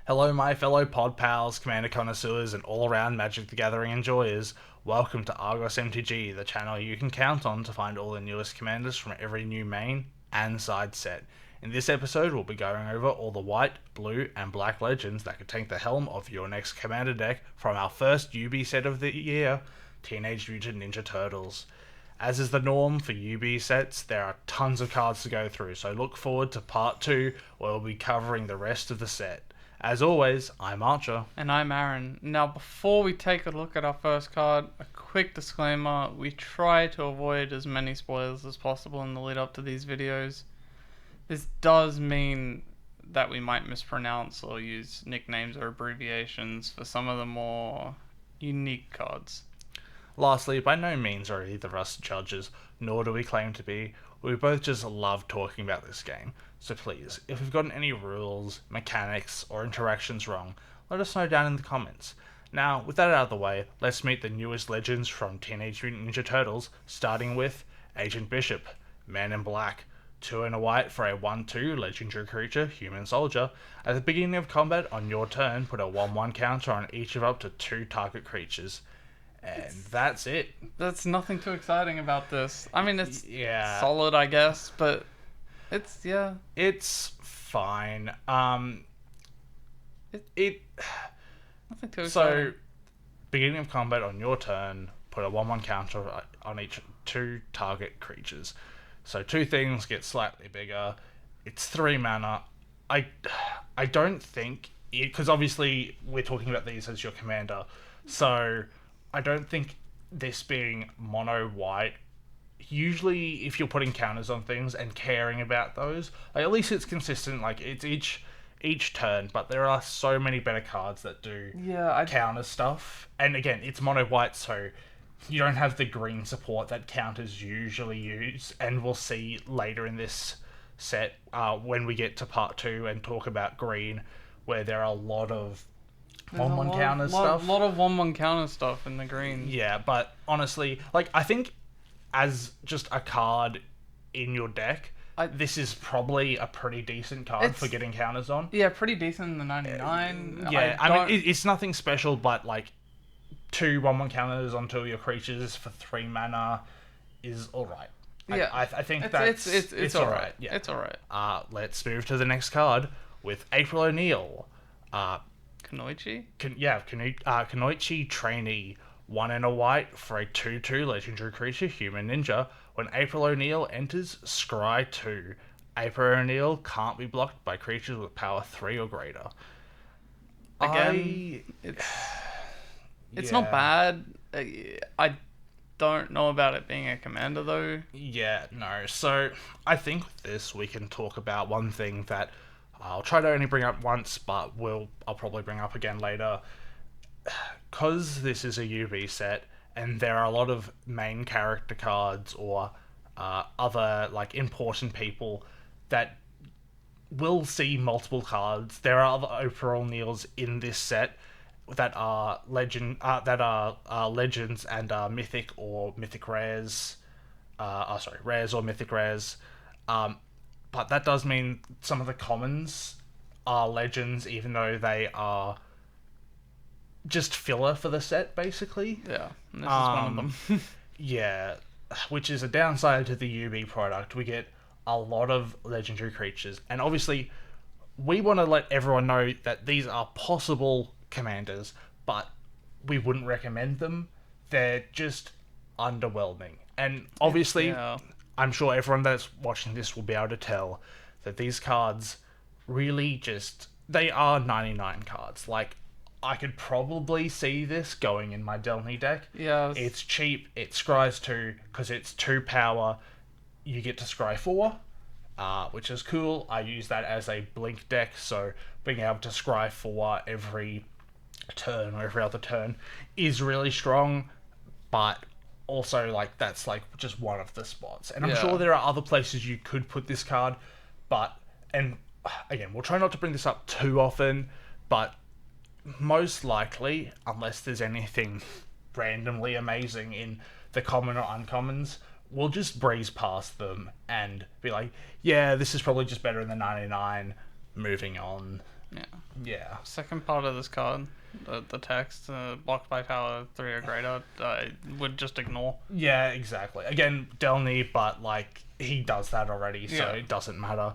Hello, my fellow pod pals, commander connoisseurs, and all-around Magic the Gathering enjoyers. Welcome to Argos MTG, the channel you can count on to find all the newest commanders from every new main and side set. In this episode, we'll be going over all the white, blue, and black legends that could take the helm of your next commander deck from our first UB set of the year, Teenage Mutant Ninja Turtles. As is the norm for UB sets, there are tons of cards to go through, so look forward to part 2, where we'll be covering the rest of the set. As always, I'm Archer. And I'm Aaron. Now, before we take a look at our first card, a quick disclaimer. We try to avoid as many spoilers as possible in the lead up to these videos. This does mean that we might mispronounce or use nicknames or abbreviations for some of the more unique cards. Lastly, by no means are either of us judges, nor do we claim to be. We both just love talking about this game. So please, if we've gotten any rules, mechanics, or interactions wrong, let us know down in the comments. Now, with that out of the way, let's meet the newest legends from Teenage Mutant Ninja Turtles, starting with Agent Bishop, Man in Black, 2 and a white for a 1/2 legendary creature, human soldier. At the beginning of combat on your turn, put a 1/1 counter on each of up to 2 target creatures. And that's it. There's nothing too exciting about this. I mean, it's Yeah. solid, I guess, but it's It's fine. nothing too exciting. So, beginning of combat on your turn, put a 1/1 counter on each 2 target creatures. So 2 things get slightly bigger. It's 3 mana. I don't think, because obviously we're talking about these as your commander, so I don't think this being mono white, usually if you're putting counters on things and caring about those, like at least it's consistent, like it's each turn, but there are so many better cards that do counter stuff. And again, it's mono white, so you don't have the green support that counters usually use, and we'll see later in this set when we get to part 2 and talk about green, where there are a lot of 1/1 counter stuff. A lot of 1/1 counter stuff in the green. Yeah, but honestly, like, I think as just a card in your deck, this is probably a pretty decent card for getting counters on. Yeah, pretty decent in the 99. Yeah, I mean, it's nothing special, but like 2 1/1 counters on 2 of your creatures for 3 mana is alright. Yeah, I think it's alright. Yeah, it's alright. Let's move to the next card with April O'Neil. Kunoichi? Kunoichi Trainee, 1 and a white for a 2/2 legendary creature, human ninja. When April O'Neil enters, scry 2. April O'Neil can't be blocked by creatures with power 3 or greater. Again, it's not bad. I don't know about it being a commander though. Yeah, no. So I think with this we can talk about one thing that I'll try to only bring up once, but I'll probably bring up again later. Because this is a UV set, and there are a lot of main character cards or other like important people that will see multiple cards. There are other Oprah O'Neils in this set that are legends and mythic or mythic rares. Rares or mythic rares. But that does mean some of the commons are legends, even though they are just filler for the set, basically. Yeah, and this is one of them. Yeah, which is a downside to the UB product. We get a lot of legendary creatures, and obviously we want to let everyone know that these are possible commanders, but we wouldn't recommend them. They're just underwhelming. And obviously, I'm sure everyone that's watching this will be able to tell that these cards really they are 99 cards. Like, I could probably see this going in my Delny deck. Yeah. It's cheap, it scries 2, because it's 2 power, you get to scry 4, which is cool. I use that as a blink deck, so being able to scry 4 every turn or every other turn is really strong, but also, like, that's like just one of the spots. And I'm sure there are other places you could put this card, and again, we'll try not to bring this up too often, but most likely, unless there's anything randomly amazing in the common or uncommons, we'll just breeze past them and be like, yeah, this is probably just better in the 99, moving on. Yeah. Yeah. Second part of this card, the text, blocked by power 3 or greater, I would just ignore. Yeah, exactly. Again, Delny, but like he does that already, so Yeah. it doesn't matter.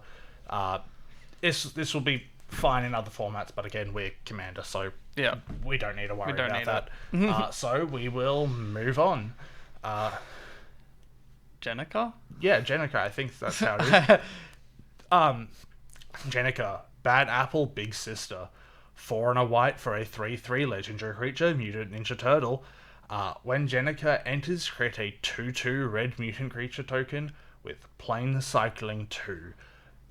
This will be fine in other formats, but again, we're Commander, so Yeah. we don't need to worry don't about need that. So we will move on. Jenica? Yeah, Jenica, I think that's how it is. Jenica, Bad Apple, Big Sister. 4 and a white for a 3/3 legendary creature, Mutant Ninja Turtle. When Jenica enters, create a 2/2 red mutant creature token with Plane Cycling 2.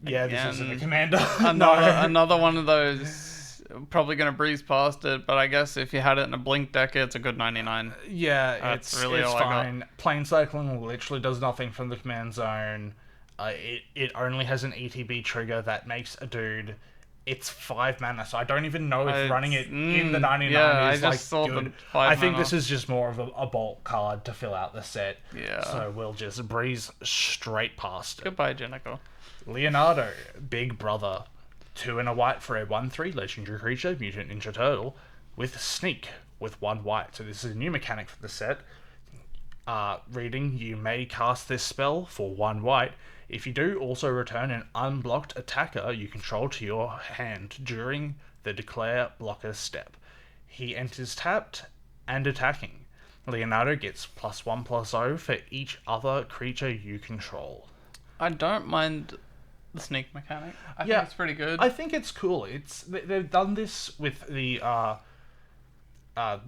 Yeah, this isn't a Again, commander. Another one of those, probably going to breeze past it, but I guess if you had it in a Blink deck, it's a good 99. Yeah, That's it's really it's all I got. fine. Plane Cycling literally does nothing from the command zone. It only has an ETB trigger that makes a dude. It's 5 mana, so I don't even know if running it in the 99 yeah, is I like just saw good. the 5 I think mana. this is just more of a bulk card to fill out the set. Yeah. So we'll just breeze straight past it. Goodbye, Jenica. Leonardo, Big Brother. 2 and a white for a 1/3 legendary creature, Mutant Ninja Turtle, with Sneak, with 1 white. So this is a new mechanic for the set. Reading, you may cast this spell for 1 white. If you do, also return an unblocked attacker you control to your hand during the declare blocker step. He enters tapped and attacking. Leonardo gets +1/+0 for each other creature you control. I don't mind the sneak mechanic. I Yeah, think it's pretty good. I think it's cool. They've done this with the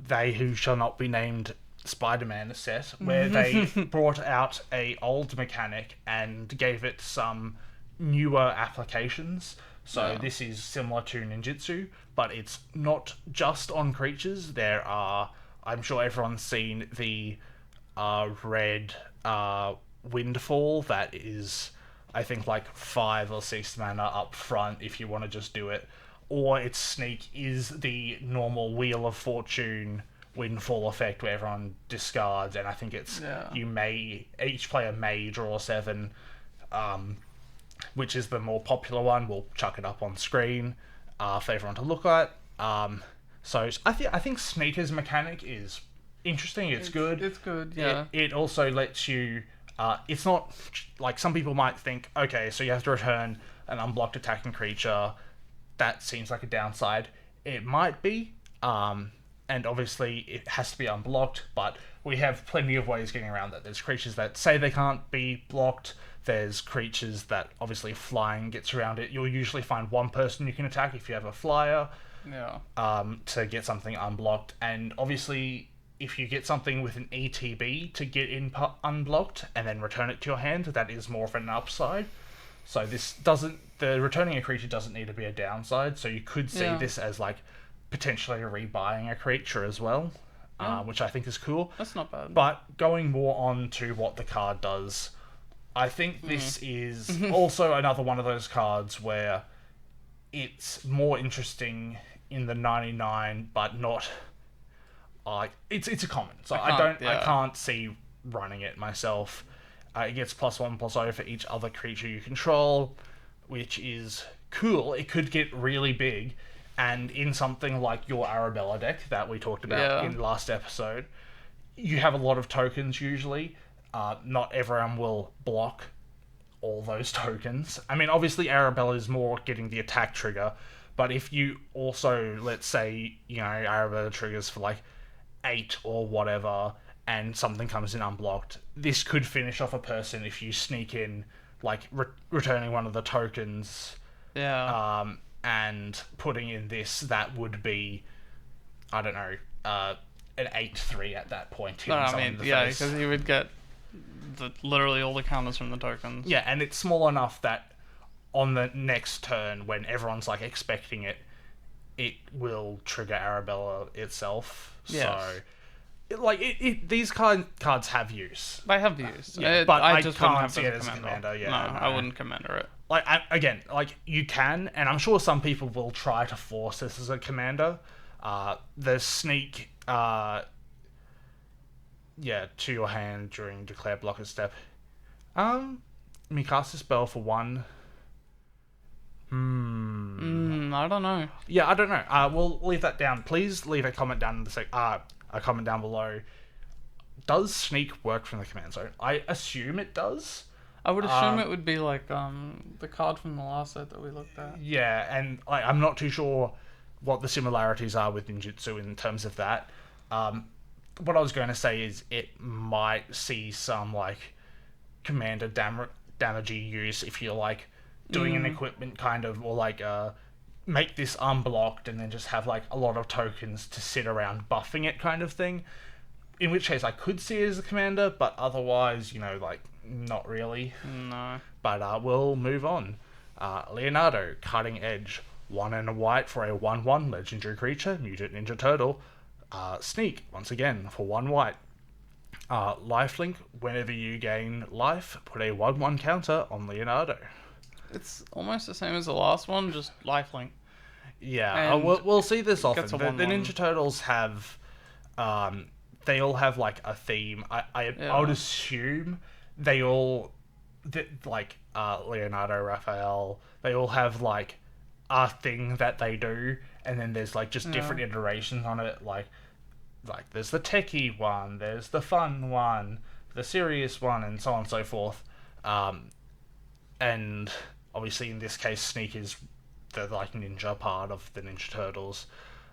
They Who Shall Not Be Named Spider-Man set, where they brought out a old mechanic and gave it some newer applications. So Yeah. this is similar to ninjutsu, but it's not just on creatures. There are, I'm sure everyone's seen the red windfall that is, I think, like 5 or 6 mana up front if you want to just do it. Or its sneak is the normal Wheel of Fortune windfall effect where everyone discards, and I think it's each player may draw 7, which is the more popular one. We'll chuck it up on screen for everyone to look at. So I think Sneaker's mechanic is interesting. It's good. It's good, yeah. It also lets you. It's not like some people might think. Okay, so you have to return an unblocked attacking creature. That seems like a downside. It might be. And obviously it has to be unblocked, but we have plenty of ways getting around that. There's creatures that say they can't be blocked. There's creatures that obviously flying gets around it. You'll usually find one person you can attack if you have a flyer. Yeah. To get something unblocked, and obviously if you get something with an ETB to get unblocked and then return it to your hand, that is more of an upside. So the returning a creature doesn't need to be a downside. So you could see this as like potentially rebuying a creature as well, which I think is cool. That's not bad. But going more on to what the card does, I think this is also another one of those cards where it's more interesting in the 99, but not it's a common. So I can't see running it myself. It gets +1/+0 for each other creature you control, which is cool. It could get really big. And in something like your Arabella deck that we talked about in the last episode, you have a lot of tokens usually. Not everyone will block all those tokens. I mean, obviously Arabella is more getting the attack trigger, but if you also, let's say, Arabella triggers for like 8 or whatever, and something comes in unblocked, this could finish off a person if you sneak in, like, returning one of the tokens. Yeah. And putting in this, that would be, I don't know, an 8/3 at that point. No, I mean, because you would get literally all the counters from the tokens. Yeah, and it's small enough that on the next turn, when everyone's like expecting it, it will trigger Arabella itself. Yes. So, these cards have use. They have use. Yeah, but I just can't wouldn't have see it it as as a a commander. commander. Yeah, No, no. I wouldn't commander it. You can, and I'm sure some people will try to force this as a commander. The sneak, to your hand during declare blocker step. Me cast a spell for 1. I don't know. Yeah, I don't know. We'll leave that down. Please leave a comment down in the a comment down below. Does sneak work from the command zone? I assume it does. I would assume it would be like the card from the last set that we looked at. Yeah, and I'm not too sure what the similarities are with ninjutsu in terms of that. What I was going to say is it might see some like commander damagey use if you're like doing an equipment kind of, or like make this unblocked and then just have like a lot of tokens to sit around buffing it kind of thing. In which case I could see it as a commander, but otherwise, like, not really. No. But we'll move on. Leonardo, Cutting Edge, 1 and a white for a 1/1 legendary creature, Mutant Ninja Turtle. Sneak, once again, for 1 white. Lifelink, whenever you gain life, put a 1/1 counter on Leonardo. It's almost the same as the last one, just lifelink. Yeah, we'll see this often. The 1/1. Ninja Turtles have... they all have like a theme. I would assume they all, like Leonardo, Raphael, they all have like a thing that they do, and then there's like just different iterations on it. Like there's the techie one, there's the fun one, the serious one, and so on and so forth. And obviously in this case, Sneak is the like ninja part of the Ninja Turtles.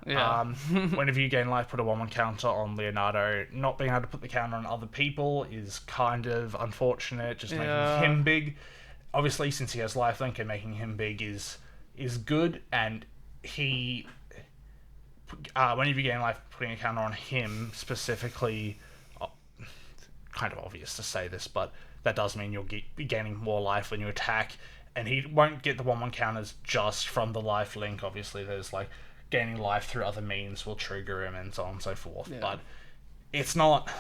Yeah. Whenever you gain life, put a 1/1 counter on Leonardo. Not being able to put the counter on other people is kind of unfortunate, just making him big. Obviously, since he has lifelink, and making him big is good, and he... whenever you gain life, putting a counter on him specifically... kind of obvious to say this, but that does mean you'll be gaining more life when you attack, and he won't get the 1/1 counters just from the lifelink. Obviously, there's like... gaining life through other means will trigger him and so on and so forth. Yeah. But it's not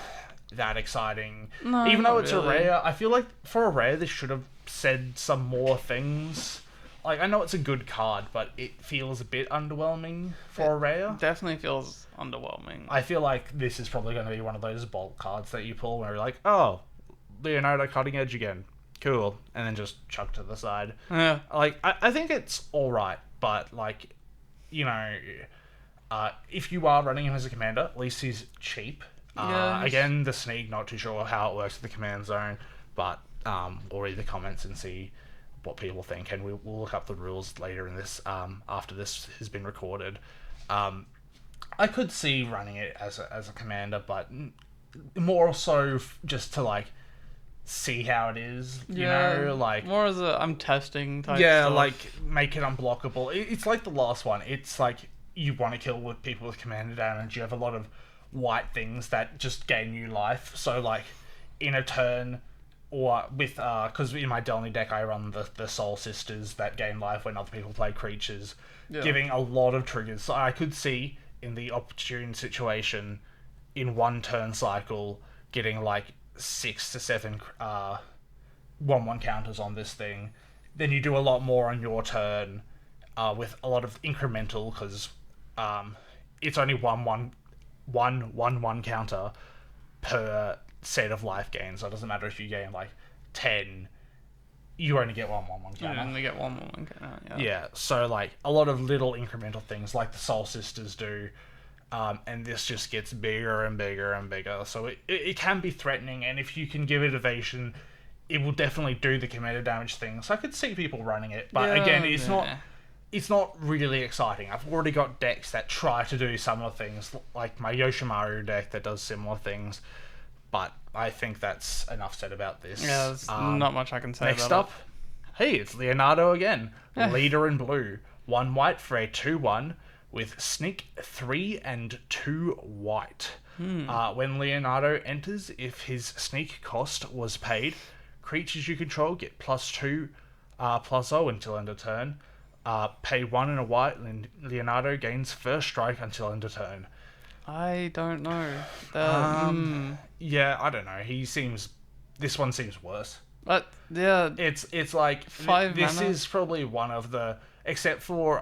that exciting. No, even though it's really. a rare, I feel like for a rare, they should have said some more things. Like, I know it's a good card, but it feels a bit underwhelming for a rare. Definitely feels underwhelming. I feel like this is probably going to be one of those bulk cards that you pull where you're like, oh, Leonardo Cutting Edge again. Cool. And then just chuck to the side. Yeah. Like, I think it's alright, but like... if you are running him as a commander, at least he's cheap. Again, the Sneak, not too sure how it works with the command zone, but we'll read the comments and see what people think, and we'll look up the rules later in this, after this has been recorded. I could see running it as a commander, but more so just to, like, see how it is, you know, like... more as a I'm testing type Yeah, stuff. like, make it unblockable. It's like the last one. It's like, you want to kill with people with commander damage. You have a lot of white things that just gain you life. So, like, in a turn, or with... because in my Delny deck, I run the Soul Sisters that gain life when other people play creatures, giving a lot of triggers. So I could see, in the opportune situation, in one turn cycle, getting, like, 6 to 7 1/1 counters on this thing. Then you do a lot more on your turn, with a lot of incremental, because it's only 1/1 counter per set of life gains. So it doesn't matter if you gain like 10, you only get 1/1 counter. You only get 1/1 counter. Yeah, so like a lot of little incremental things like the Soul Sisters do. And this just gets bigger and bigger and bigger. So it can be threatening, and if you can give it evasion, it will definitely do the commander damage thing. So I could see people running it, but again, it's not really exciting. I've already got decks that try to do similar things, like my Yoshimaru deck that does similar things, but I think that's enough said about this. Yeah, there's not much I can say next about up, hey, it's Leonardo again. Leader in blue. 1 white for a 2/1. With Sneak 3 and 2 white. When Leonardo enters, if his Sneak cost was paid, creatures you control get +2, +0 until end of turn. Pay 1 and a white, Leonardo gains first strike until end of turn. I don't know. Yeah, I don't know. This one seems worse. But yeah, It's like 5 this mana? is probably one of the, except for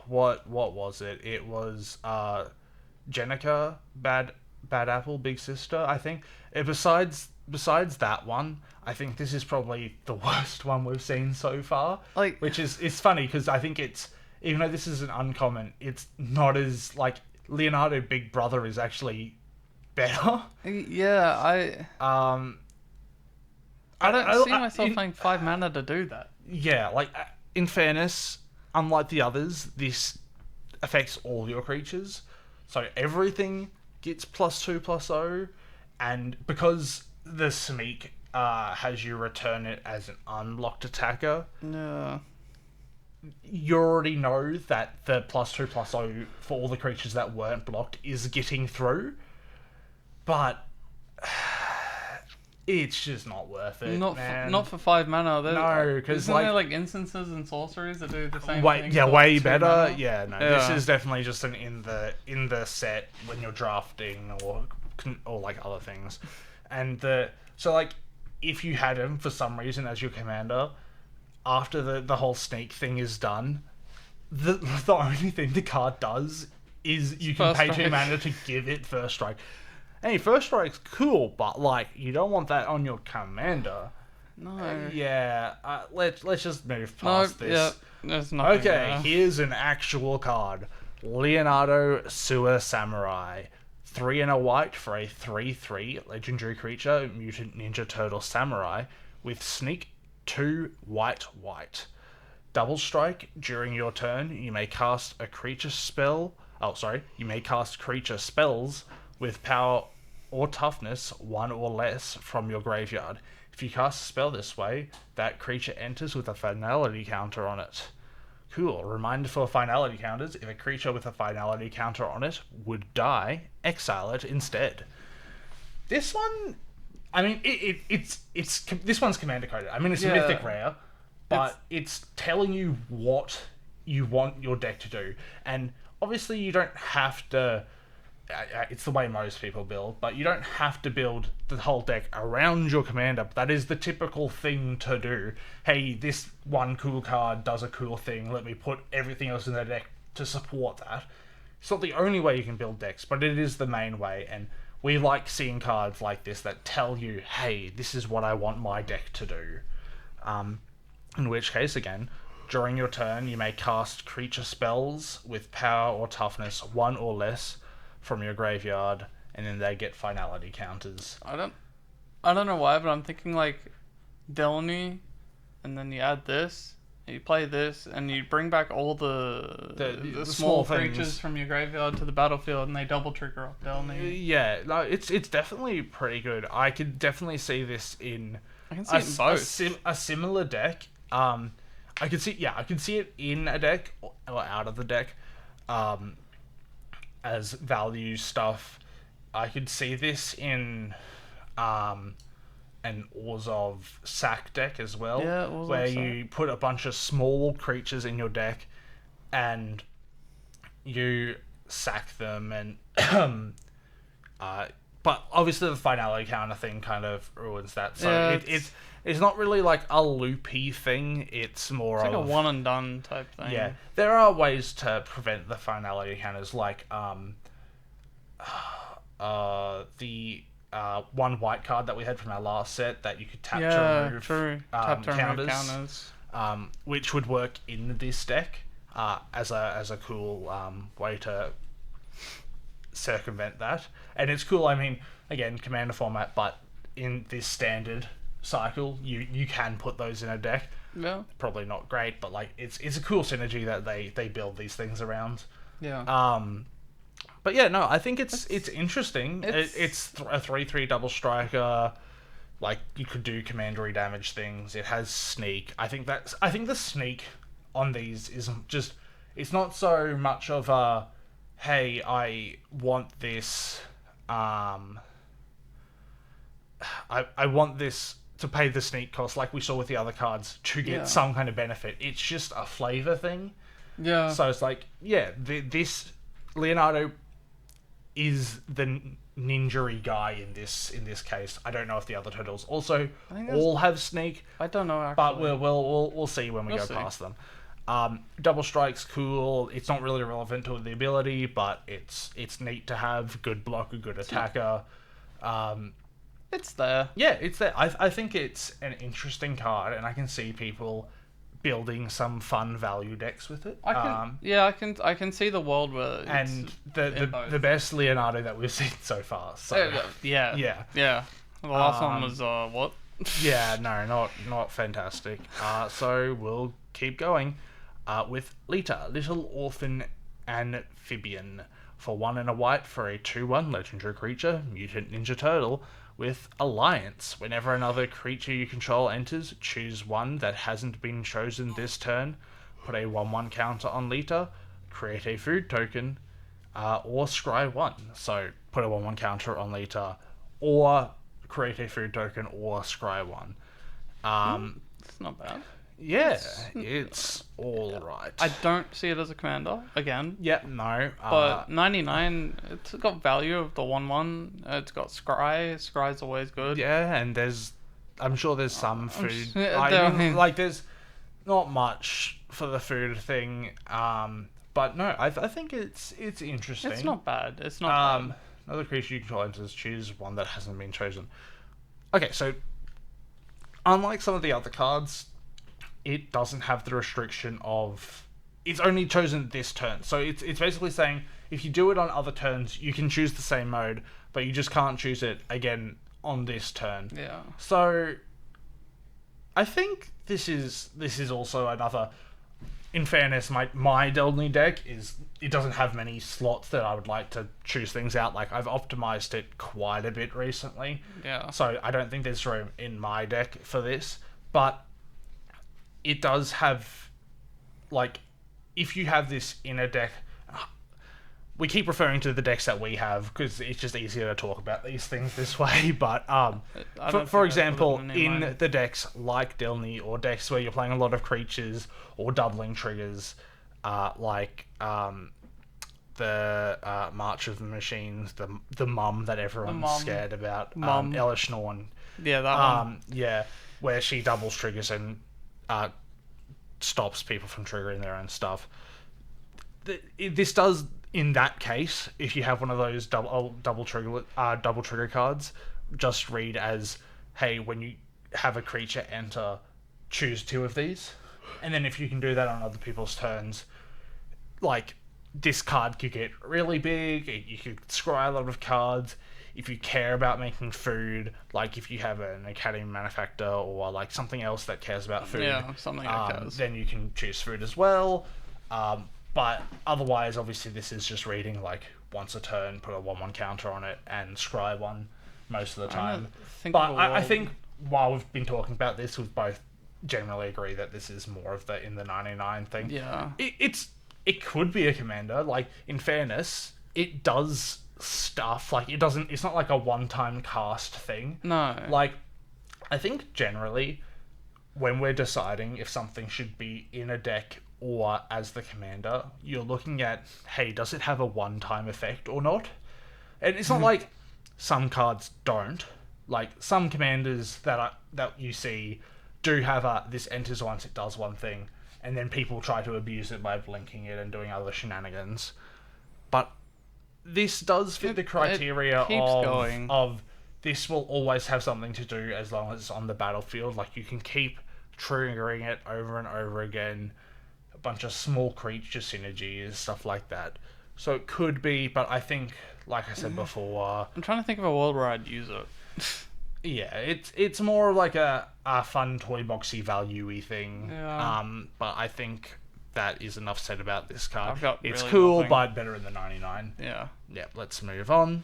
what was it? It was Jenica, Bad Apple, Big Sister, I think. Besides besides that one, I think this is probably the worst one we've seen so far. Like, Which is it's funny because I think it's, even though this is an uncommon, it's not as like Leonardo Big Brother is actually better. yeah, I don't see myself playing 5 mana to do that. Yeah, like in fairness, unlike the others, this affects all your creatures, so everything gets +2/+0, and because the sneak has you return it as an unblocked attacker, Yeah. you already know that the +2/+0 for all the creatures that weren't blocked is getting through, but it's just not worth it. Not for 5 mana. No, 'cause, isn't like, there like instances and sorceries that do the same way, thing? yeah, for way 2 better. mana? Yeah, no, Yeah. this is definitely just an in the set when you're drafting or like other things, and so like if you had him for some reason as your commander, after the whole sneak thing is done, the only thing the card does is you can First pay 2 strike. mana to give it first strike. Hey, first strike's cool, but like you don't want that on your commander. No. Yeah, let's just move No. past this. Yeah. There's nothing. Okay, there. here's an actual card. Leonardo Sewer Samurai. 3 and a white for a 3/3 legendary creature, Mutant Ninja Turtle Samurai, with Sneak 2 white. Double strike, during your turn, you may cast a creature spell. You may cast creature spells with power or toughness 1 or less from your graveyard. If you cast a spell this way, that creature enters with a finality counter on it. Cool. Reminder for finality counters: if a creature with a finality counter on it would die, exile it instead. This one, I mean, it's this one's commander coded. I mean, it's a Yeah. mythic rare, but it's telling you what you want your deck to do, and obviously you don't have to. It's the way most people build, but you don't have to build the whole deck around your commander. That is the typical thing to do. Hey, this one cool card does a cool thing, let me put everything else in the deck to support that. It's not the only way you can build decks, but it is the main way, and we like seeing cards like this that tell you, hey, this is what I want my deck to do. In which case, again, during your turn, you may cast creature spells with power or toughness 1 or less from your graveyard, and then they get finality counters. I don't know why, but I'm thinking like Delany, and then you add this, and you play this, and you bring back all the small creatures things from your graveyard to the battlefield, and they double trigger off Delany. Yeah, no, it's definitely pretty good. I could definitely see this in I can see it in both. a similar deck. I could see it in a deck or out of the deck. As value stuff. I could see this in an Orzhov sack deck as well, Yeah, Orzhov where sack. you put a bunch of small creatures in your deck and you sack them, and but obviously the finality counter thing kind of ruins that. So Yeah, it's not really like a loopy thing. It's more It's like of a one and done type thing. yeah, there are ways to prevent the finality counters, like the one white card that we had from our last set that you could tap to remove true. Tap to remove counters, counters. which would work in this deck as a cool way to circumvent that. And it's cool. I mean, again, commander format, but in this standard cycle, you can put those in a deck. Yeah. Probably not great, but like it's a cool synergy that they build these things around. Yeah. But yeah, no, I think it's interesting. it's- It's a 3/3 double striker. Like you could do commandery damage things. It has sneak. I think the sneak on these is just, it's not so much of a, hey, I want this. I want this to pay the sneak cost, like we saw with the other cards, to get Yeah. some kind of benefit. It's just a flavor thing. Yeah. So it's like, yeah, this Leonardo is the ninja-y guy in this case. I don't know if the other turtles also I think that's- all have sneak, I don't know actually. but we'll see when we We'll go see. past them. Double strike's cool. It's not really relevant to the ability, but it's neat to have. Good blocker, good attacker. It's there. Yeah, it's there. I think it's an interesting card, and I can see people building some fun value decks with it. I can see the world where it's And in both. the best Leonardo that we've seen so far. So yeah. yeah. The last one was what? Yeah, no, not fantastic. So we'll keep going with Lita, Little Orphan Amphibian. For 1 and a white for a 2/1 legendary creature, Mutant Ninja Turtle, with Alliance. Whenever another creature you control enters, choose one that hasn't been chosen this turn, put a 1/1 counter on Lita, create a food token, or scry 1. So put a 1/1 counter on Lita, or create a food token, or scry 1. It's not bad. Yeah, it's all right. I don't see it as a commander again. Yeah, no. But 99, it's got value of the 1/1. It's got scry. Scry's always good. Yeah, and I'm sure there's some food. There's not much for the food thing. But no, I think it's interesting. It's not bad. It's not bad. Another creature you control enters, choose one that hasn't been chosen. Okay, so unlike some of the other cards, it doesn't have the restriction of it's only chosen this turn. So it's basically saying if you do it on other turns, you can choose the same mode, but you just can't choose it again on this turn. Yeah. So I think this is also another. In fairness, my Delny deck it doesn't have many slots that I would like to choose things out. Like I've optimized it quite a bit recently. Yeah. So I don't think there's room in my deck for this, but it does have, like, if you have this in a deck, we keep referring to the decks that we have because it's just easier to talk about these things this way. But for example, in the decks like Delny or decks where you're playing a lot of creatures or doubling triggers, like the March of the Machines, the mum that everyone's scared about, Elish Norn. Yeah, that one. Yeah, where she doubles triggers and stops people from triggering their own stuff. This does, in that case, if you have one of those double trigger cards, just read as, hey, when you have a creature enter, choose 2 of these, and then if you can do that on other people's turns, like this card could get really big. You could scry a lot of cards. If you care about making food, like if you have an Academy Manufactor or like something else that cares about food, then you can choose food as well. But otherwise, obviously, this is just reading like once a turn, put a 1/1 counter on it, and scry 1 most of the time. I think while we've been talking about this, we've both generally agree that this is more of the in the 99 thing. Yeah, it could be a commander. Like in fairness, it does stuff. Like it's not like a one-time cast thing. No. Like I think generally when we're deciding if something should be in a deck or as the commander, you're looking at, hey, does it have a one-time effect or not? And it's not like some cards don't. Like some commanders that you see do have this enters once, it does one thing, and then people try to abuse it by blinking it and doing other shenanigans. But this does fit the criteria of this will always have something to do as long as it's on the battlefield. Like you can keep triggering it over and over again, a bunch of small creature synergies, stuff like that. So it could be, but I think, like I said before, I'm trying to think of a world where I'd use it. Yeah, it's more like a fun toy boxy value-y thing. Yeah. But I think that is enough said about this card. It's really cool, nothing. but better than the 99. Yeah. Yeah, let's move on.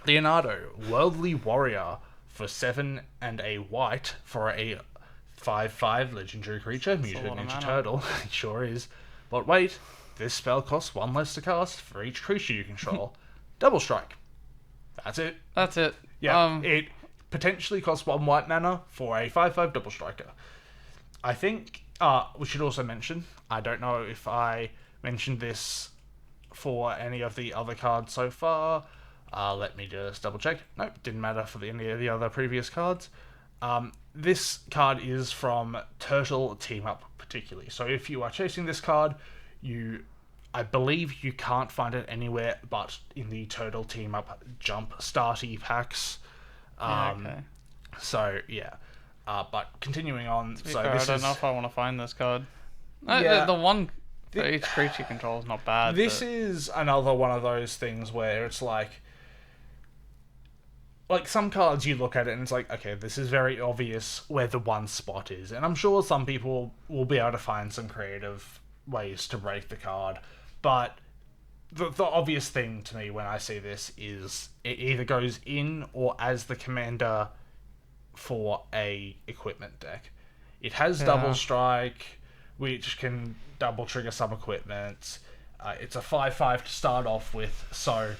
Leonardo, Worldly Warrior, for 7 and a white for a 5/5 legendary creature, Mutant Ninja Turtle. It sure is. But wait, this spell costs 1 less to cast for each creature you control. Double Strike. That's it. That's it. Yeah, it potentially costs 1 white mana for a 5/5 Double Striker. I think we should also mention, I don't know if I mentioned this for any of the other cards so far. Let me just double check. Nope, didn't matter for any of the other previous cards. This card is from Turtle Team Up particularly. So if you are chasing this card, I believe you can't find it anywhere but in the Turtle Team Up Jump Starty packs. Okay. So yeah, but continuing on. To be So fair, this I don't is know if I want to find this card. Yeah. The one for each creature control is not bad. this but is another one of those things where it's like some cards you look at it and it's like, okay, this is very obvious where the one spot is, and I'm sure some people will be able to find some creative ways to break the card, but the obvious thing to me when I see this is it either goes in or as the commander for a equipment deck. It has double strike, which can double trigger some equipment. It's a 5/5 to start off with, so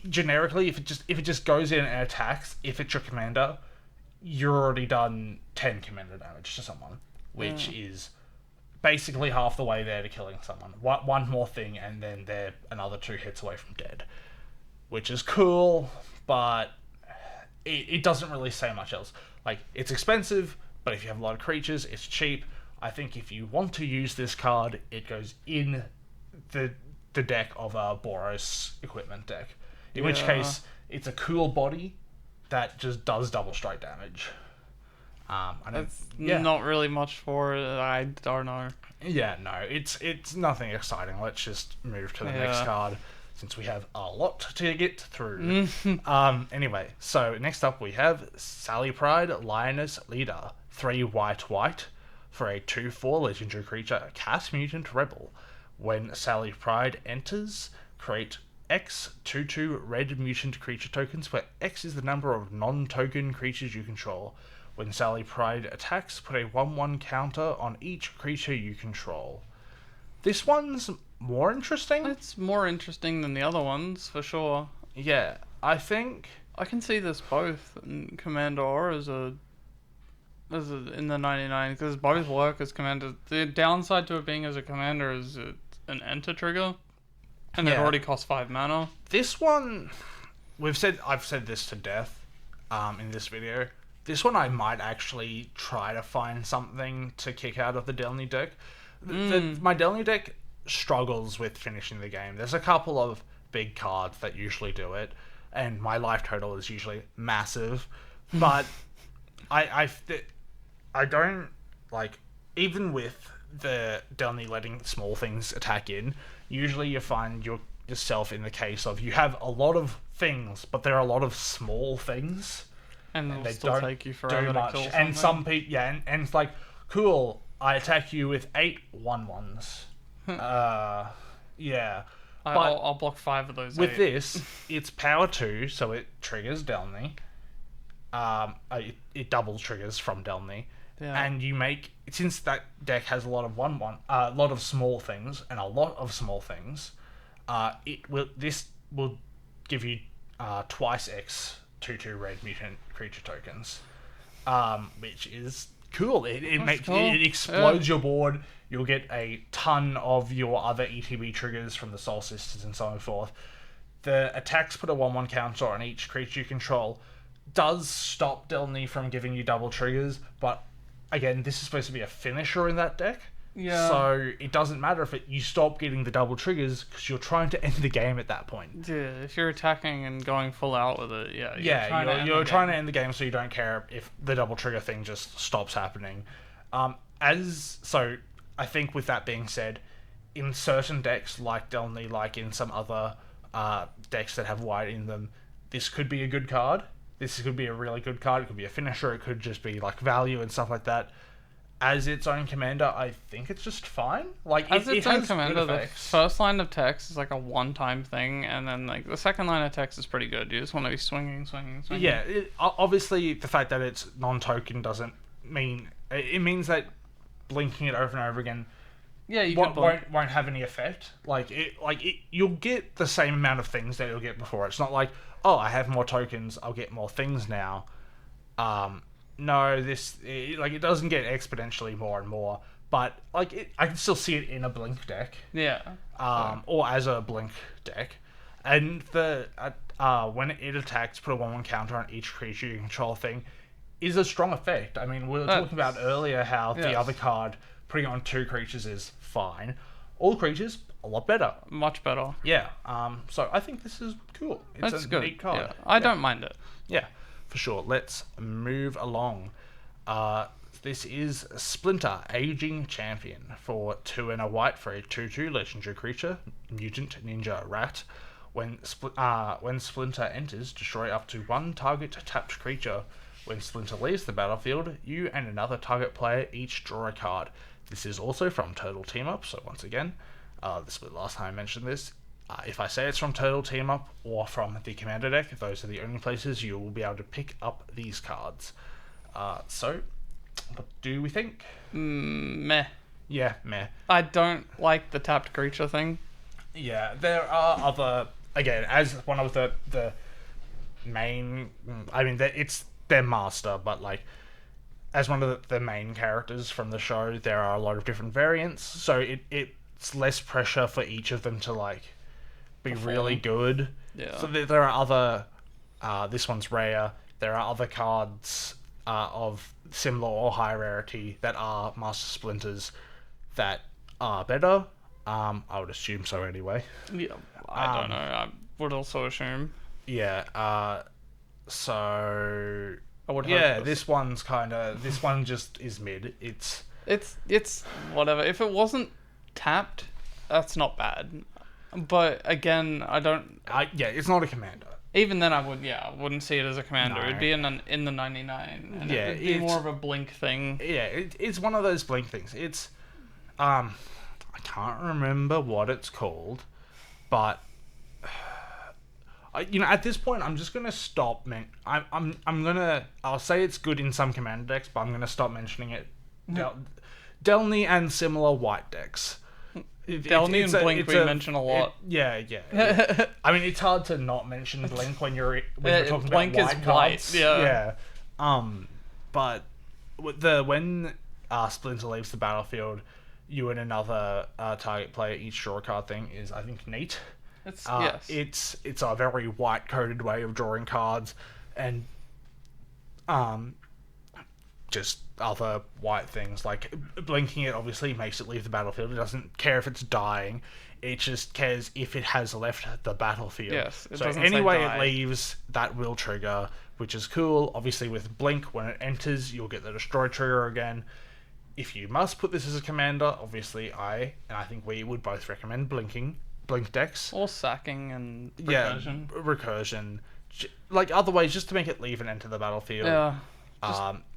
generically, if it just goes in and attacks, if it's your commander, you're already done 10 commander damage to someone, which is basically half the way there to killing someone. One more thing, and then they're another 2 hits away from dead, which is cool, but it doesn't really say much else. Like, it's expensive, but if you have a lot of creatures, it's cheap. I think if you want to use this card, it goes in the deck of a Boros equipment deck. In which case, it's a cool body that just does double strike damage. Not really much for it. I don't know. Yeah, no, it's nothing exciting. Let's just move to the next card, since we have a lot to get through. Anyway, so next up we have Sally Pride, Lioness Leader. 3 white for a 2/4 legendary creature, Cat Mutant Rebel. When Sally Pride enters, create X 2/2 red mutant creature tokens, where X is the number of non-token creatures you control. When Sally Pride attacks, put a 1/1 counter on each creature you control. This one's more interesting. It's more interesting than the other ones, for sure. Yeah, I think I can see this both in Commander or as a in the 99, because both work as Commander. The downside to it being as a Commander is it's an enter trigger, and it already costs 5 mana. This one, I've said this to death in this video. This one I might actually try to find something to kick out of the Delny deck. My Delny deck struggles with finishing the game. There's a couple of big cards that usually do it, and my life total is usually massive. But I don't, like, even with the Delny letting small things attack in, usually you find yourself in the case of you have a lot of things, but there are a lot of small things. And they still don't take you forever to kill something. And some people, and it's like, cool, I attack you with 8 1/1s. Yeah. I'll block 5 of those. With 8. this, it's power 2, so it triggers Delny. It double triggers from Delny. Yeah. And you make, since that deck has a lot of a lot of small things, this will give you twice X 2/2 red mutant creature tokens, which is cool. It explodes your board. You'll get a ton of your other ETB triggers from the Soul Sisters and so on and forth. The attacks put a 1/1 counter on each creature you control. Does stop Delny from giving you double triggers, but again, this is supposed to be a finisher in that deck. Yeah. So it doesn't matter if you stop getting the double triggers, because you're trying to end the game at that point. Yeah, if you're attacking and going full out with it, you're trying to end the game, so you don't care if the double trigger thing just stops happening. So I think with that being said, in certain decks like Delny, like in some other decks that have white in them, this could be a good card. This could be a really good card. It could be a finisher. It could just be like value and stuff like that. As its own commander, I think it's just fine. Like, as its own has commander, good the effects. first line of text is like a one-time thing, and then like the second line of text is pretty good. You just want to be swinging. Yeah, obviously the fact that it's non-token doesn't mean it means that blinking it over and over again. Yeah, you won't have any effect. You'll get the same amount of things that you'll get before. It's not like, oh, I have more tokens, I'll get more things now. No, it doesn't get exponentially more and more, but I can still see it in a blink deck. Yeah. Or as a blink deck, and when it attacks, put a 1/1 counter on each creature you control thing, is a strong effect. I mean, we were talking about earlier how the other card putting on 2 creatures is fine. All creatures a lot better. Much better. Yeah. So I think this is cool. It's That's a good. neat card. Yeah. I don't mind it. Yeah, for sure. Let's move along. This is Splinter, Aging Champion, for 2 and a white for a 2/2 legendary creature, Mutant Ninja Rat. When Splinter enters, destroy up to 1 target tapped creature. When Splinter leaves the battlefield, you and another target player each draw a card. This is also from Turtle Team Up, so once again, this was the last time I mentioned this. If I say it's from Turtle Team Up or from the Commander deck, those are the only places you will be able to pick up these cards. So, what do we think? Meh. Yeah, meh. I don't like the tapped creature thing. Yeah, there are other... Again, as one of the main... I mean, it's their master, but like... As one of the main characters from the show, there are a lot of different variants, so it's less pressure for each of them to like be really good. Yeah. So there are other. This one's rare. There are other cards of similar or high rarity that are Master Splinters that are better. I would assume so anyway. Yeah. I don't know. I would also assume. Yeah. So. I would hope Yeah, this one just is mid. It's whatever. If it wasn't tapped, that's not bad. But again, I don't. It's not a commander. Even then, I wouldn't see it as a commander. No. It'd be in the 99, and Yeah, it'd be it's- more of a blink thing. Yeah, it's one of those blink things. It's I can't remember what it's called, but at this point, I'm just gonna stop. I'll say it's good in some commander decks, but I'm gonna stop mentioning it. Delny and similar white decks. Delny and Blink we mention a lot. Yeah. I mean, it's hard to not mention Blink when you're talking Blink about is white white, cards. yeah. But when Splinter leaves the battlefield, you and another target player each draw a card thing is, I think, neat. Yes. It's a very white coded way of drawing cards, and just other white things like blinking it obviously makes it leave the battlefield. It doesn't care if it's dying, it just cares if it has left the battlefield. Yes, it so doesn't anyway say it die. leaves, that will trigger, which is cool. Obviously with blink, when it enters, you'll get the destroy trigger again. If you must put this as a commander, obviously I think we would both recommend blink decks. Or sacking and recursion. Yeah, recursion. Like other ways just to make it leave and enter the battlefield. Yeah.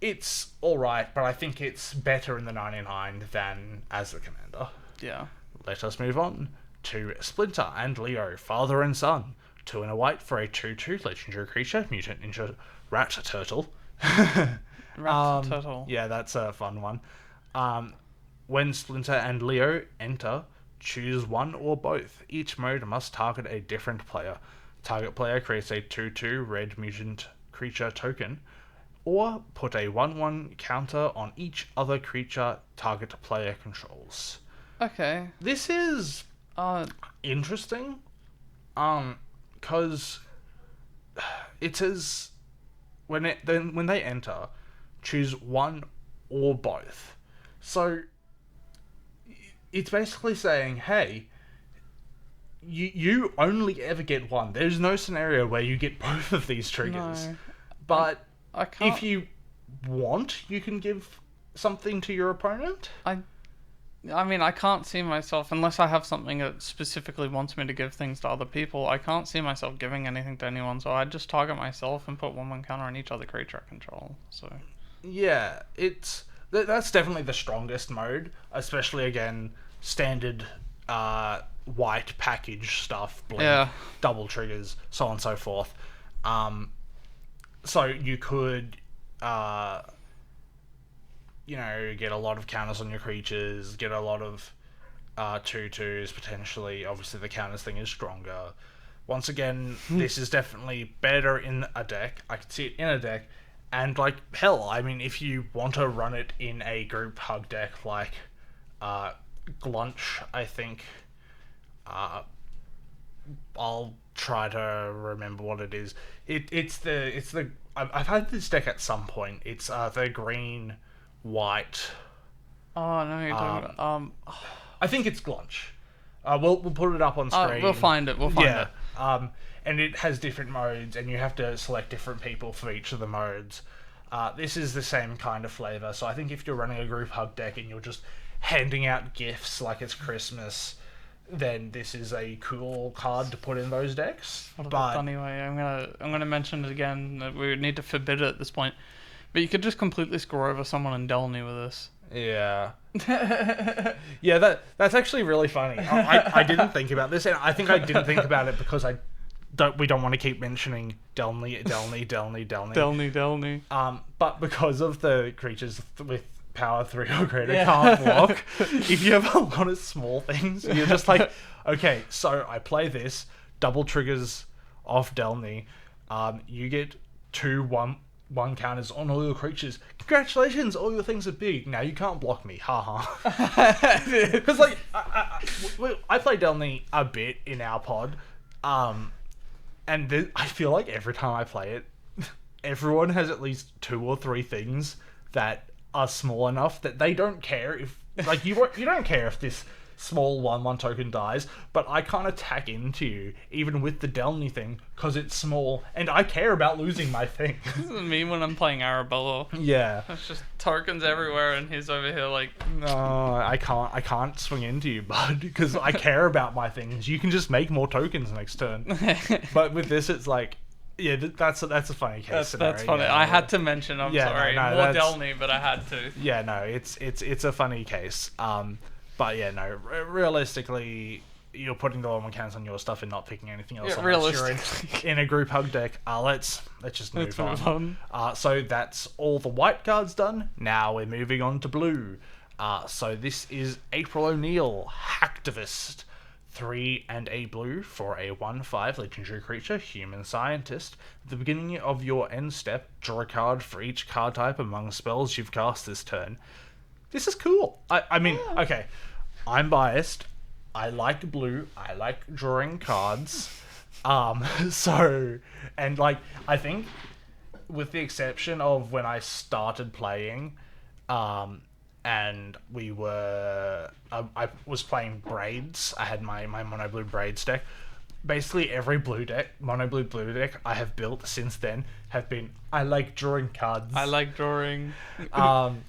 It's alright, but I think it's better in the 99 than as the commander. Yeah. Let us move on to Splinter and Leo, father and son. 2 and a white for a 2/2 legendary creature, Mutant Ninja Rat Turtle. Rat Turtle. Yeah, that's a fun one. When Splinter and Leo enter, choose one or both. Each mode must target a different player. Target player creates a 2/2 red mutant creature token, or put a 1/1 counter on each other creature target player controls. Okay. This is interesting, because it says when they enter, choose one or both. So it's basically saying, hey, you only ever get one. There's no scenario where you get both of these triggers. No. But I can't. if you want, you can give something to your opponent. I mean, I can't see myself, unless I have something that specifically wants me to give things to other people, I can't see myself giving anything to anyone, so I'd just target myself and put 1/1 counter on each other creature I control, so... Yeah, that's definitely the strongest mode, especially, again, standard white package stuff, blink, Yeah. double triggers, so on and so forth. So you could... get a lot of counters on your creatures, get a lot of 2/2s potentially. Obviously, the counters thing is stronger. Once again, this is definitely better in a deck. I could see it in a deck. And, hell, I mean, if you want to run it in a group hug deck like Glunch, I think. I'll try to remember what it is. It's the I've had this deck at some point. It's the green... white. Oh, no, you're talking about... I think it's Glunch. We'll put it up on screen. We'll find it. We'll find it. And it has different modes, and you have to select different people for each of the modes. This is the same kind of flavor, so I think if you're running a group hug deck and you're just handing out gifts like it's Christmas, then this is a cool card to put in those decks. What a funny way. I'm gonna mention it again. That we would need to forbid it at this point, but you could just completely screw over someone in Delny with this. Yeah. Yeah, that's actually really funny. I didn't think about this, and I think I didn't think about it because we don't want to keep mentioning Delny. But because of the creatures with power 3 or greater can't block, if you have a lot of small things, you're just like, okay, so I play this, double triggers off Delny, you get 2/1 counters on all your creatures. Congratulations, all your things are big. Now you can't block me. Haha. Because like I play Delny a bit in our pod, and I feel like every time I play it, everyone has at least 2 or 3 things that are small enough that they don't care if, like, you don't care if this small 1/1 token dies, but I can't attack into you even with the Delny thing because it's small, and I care about losing my thing. This is me when I'm playing Arabella. Yeah, it's just tokens everywhere, and he's over here like, no, I can't swing into you, bud, because I care about my things. You can just make more tokens next turn. But with this, it's like, yeah, that's a funny case. That's funny. Yeah, I had to mention. I'm sorry, more Delny, but I had to. Yeah, no, it's a funny case. But yeah, no, realistically, you're putting the 1/1 counts on your stuff and not picking anything else. Yeah, realistically, you're in a group hug deck. Let's just move on. So that's all the white cards done. Now we're moving on to blue. So this is April O'Neil, Hacktivist. 3 and a blue for a 1/5 legendary creature, human scientist. At the beginning of your end step, draw a card for each card type among spells you've cast this turn. This is cool. I mean, okay, I'm biased. I like blue. I like drawing cards. So, and like, I think with the exception of when I started playing, and I was playing Braids. I had my mono blue Braids deck. Basically every blue deck I have built since then have been, I like drawing cards. I like drawing.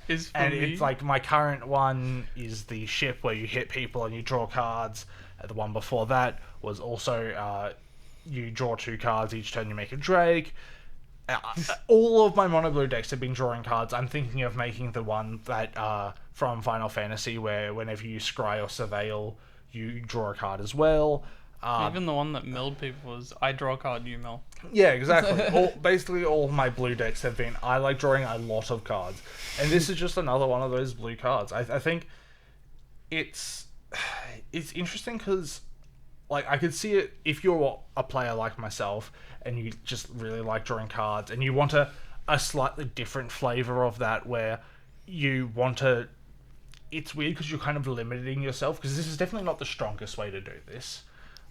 It's like my current one is the ship where you hit people and you draw cards. The one before that was also you draw 2 cards each turn, you make a Drake. All of my mono blue decks have been drawing cards. I'm thinking of making the one that from Final Fantasy where whenever you scry or surveil, you draw a card as well. Even the one that milled people was, I draw a card, you mill. Yeah, exactly. Basically all of my blue decks have been, I like drawing a lot of cards. And this is just another one of those blue cards. I think it's interesting because, like, I could see it if you're a player like myself and you just really like drawing cards and you want a slightly different flavor of that where you want to... It's weird because you're kind of limiting yourself because this is definitely not the strongest way to do this.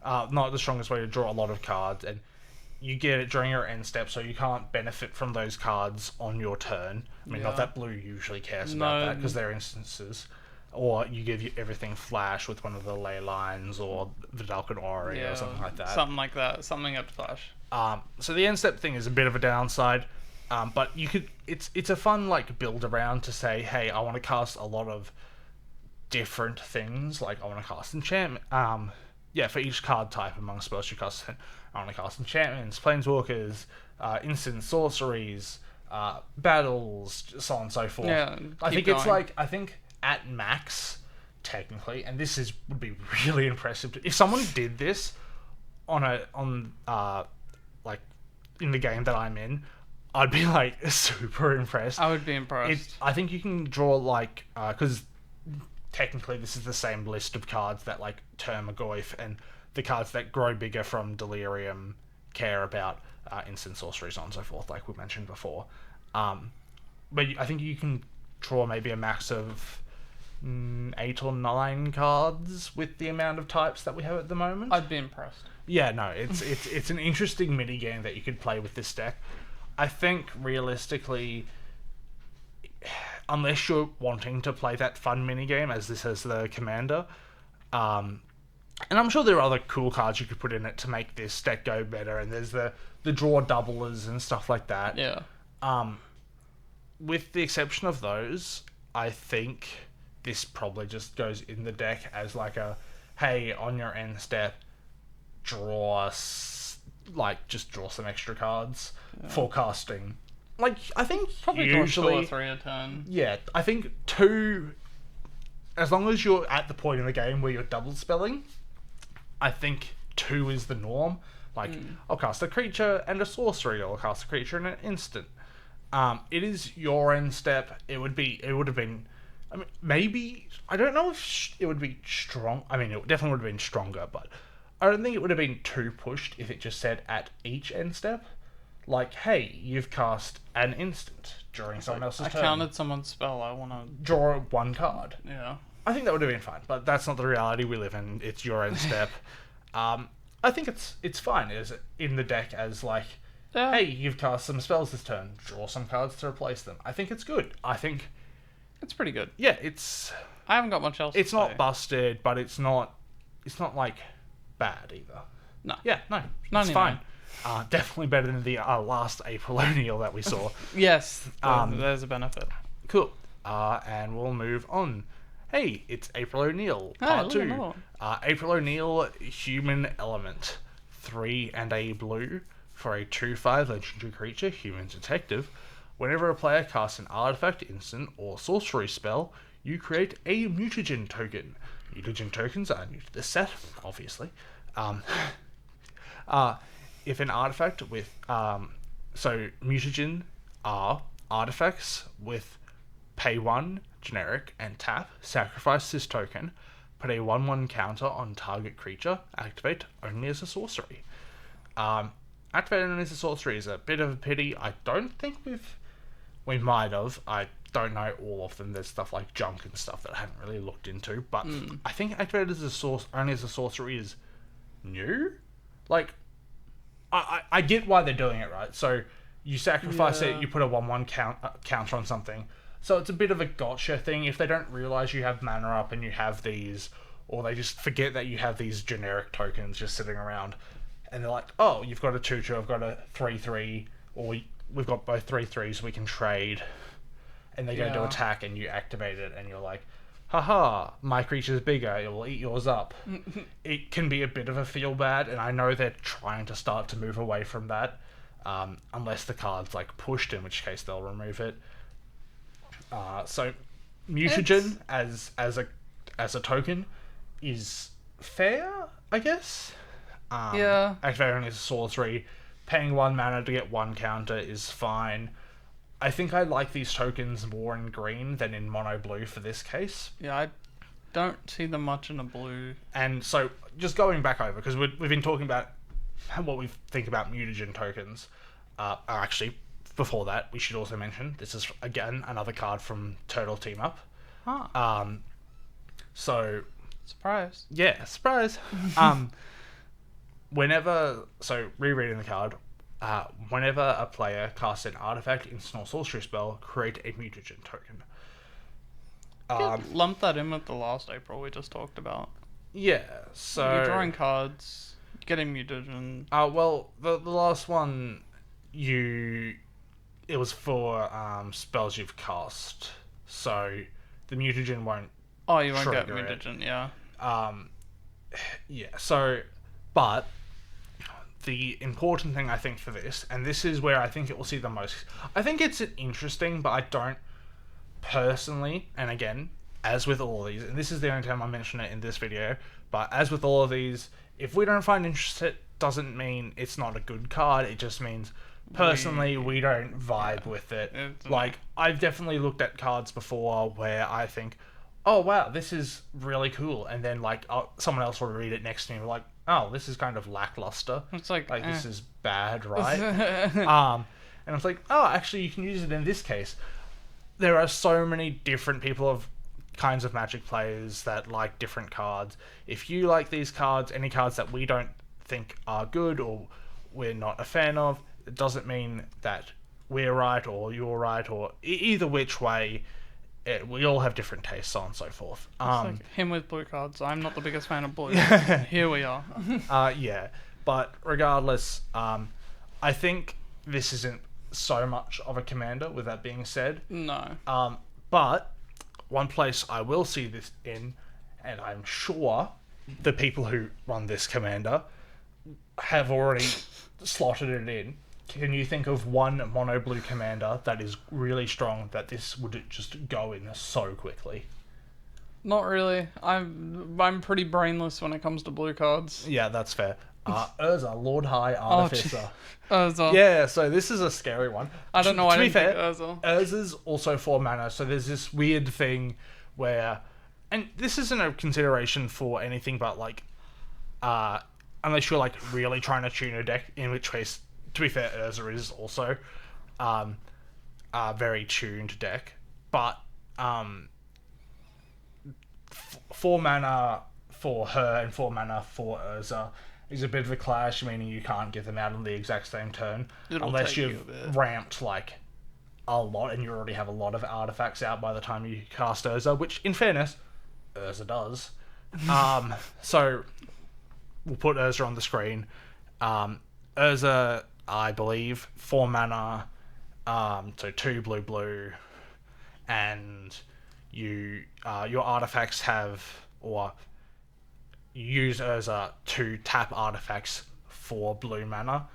Not the strongest way to draw a lot of cards, and you get it during your end step, so you can't benefit from those cards on your turn. I mean, not that blue usually cares about that because they're instances. Or you give everything flash with one of the ley lines or the Dalkin Ori or something like that. Something like that. Something up to flash. So the end step thing is a bit of a downside, but you could. It's a fun like build around to say, hey, I want to cast a lot of different things. Like I want to cast enchantment. For each card type among spells you cast, I want to cast enchantments, planeswalkers, instant sorceries, battles, so on and so forth. Yeah, I think at max, technically, and would be really impressive if someone did this on like in the game that I'm in. I'd be like super impressed. I would be impressed. I think you can draw like because technically this is the same list of cards that like Termagoyf and the cards that grow bigger from Delirium care about instant sorceries, so on and so forth, like we mentioned before. But I think you can draw maybe a max of 8 or 9 cards with the amount of types that we have at the moment. I'd be impressed. Yeah, no, it's an interesting mini game that you could play with this deck. I think realistically, unless you're wanting to play that fun mini game as this has the Commander, And I'm sure there are other cool cards you could put in it to make this deck go better. And there's the draw doublers and stuff like that. Yeah. With the exception of those, I think this probably just goes in the deck as like a, hey, on your end step, just draw some extra cards for casting. Like, I think Probably usually draw 2 or 3 a turn. Yeah, I think 2, as long as you're at the point in the game where you're double spelling, I think 2 is the norm. Like, I'll cast a creature and a sorcery, or I'll cast a creature and an instant. It is your end step. It would have been, I mean, maybe, I don't know if it would be strong. I mean, it definitely would have been stronger, but I don't think it would have been too pushed if it just said at each end step, like, hey, you've cast an instant during someone else's turn. I counted someone's spell. I want to draw 1 card. Yeah. I think that would have been fine, but that's not the reality we live in. It's your end step. I think it's fine as in the deck as like, hey, you've cast some spells this turn. Draw some cards to replace them. I think it's good. I think it's pretty good. Yeah, I haven't got much else. It's to not say. busted, but it's not like bad either. No. Yeah, no, it's 99. fine. Definitely better than the last April O'Neil that we saw. Yes, there's a benefit. Cool. And we'll move on. Hey, it's April O'Neil, part 2. April O'Neil, Human Element. 3 and a blue for a 2/5 legendary creature, Human Detective. Whenever a player casts an artifact, instant, or sorcery spell, you create a mutagen token. Mutagen tokens are new to this set, obviously. If an artifact with... so, mutagen are artifacts with pay 1, generic, and tap, sacrifice this token, put a 1/1 counter on target creature, activate only as a sorcery. Activate only as a sorcery is a bit of a pity. I don't think we might have. I don't know all of them. There's stuff like junk and stuff that I haven't really looked into, but I think activate as a only as a sorcery is new. Like, I get why they're doing it, right? So you sacrifice it, you put a 1/1 counter on something. So it's a bit of a gotcha thing. If they don't realize you have mana up and you have these, or they just forget that you have these generic tokens just sitting around, and they're like, oh, you've got a 2/2, I've got a 3/3, or we've got both 3/3s, we can trade. And they go to attack and you activate it and you're like, haha, my creature's bigger, it will eat yours up. It can be a bit of a feel bad, and I know they're trying to start to move away from that, unless the card's like pushed, in which case they'll remove it. So mutagen as a token is fair, I guess. Activating as a sorcery, paying 1 mana to get 1 counter is fine. I think I like these tokens more in green than in mono blue for this case. Yeah, I don't see them much in a blue. And so, just going back over, because we've been talking about what we think about mutagen tokens. Actually, before that, we should also mention, this is, again, another card from Turtle Team Up. So... Surprise. Yeah, surprise. Rereading the card, whenever a player casts an artifact, instant, or sorcery spell, create a mutagen token. Lump that in with the last April we just talked about. Yeah, so... You're drawing cards, getting mutagen. Well, the last one, it was for spells you've cast, so the mutagen won't You won't get trigger it. mutagen, yeah. Yeah, so... But... The important thing I think for this, and this is where I think it will see the most... I think it's interesting, but I don't personally, and again, as with all of these, and this is the only time I mention it in this video, but as with all of these, if we don't find interest, it doesn't mean it's not a good card, it just means, personally, we don't vibe with it. Like, I've definitely looked at cards before where I think, oh wow, this is really cool, and then like someone else will read it next to me and be like, oh, this is kind of lackluster. It's like this is bad, right? And it's like, oh, actually, you can use it in this case. There are so many different kinds of Magic players that like different cards. If you like these cards, any cards that we don't think are good or we're not a fan of, it doesn't mean that we're right or you're right or either which way. we all have different tastes, so on and so forth. It's like him with blue cards. I'm not the biggest fan of blue. Here we are. Yeah, but regardless, I think this isn't so much of a commander. With that being said, No. But one place I will see this in, and I'm sure the people who run this commander have already slotted it in. Can you think of one mono blue commander that is really strong that this would just go in so quickly? Not really. I'm pretty brainless when it comes to blue cards. Yeah, that's fair. Urza, Lord High Artificer. Urza. Yeah, so this is a scary one. I don't know why I didn't pick Urza. Urza's also 4 mana, so there's this weird thing where... And this isn't a consideration for anything but, like... unless you're, like, really trying to tune a deck, in which case, to be fair, Urza is also a very tuned deck. But 4 mana for her and 4 mana for Urza is a bit of a clash, meaning you can't get them out on the exact same turn. Unless you've ramped, like, a lot, and you already have a lot of artifacts out by the time you cast Urza, which, in fairness, Urza does. So, we'll put Urza on the screen. Urza, I believe, 4 mana, so 2 blue, and you your artifacts have, or you use Urza to tap artifacts for blue mana,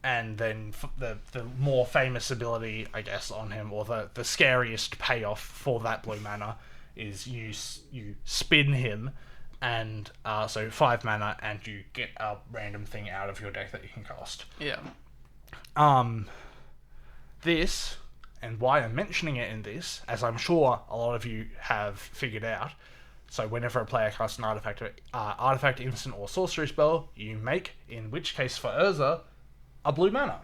and then the more famous ability, I guess, on him, or the scariest payoff for that blue mana is you spin him, and so 5 mana, and you get a random thing out of your deck that you can cast. Yeah. This, and why I'm mentioning it in this, as I'm sure a lot of you have figured out, so whenever a player casts an artifact, instant, or sorcery spell, you make, in which case for Urza, a blue mana.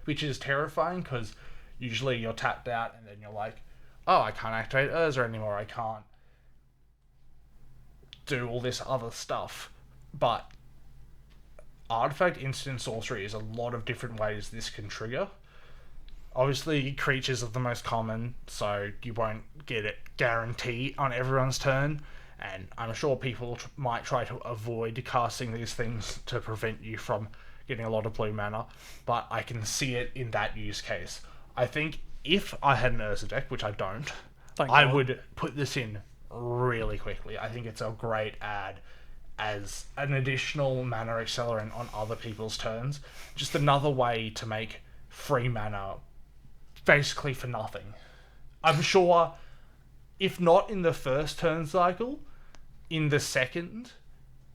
Which is terrifying, because usually you're tapped out, and then you're like, oh, I can't activate Urza anymore, I can't do all this other stuff. But artifact, instant, sorcery is a lot of different ways this can trigger. Obviously, creatures are the most common, so you won't get it guaranteed on everyone's turn, and I'm sure people might try to avoid casting these things to prevent you from getting a lot of blue mana, but I can see it in that use case. I think if I had an Urza deck, which I don't, I would put this in really quickly. I think it's a great add as an additional mana accelerant on other people's turns. Just another way to make free mana basically for nothing. I'm sure, if not in the first turn cycle, in the second,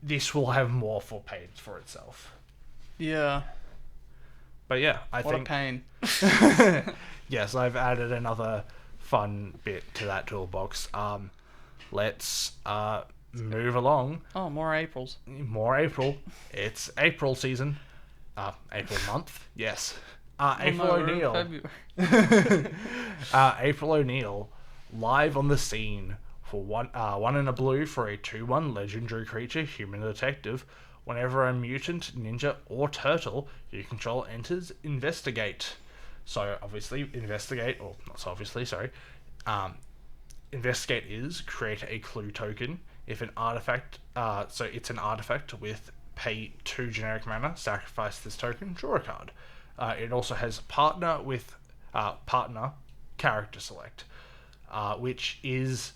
this will have more for paid for itself. Yeah. But yeah, I what think... a pain. Yes, I've added another fun bit to that toolbox. Let's move along. Oh, more Aprils. More April. It's April season. April month. Yes. April O'Neil. April O'Neil, live on the scene for one in a blue for a 2/1 legendary creature, human detective. Whenever a mutant, ninja, or turtle you control enters, investigate. So obviously, investigate, or not so obviously, sorry. Investigate is create a clue token. If an artifact, so it's an artifact with pay 2 generic mana, sacrifice this token, draw a card. It also has partner with partner character select, which is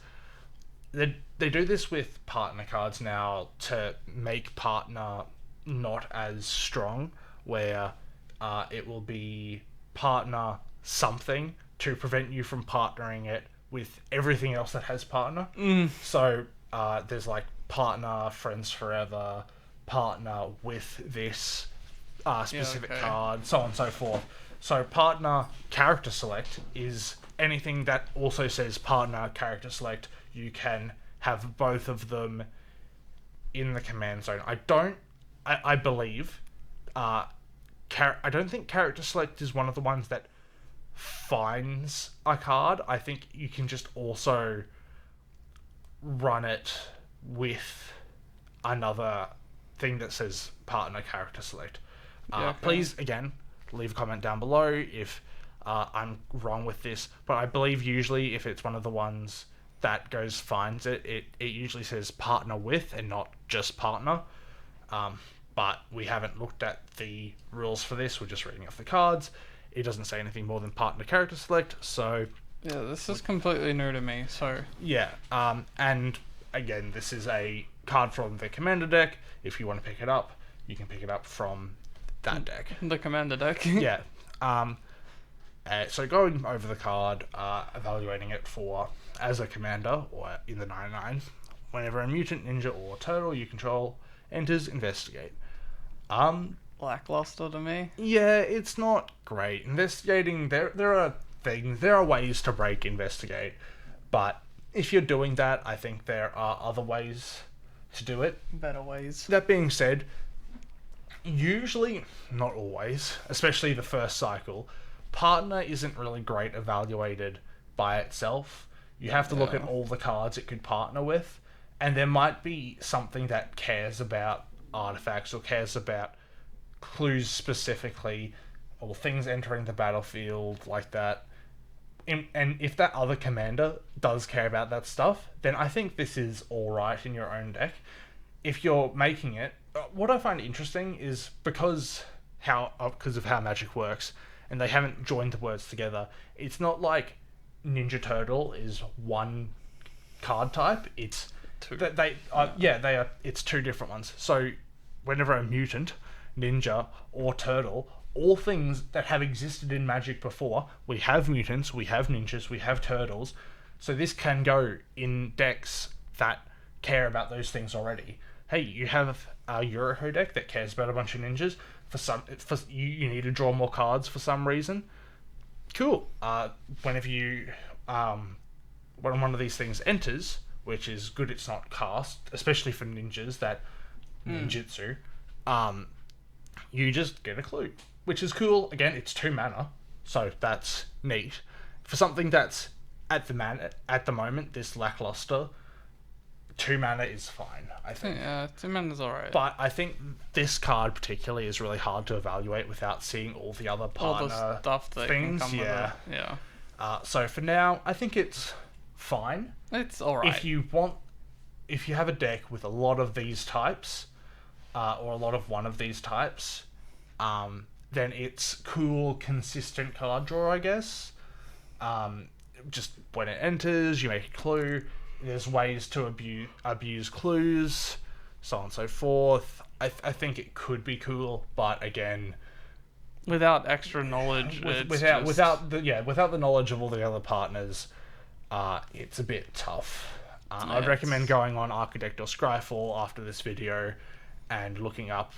they do this with partner cards now to make partner not as strong, where it will be partner something to prevent you from partnering it with everything else that has partner. So there's like partner friends forever, partner with this specific card, so on and so forth. So partner character select is anything that also says partner character select. You can have both of them in the command zone. I believe I don't think character select is one of the ones that finds a card. I think you can just also run it with another thing that says partner character select. Please, again, leave a comment down below if I'm wrong with this, but I believe usually if it's one of the ones that finds it, it usually says partner with and not just partner. But we haven't looked at the rules for this. We're just reading off the cards. It doesn't say anything more than partner character select. So yeah, this is completely new to me. So yeah, and again, this is a card from the Commander deck. If you want to pick it up, you can pick it up from that deck. The Commander deck. Yeah. So going over the card, evaluating it for as a commander or in the 99, whenever a mutant, ninja, or turtle you control enters, investigate. Lackluster to me. Yeah, it's not great. Investigating, there are ways to break investigate, but if you're doing that, I think there are other ways to do it. Better ways. That being said, usually, not always, especially the first cycle, partner isn't really great evaluated by itself. You have to look at all the cards it could partner with, and there might be something that cares about artifacts or cares about clues specifically, or things entering the battlefield like that. And if that other commander does care about that stuff, then I think this is alright in your own deck. If you're making it, what I find interesting is because of how Magic works, and they haven't joined the words together, it's not like Ninja Turtle is one card type. It's Two. they are. It's two different ones. So whenever a mutant, ninja, or turtle, all things that have existed in Magic before, we have mutants, we have ninjas, we have turtles. So this can go in decks that care about those things already. Hey, you have a Euro deck that cares about a bunch of ninjas. You need to draw more cards for some reason. Cool. Whenever you when one of these things enters, which is good, it's not cast, especially for ninjas that ninjutsu. You just get a clue, which is cool. Again, it's 2 mana, so that's neat. For something that's at the moment this lackluster, 2 mana is fine, I think. Yeah, 2 mana's alright. But I think this card particularly is really hard to evaluate without seeing all the other partner all the stuff that things. can come with it. Yeah. So for now, I think it's fine. It's alright. If you have a deck with a lot of these types, or a lot of one of these types, then it's cool, consistent card draw, I guess. Just when it enters, you make a clue. There's ways to abuse clues, so on and so forth. I think it could be cool, but again, without extra knowledge, without the knowledge of all the other partners, it's a bit tough. I'd recommend going on Archidekt or Scryfall after this video and looking up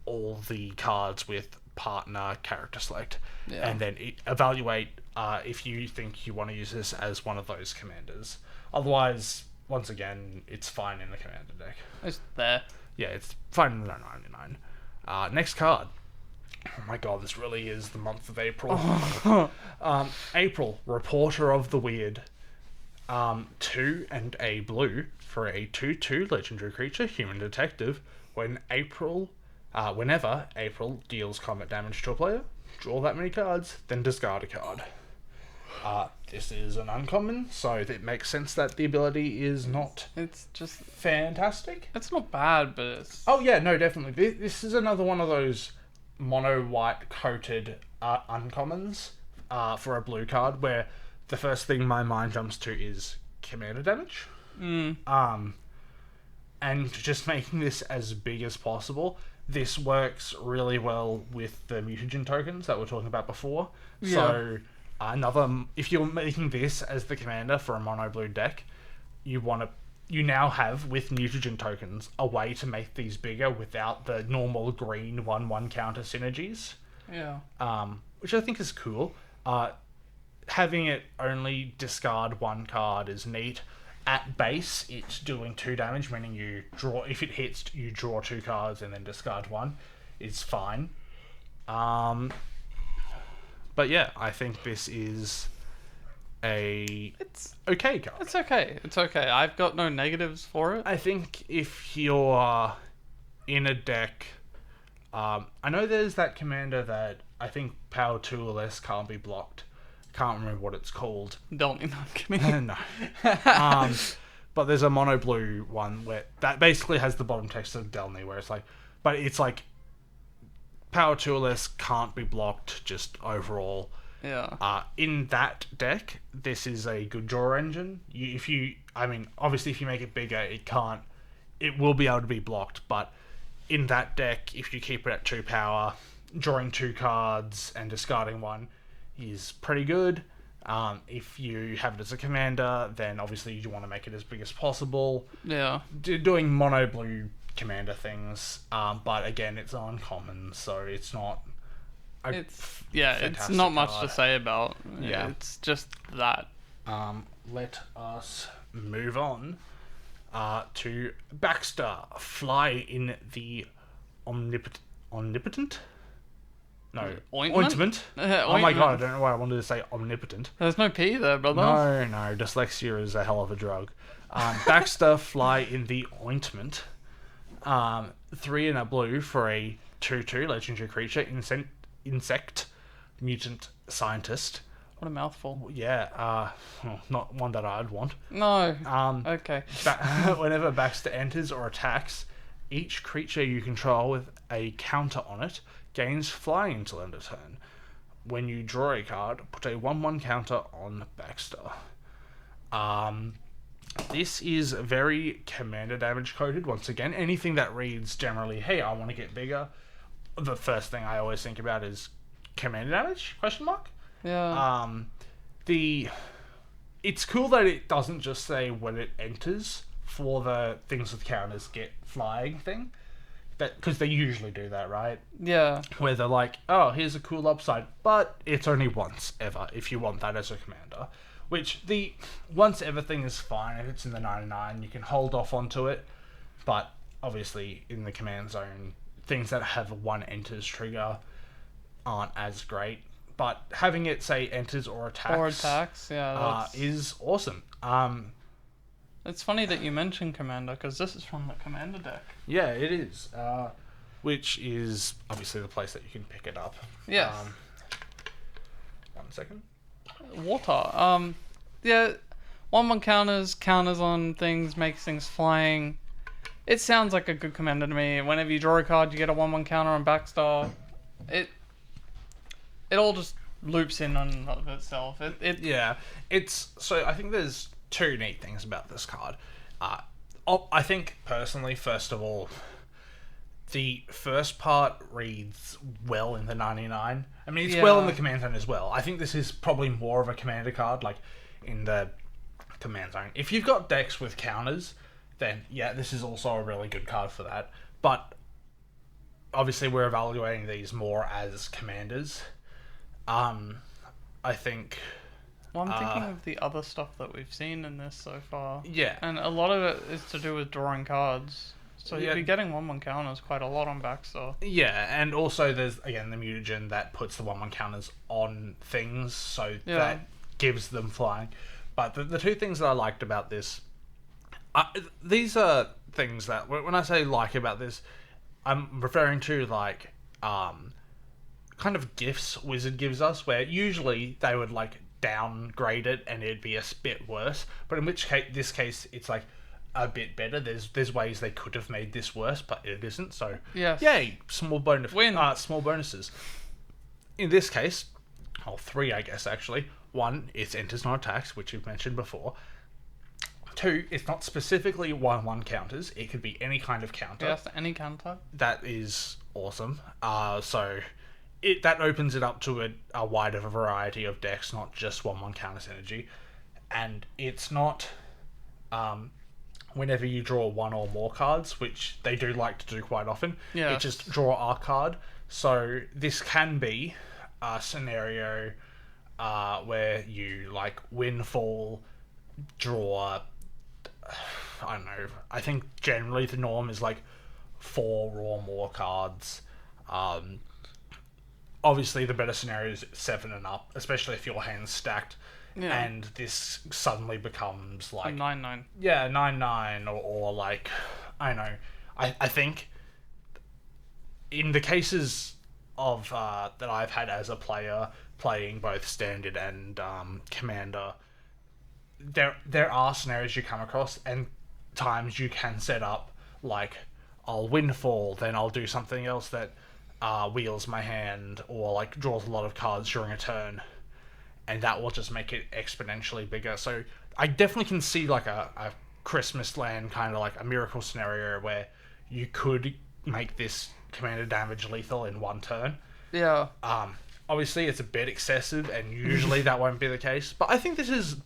all the cards with partner character select, and then evaluate if you think you want to use this as one of those commanders. Otherwise, once again, it's fine in the commander deck. It's there. Yeah, it's fine in the 99. Next card. Oh my god, this really is the month of April. April, Reporter of the Weird. 2 and a blue for a 2/2 legendary creature, human detective. Whenever April deals combat damage to a player, draw that many cards, then discard a card. This is an uncommon, so it makes sense that the ability is not It's just... fantastic. It's not bad, but it's... Oh yeah, no, definitely. This is another one of those mono white coated uncommons for a blue card, where the first thing my mind jumps to is commander damage. And just making this as big as possible. This works really well with the mutagen tokens that we were talking about before. Yeah. So if you're making this as the commander for a mono blue deck, you now have, with mutagen tokens, a way to make these bigger without the normal green 1/1 counter synergies. Yeah. Which I think is cool. Having it only discard 1 card is neat. At base, it's doing 2 damage, meaning if it hits, you draw 2 cards and then discard 1. It's fine. But yeah, I think this is it's okay card. It's okay. It's okay. I've got no negatives for it. I think if you're in a deck, I know there's that commander that I think power 2 or less can't be blocked. Can't remember what it's called. Don't me not kidding. No. But there's a mono blue one where that basically has the bottom text of Delny, where it's like, but it's like power 2 or less can't be blocked just overall. Yeah. In that deck, this is a good draw engine. Obviously if you make it bigger, it will be able to be blocked, but in that deck, if you keep it at 2 power, drawing 2 cards and discarding 1 is pretty good. If you have it as a commander, then obviously you want to make it as big as possible. Yeah. Doing mono blue commander things, but again, it's uncommon, so it's not. It's not much to say about. Yeah. It's just that. Let us move on to Baxter. Fly in the omnipotent? No, Ointment? Oh my god, I don't know why I wanted to say omnipotent. There's no P there, brother. No, dyslexia is a hell of a drug. Baxter, fly in the ointment. 3 in a blue for a 2/2 legendary creature, insect, mutant, scientist. What a mouthful. Yeah, not one that I'd want. No. Okay. Whenever Baxter enters or attacks, each creature you control with a counter on it gains flying until end of turn. When you draw a card, put a 1/1 counter on Baxter. This is very commander damage coded. Once again, anything that reads generally, hey, I want to get bigger, the first thing I always think about is commander damage? Question mark? Yeah. It's cool that it doesn't just say when it enters for the things with counters get flying thing. Because they usually do that, right? Yeah. Where they're like, oh, here's a cool upside, but it's only once ever if you want that as a commander. Which the once ever thing is fine if it's in the 99, you can hold off onto it. But obviously in the command zone, things that have a 1 enters trigger aren't as great. But having it say enters or attacks, yeah, is awesome. It's funny that you mentioned Commander, because this is from the Commander deck. Yeah, it is. Which is obviously the place that you can pick it up. Yes. 1 second. Water. Yeah, 1/1 counters on things, makes things flying. It sounds like a good commander to me. Whenever you draw a card, you get a 1/1 counter on Baxter. It all just loops in on of itself. Yeah, so I think there's 2 neat things about this card. I think personally, first of all, the first part reads well in the 99. I mean, it's well in the command zone as well. I think this is probably more of a commander card, like in the command zone. If you've got decks with counters, then yeah, this is also a really good card for that. But obviously, we're evaluating these more as commanders. I think. Well, I'm thinking of the other stuff that we've seen in this so far. Yeah. And a lot of it is to do with drawing cards. So you'll be getting 1/1 counters quite a lot on Baxter. Yeah, and also there's, again, the mutagen that puts the 1/1 counters on things, so that gives them flying. But the 2 things that I liked about this, these are things that, when I say like about this, I'm referring to, like, kind of gifts Wizard gives us, where usually they would, like, downgrade it and it'd be a bit worse, but in this case it's like a bit better. There's ways they could have made this worse, but it isn't. So yay, small bonuses. In this case, 3 I guess actually. 1, it's enters not attacks, which you've mentioned before. 2, it's not specifically 1/1 counters. It could be any kind of counter. Yes, any counter. That is awesome. So that opens it up to a wider variety of decks, not just 1/1 counter synergy. And it's not whenever you draw 1 or more cards, which they do like to do quite often. Yeah. It just draw a card. So this can be a scenario where you like windfall, draw. I don't know. I think generally the norm is like 4 or more cards. Obviously, the better scenario is 7 and up, especially if your hand's stacked. Yeah. And this suddenly becomes like 9/9. Yeah, 9/9 or like I don't know. I think in the cases that I've had as a player playing both standard and commander, there are scenarios you come across and times you can set up like I'll windfall, then I'll do something else that wheels my hand or like draws a lot of cards during a turn, and that will just make it exponentially bigger. So I definitely can see like a Christmas land kind of like a miracle scenario where you could make this commander damage lethal in one turn. Yeah. Obviously it's a bit excessive and usually that won't be the case, but I think this is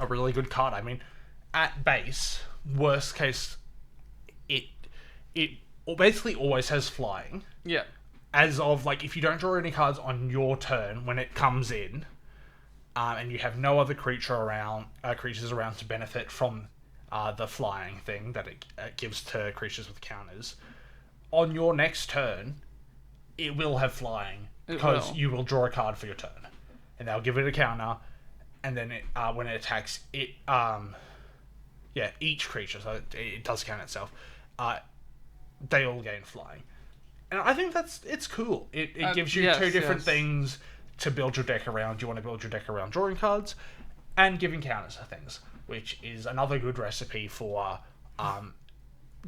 a really good card. I mean, at base, worst case, it basically always has flying. Yeah. As of like, if you don't draw any cards on your turn when it comes in, and you have no other creatures around to benefit from the flying thing that it gives to creatures with counters, on your next turn, it will have flying because you will draw a card for your turn, and they'll give it a counter, and then when it attacks it, each creature, so it does count itself, they all gain flying. And I think it's cool. It gives you two different things to build your deck around. You want to build your deck around drawing cards and giving counters to things, which is another good recipe for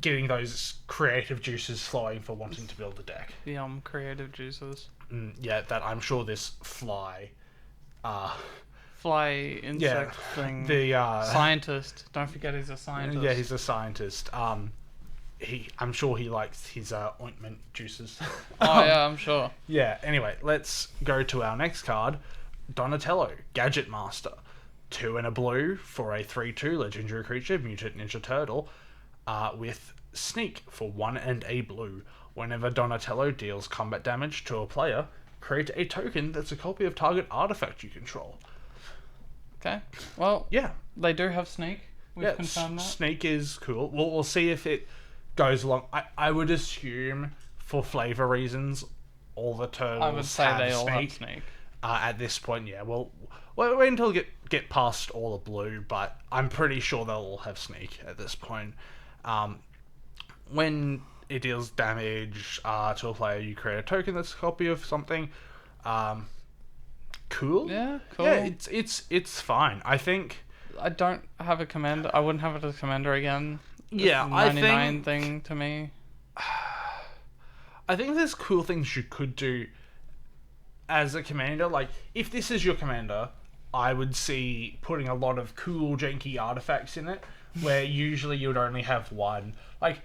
getting those creative juices flowing for wanting to build a deck. Yum, creative juices. That I'm sure this fly insect thing. The scientist. Don't forget he's a scientist. Yeah, he's a scientist. I'm sure he likes his ointment juices. Oh yeah, I'm sure. Yeah, anyway, let's go to our next card. Donatello, Gadget Master. 2 and a blue for a 3/2 legendary creature, Mutant Ninja Turtle, with Sneak for 1 and a blue. Whenever Donatello deals combat damage to a player, create a token that's a copy of target artifact you control. Okay. Well, yeah, they do have Sneak. We've confirmed that. Sneak is cool. We'll see if it goes along. I would assume for flavor reasons, all the turtles I would say have they all Sneak. have Sneak. At this point, yeah. Well, wait until get past all the blue, but I'm pretty sure they'll all have Sneak at this point. When it deals damage to a player, you create a token that's a copy of something. Cool. Yeah, cool. Yeah, it's fine. I think I don't have a commander. I wouldn't have it as a commander again. Yeah, It's a I 99 think thing to me. I think there's cool things you could do as a commander. Like, if this is your commander, I would see putting a lot of cool, janky artifacts in it, where usually you would only have one. Like,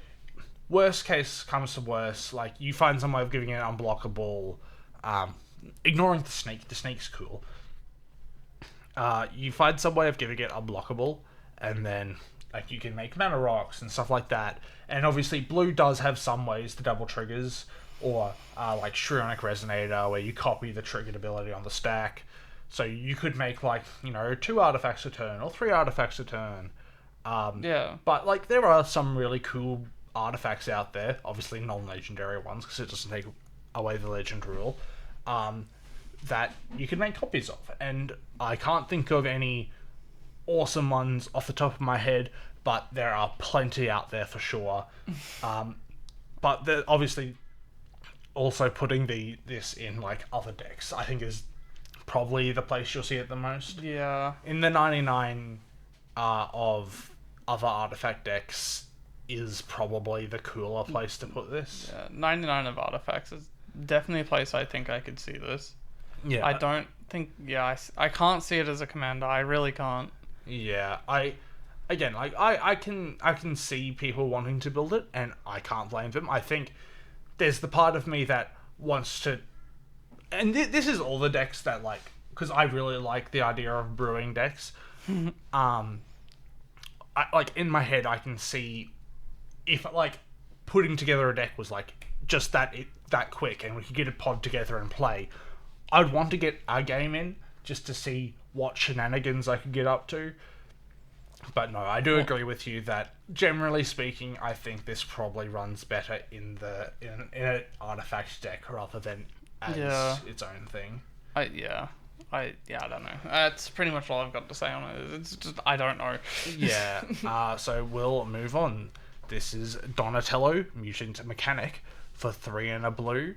worst case comes to worst, like, you find some way of giving it unblockable, ignoring the snake. The snake's cool. You find some way of giving it unblockable, and then like you can make mana rocks and stuff like that. And obviously blue does have some ways to double triggers, or like Shrionic Resonator, where you copy the triggered ability on the stack. So you could make like, 2 artifacts a turn or 3 artifacts a turn. Yeah. But like there are some really cool artifacts out there, obviously non-legendary ones because it doesn't take away the legend rule, that you can make copies of. And I can't think of any awesome ones off the top of my head, but there are plenty out there for sure. But obviously also putting this in like other decks, I think is probably the place you'll see it the most. Yeah. In the 99 of other artifact decks is probably the cooler place to put this. Yeah, 99 of artifacts is definitely a place I think I could see this. Yeah. I don't think... Yeah, I can't see it as a commander. I really can't. Yeah, I can see people wanting to build it, and I can't blame them. I think there's the part of me that wants to, and this is all the decks that like, because I really like the idea of brewing decks. Like in my head, I can see if like putting together a deck was like just that quick, and we could get a pod together and play. I'd want to get a game in just to see what shenanigans I could get up to. But no, I do agree with you that generally speaking, I think this probably runs better in an artifact deck rather than as its own thing. I don't know. That's pretty much all I've got to say on it. It's just I don't know. Yeah. So we'll move on. This is Donatello, Mutant Mechanic, for 3 and a blue.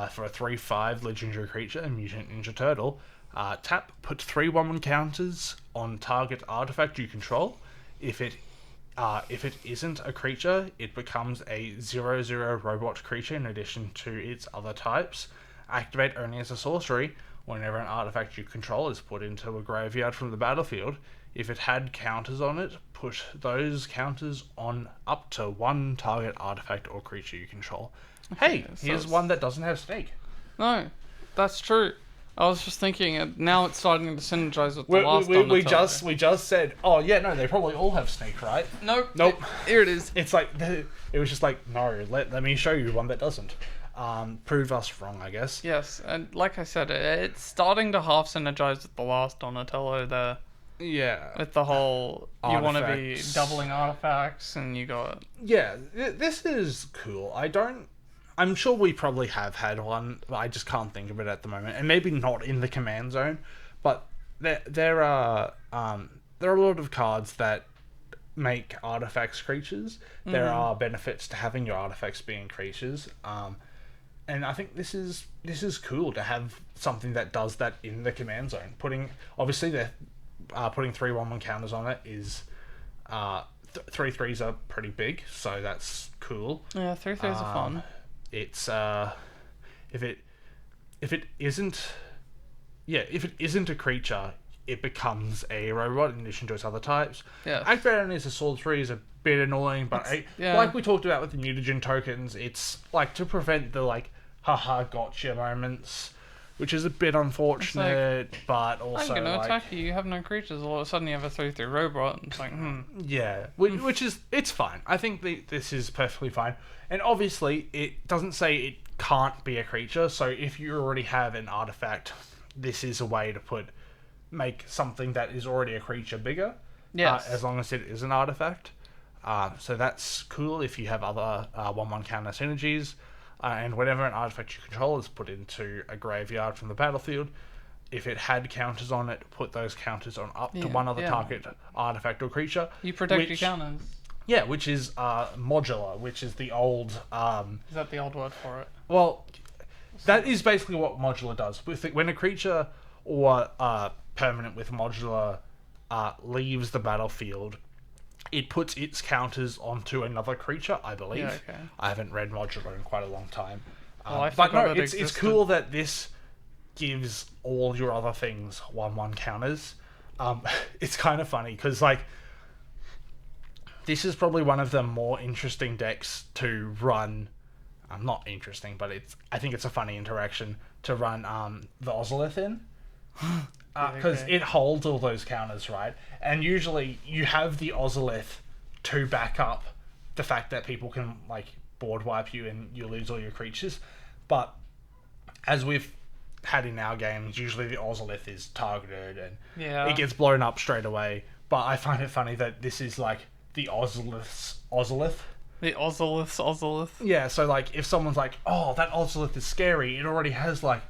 for a 3/5 legendary creature, a Mutant Ninja Turtle. Tap, put 3/1/1 counters on target artifact you control. If it isn't a creature, it becomes a 0/0 robot creature in addition to its other types. Activate only as a sorcery whenever an artifact you control is put into a graveyard from the battlefield. If it had counters on it, put those counters on up to one target artifact or creature you control. Hey, here's one that doesn't have Snake. No, that's true. I was just thinking, now it's starting to synergize with the last we just said, oh yeah, no, they probably all have Snake, right? Nope. Here it is. It's like, it was just like, no, let me show you one that doesn't. Prove us wrong, I guess. Yes, and like I said, it's starting to half synergize with the last Donatello there. Yeah. With the whole, you want to be Artifacts. doubling artifacts, and you got... Yeah, this is cool. I'm sure we probably have had one, but I just can't think of it at the moment. And maybe not in the command zone, but there are a lot of cards that make artifacts creatures. There are benefits to having your artifacts being creatures. And I think this is cool to have something that does that in the command zone. Putting 3/1/1 counters on it is 3/3s are pretty big, so that's cool. Yeah, 3/3s are fun. It's if it isn't a creature, it becomes a robot in addition to its other types. Yeah. Activate only as a sorcery is a bit annoying, but like we talked about with the mutagen tokens, it's like to prevent the like haha gotcha moments, which is a bit unfortunate, but also I'm gonna like, attack you. You have no creatures. All of a sudden, you have a 3/3 robot. And it's like, yeah, which is, it's fine. I think this is perfectly fine. And obviously, it doesn't say it can't be a creature. So if you already have an artifact, this is a way to make something that is already a creature bigger. Yes. As long as it is an artifact. So that's cool if you have other 1/1 counter synergies. And whenever an artifact you control is put into a graveyard from the battlefield, if it had counters on it, put those counters on up to one other target artifact or creature. you protect your counters. Yeah, which is modular, which is the old... Is that the old word for it? Well, that is basically what modular does. When a creature or permanent with modular leaves the battlefield, it puts its counters onto another creature, I believe. Yeah, okay. I haven't read modular in quite a long time. I but no, forgot it it's existed. cool that this gives all your other things 1/1 counters. It's kind of funny, because like, this is probably one of the more interesting decks to run. Not interesting, but I think it's a funny interaction to run the Ozolith in. Because it holds all those counters, right? And usually you have the Ozolith to back up the fact that people can like board wipe you and you lose all your creatures. But as we've had in our games, usually the Ozolith is targeted and it gets blown up straight away. But I find it funny that this is like the Ozolith's Ozolith. The Ozolith. Yeah, so like if someone's like, oh, that Ozolith is scary, it already has like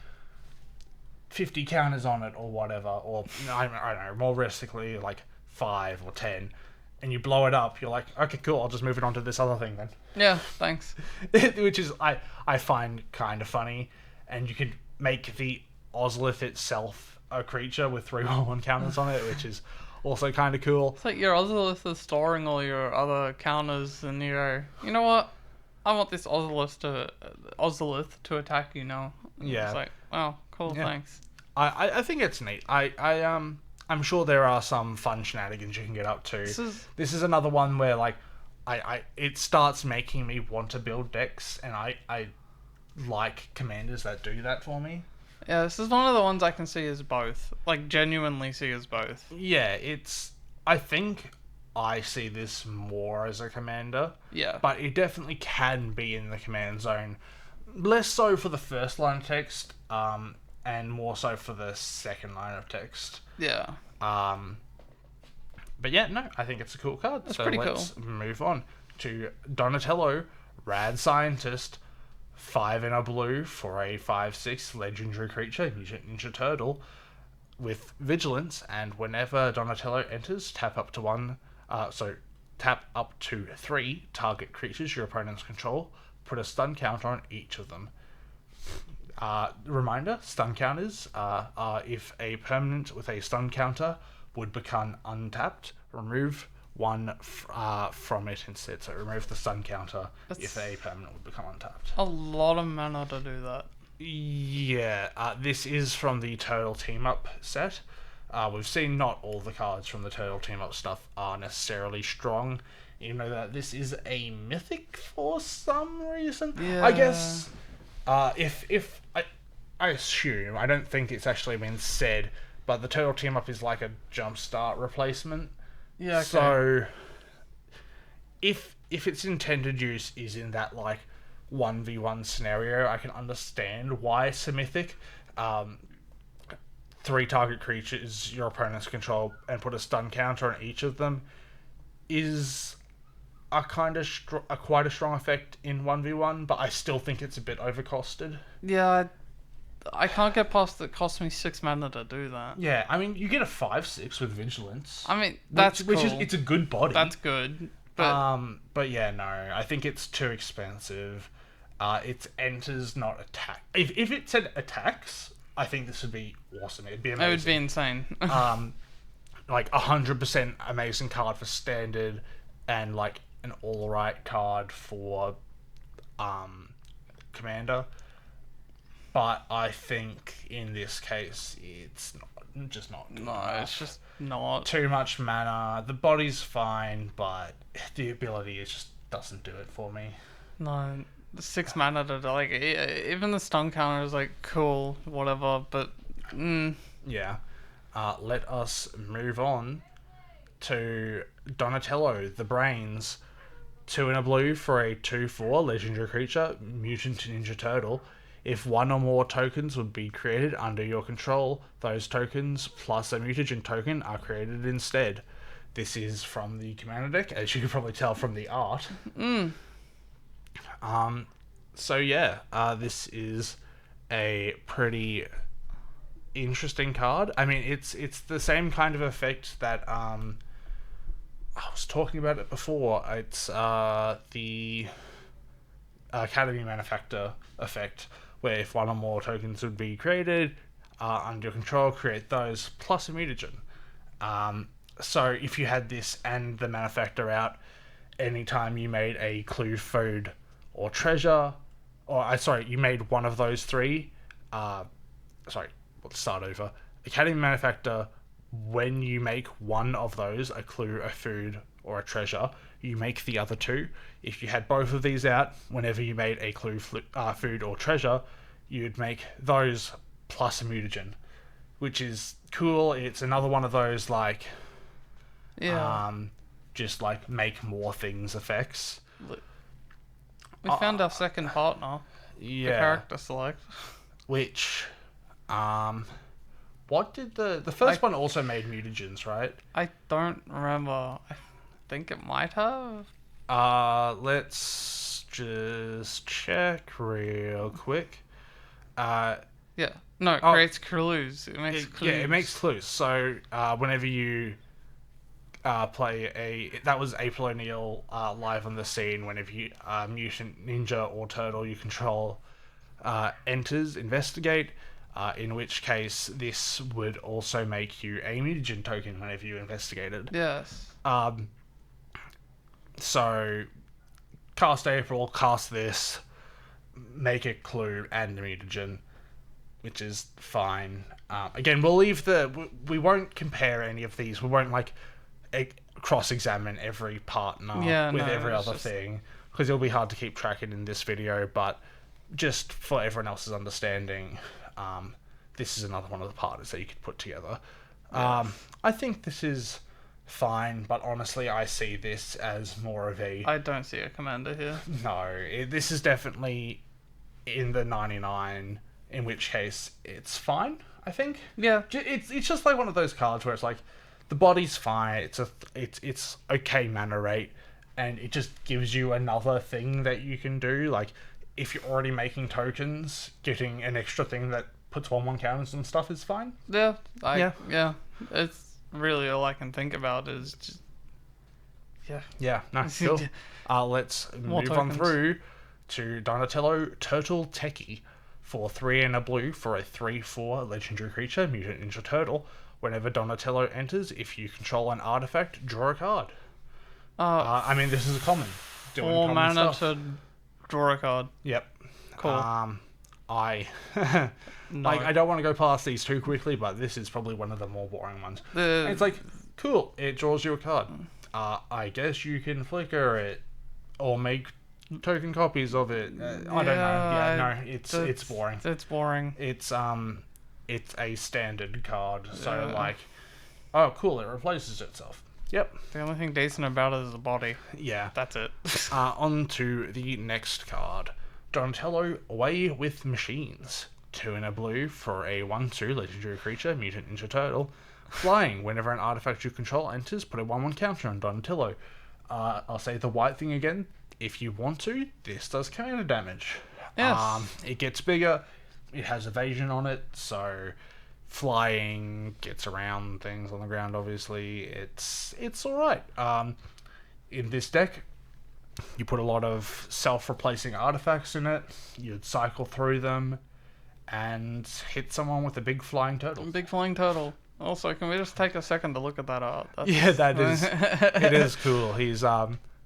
50 counters on it or whatever, or I don't know, more realistically like 5 or 10, and you blow it up, you're like, okay, cool, I'll just move it on to this other thing then. Yeah, thanks. Which is I find kind of funny, and you could make the Ozolith itself a creature with 3/1 counters on it, which is also kind of cool. It's like your Ozolith is storing all your other counters, and you go, you know what? I want this Ozolith to attack you now. And Yeah. It's like, oh, cool, thanks. I think it's neat. I'm sure there are some fun shenanigans you can get up to. This is another one where like it starts making me want to build decks, and I like commanders that do that for me. Yeah, this is one of the ones I can see as both. Like, genuinely see as both. Yeah, I think I see this more as a commander. Yeah. But it definitely can be in the command zone. Less so for the first line of text, and more so for the second line of text. Yeah. But yeah, no, I think it's a cool card. That's so pretty let's cool. move on to Donatello, Rad Scientist, 5 in a blue for a 5/6 legendary creature, Mutant Ninja Turtle, with Vigilance, and whenever Donatello enters, tap up to 3 target creatures your opponents control, put a stun counter on each of them. Reminder, stun counters are if a permanent with a stun counter would become untapped, remove one from it instead. So remove the stun counter if a permanent would become untapped. A lot of mana to do that. Yeah, this is from the Turtle Team Up set. We've seen not all the cards from the Turtle Team Up stuff are necessarily strong. You know that this is a mythic for some reason. Yeah. I guess if I assume, I don't think it's actually been said, but the Turtle Team Up is like a jumpstart replacement. Yeah. Okay. So if its intended use is in that like 1v1 scenario, I can understand why it's a mythic. 3 target creatures your opponents control and put a stun counter on each of them is a kind of quite a strong effect in 1v1, but I still think it's a bit overcosted. Yeah. I can't get past that. It costs me 6 mana to do that. Yeah, I mean, you get a 5/6 with Vigilance. I mean, that's which cool. is it's a good body. That's good. But yeah, no, I think it's too expensive. It enters, not attack. If it said attacks, I think this would be awesome. It'd be amazing. it would be insane. Like 100% amazing card for standard, and like an all right card for commander. But I think in this case, it's just not good No, enough. it's just not. Too much mana. The body's fine, but the ability just doesn't do it for me. No, the 6 mana to like even the stun counter is like cool, whatever. But Yeah. Let us move on to Donatello, the Brains. 2 in a blue for a 2/4 legendary creature, Mutant Ninja Turtle. If one or more tokens would be created under your control, those tokens plus a mutagen token are created instead. This is from the Commander deck, as you can probably tell from the art. So yeah, this is a pretty interesting card. I mean, it's the same kind of effect that I was talking about it before. It's the Academy Manufactor effect, where if one or more tokens would be created under your control, create those plus a mutagen. So if you had this and the Manufactor out, anytime you made a clue, food, or treasure, you made one of those 3. Let's start over. Academy Manufactor, when you make one of those, a clue, a food, or a treasure, you make the other 2. If you had both of these out, whenever you made a clue, food, or treasure, you'd make those plus a mutagen, which is cool. It's another one of those, like, just like make more things effects. We found our second partner. Yeah. The character select. Which, what did the first one also made mutagens, right? I don't remember. I think it might have. Let's just check real quick. Yeah. No, it creates clues. It makes clues. Yeah, it makes clues. So, whenever you play that was April O'Neil live on the scene, whenever you mutant ninja or turtle you control enters investigate, in which case this would also make you a mutagen token whenever you investigated. Yes. So cast April, cast this, make a clue and a mutagen, which is fine. Again, we'll leave we won't compare any of these. We won't like cross-examine every partner with every other thing, because it'll be hard to keep track in this video, but just for everyone else's understanding, this is another one of the partners that you could put together. I think this is fine, but honestly I see this as more of a... I don't see a commander here. No, this is definitely in the 99, in which case it's fine, I think. Yeah. It's just like one of those cards where it's like, the body's fine, it's okay mana rate, and it just gives you another thing that you can do. Like, if you're already making tokens, getting an extra thing that puts 1/1 counters and stuff is fine. Yeah. Yeah. It's really all I can think about is just... Yeah. Yeah, no, cool. Let's move on through to Donatello Turtle Techie. For 3 and a blue for a 3/4 legendary creature, Mutant Ninja Turtle. Whenever Donatello enters, if you control an artifact, draw a card. I mean, this is a common. Doing 4 common mana stuff. to draw a card. Yep. Cool. I No. like. I don't want to go past these too quickly, but this is probably one of the more boring ones. It's like, cool. It draws you a card. I guess you can flicker it or make token copies of it. I don't know. Yeah, no, it's boring. It's boring. It's a standard card. So like, oh cool, it replaces itself. Yep. The only thing decent about it is the body. Yeah. That's it. On to the next card. Donatello, Away with Machines. 2 and a blue for a 1/2 legendary creature, Mutant Ninja Turtle. Flying, whenever an artifact you control enters, put a 1/1 counter on Donatello. I'll say the white thing again. If you want to, this does counter damage. Yes. It gets bigger. It has evasion on it, so flying gets around things on the ground. Obviously, it's all right. In this deck, you put a lot of self-replacing artifacts in it. You'd cycle through them and hit someone with a big flying turtle. Big flying turtle. Also, can we just take a second to look at that art? Yeah, that is. It is cool. He's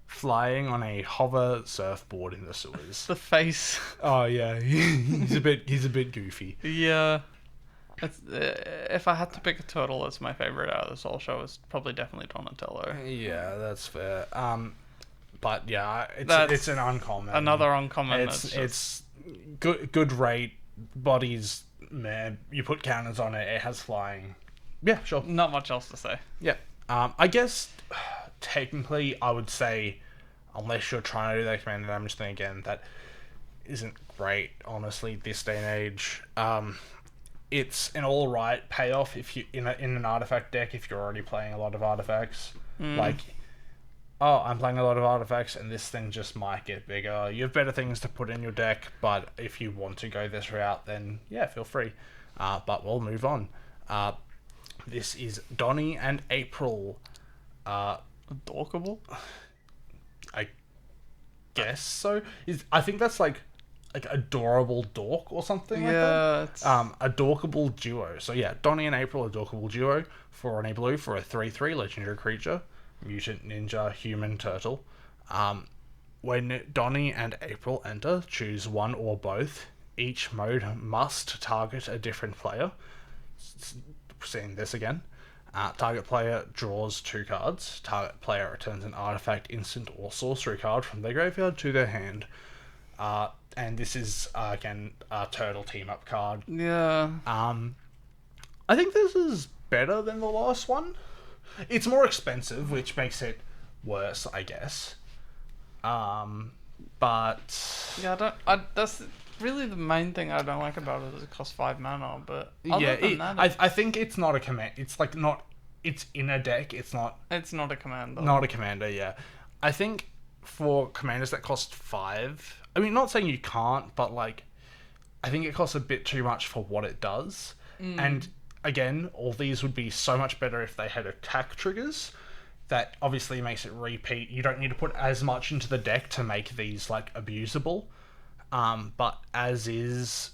flying on a hover surfboard in the sewers. The face. Oh yeah, he's a bit goofy. Yeah. It's, if I had to pick a turtle as my favorite out of this whole show, it's probably definitely Donatello. Yeah, that's fair. But yeah, That's it's an uncommon. Another uncommon. It's good rate. Bodies, man. You put counters on it. It has flying. Yeah, sure. Not much else to say. Yeah. I guess technically I would say, unless you're trying to do that command damage thing again, that isn't great. Honestly, this day and age, it's an all right payoff if you in an artifact deck if you're already playing a lot of artifacts. Like, oh, I'm playing a lot of artifacts and this thing just might get bigger. You have better things to put in your deck, but if you want to go this route, then yeah, feel free. But we'll move on. This is Donnie and April. Dorkable? I guess so. I think that's like adorable dork or something like that. A dorkable duo. So yeah, Donnie and April, a dorkable duo. 4 and a blue for a 3/3 legendary creature, Mutant Ninja Human Turtle. When Donnie and April enter, choose one or both. Each mode must target a different player. Seeing this again. Target player draws 2 cards. Target player returns an artifact, instant, or sorcery card from their graveyard to their hand. And this is, again, a turtle team-up card. Yeah. I think this is better than the last one. It's more expensive, which makes it worse, I guess. But... Yeah, that's really the main thing I don't like about it is it costs 5 mana, but other than that... I think it's not a command. It's like not... It's in a deck. It's not... It's not a commander. Not a commander, yeah. I think for commanders that cost 5... I mean, not saying you can't, but like... I think it costs a bit too much for what it does. And again, all these would be so much better if they had attack triggers. That obviously makes it repeat. You don't need to put as much into the deck to make these like abusable. But as is,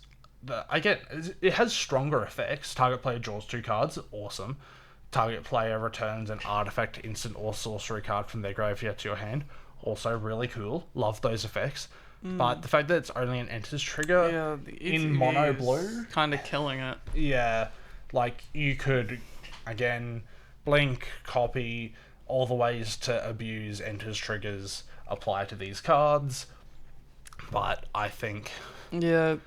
it has stronger effects. Target player draws 2 cards, awesome. Target player returns an artifact, instant, or sorcery card from their graveyard to your hand, also really cool. Love those effects. But the fact that it's only an enters trigger in mono blue, kind of killing it. Yeah, like you could, again, blink, copy, all the ways to abuse enters triggers apply to these cards. But I think the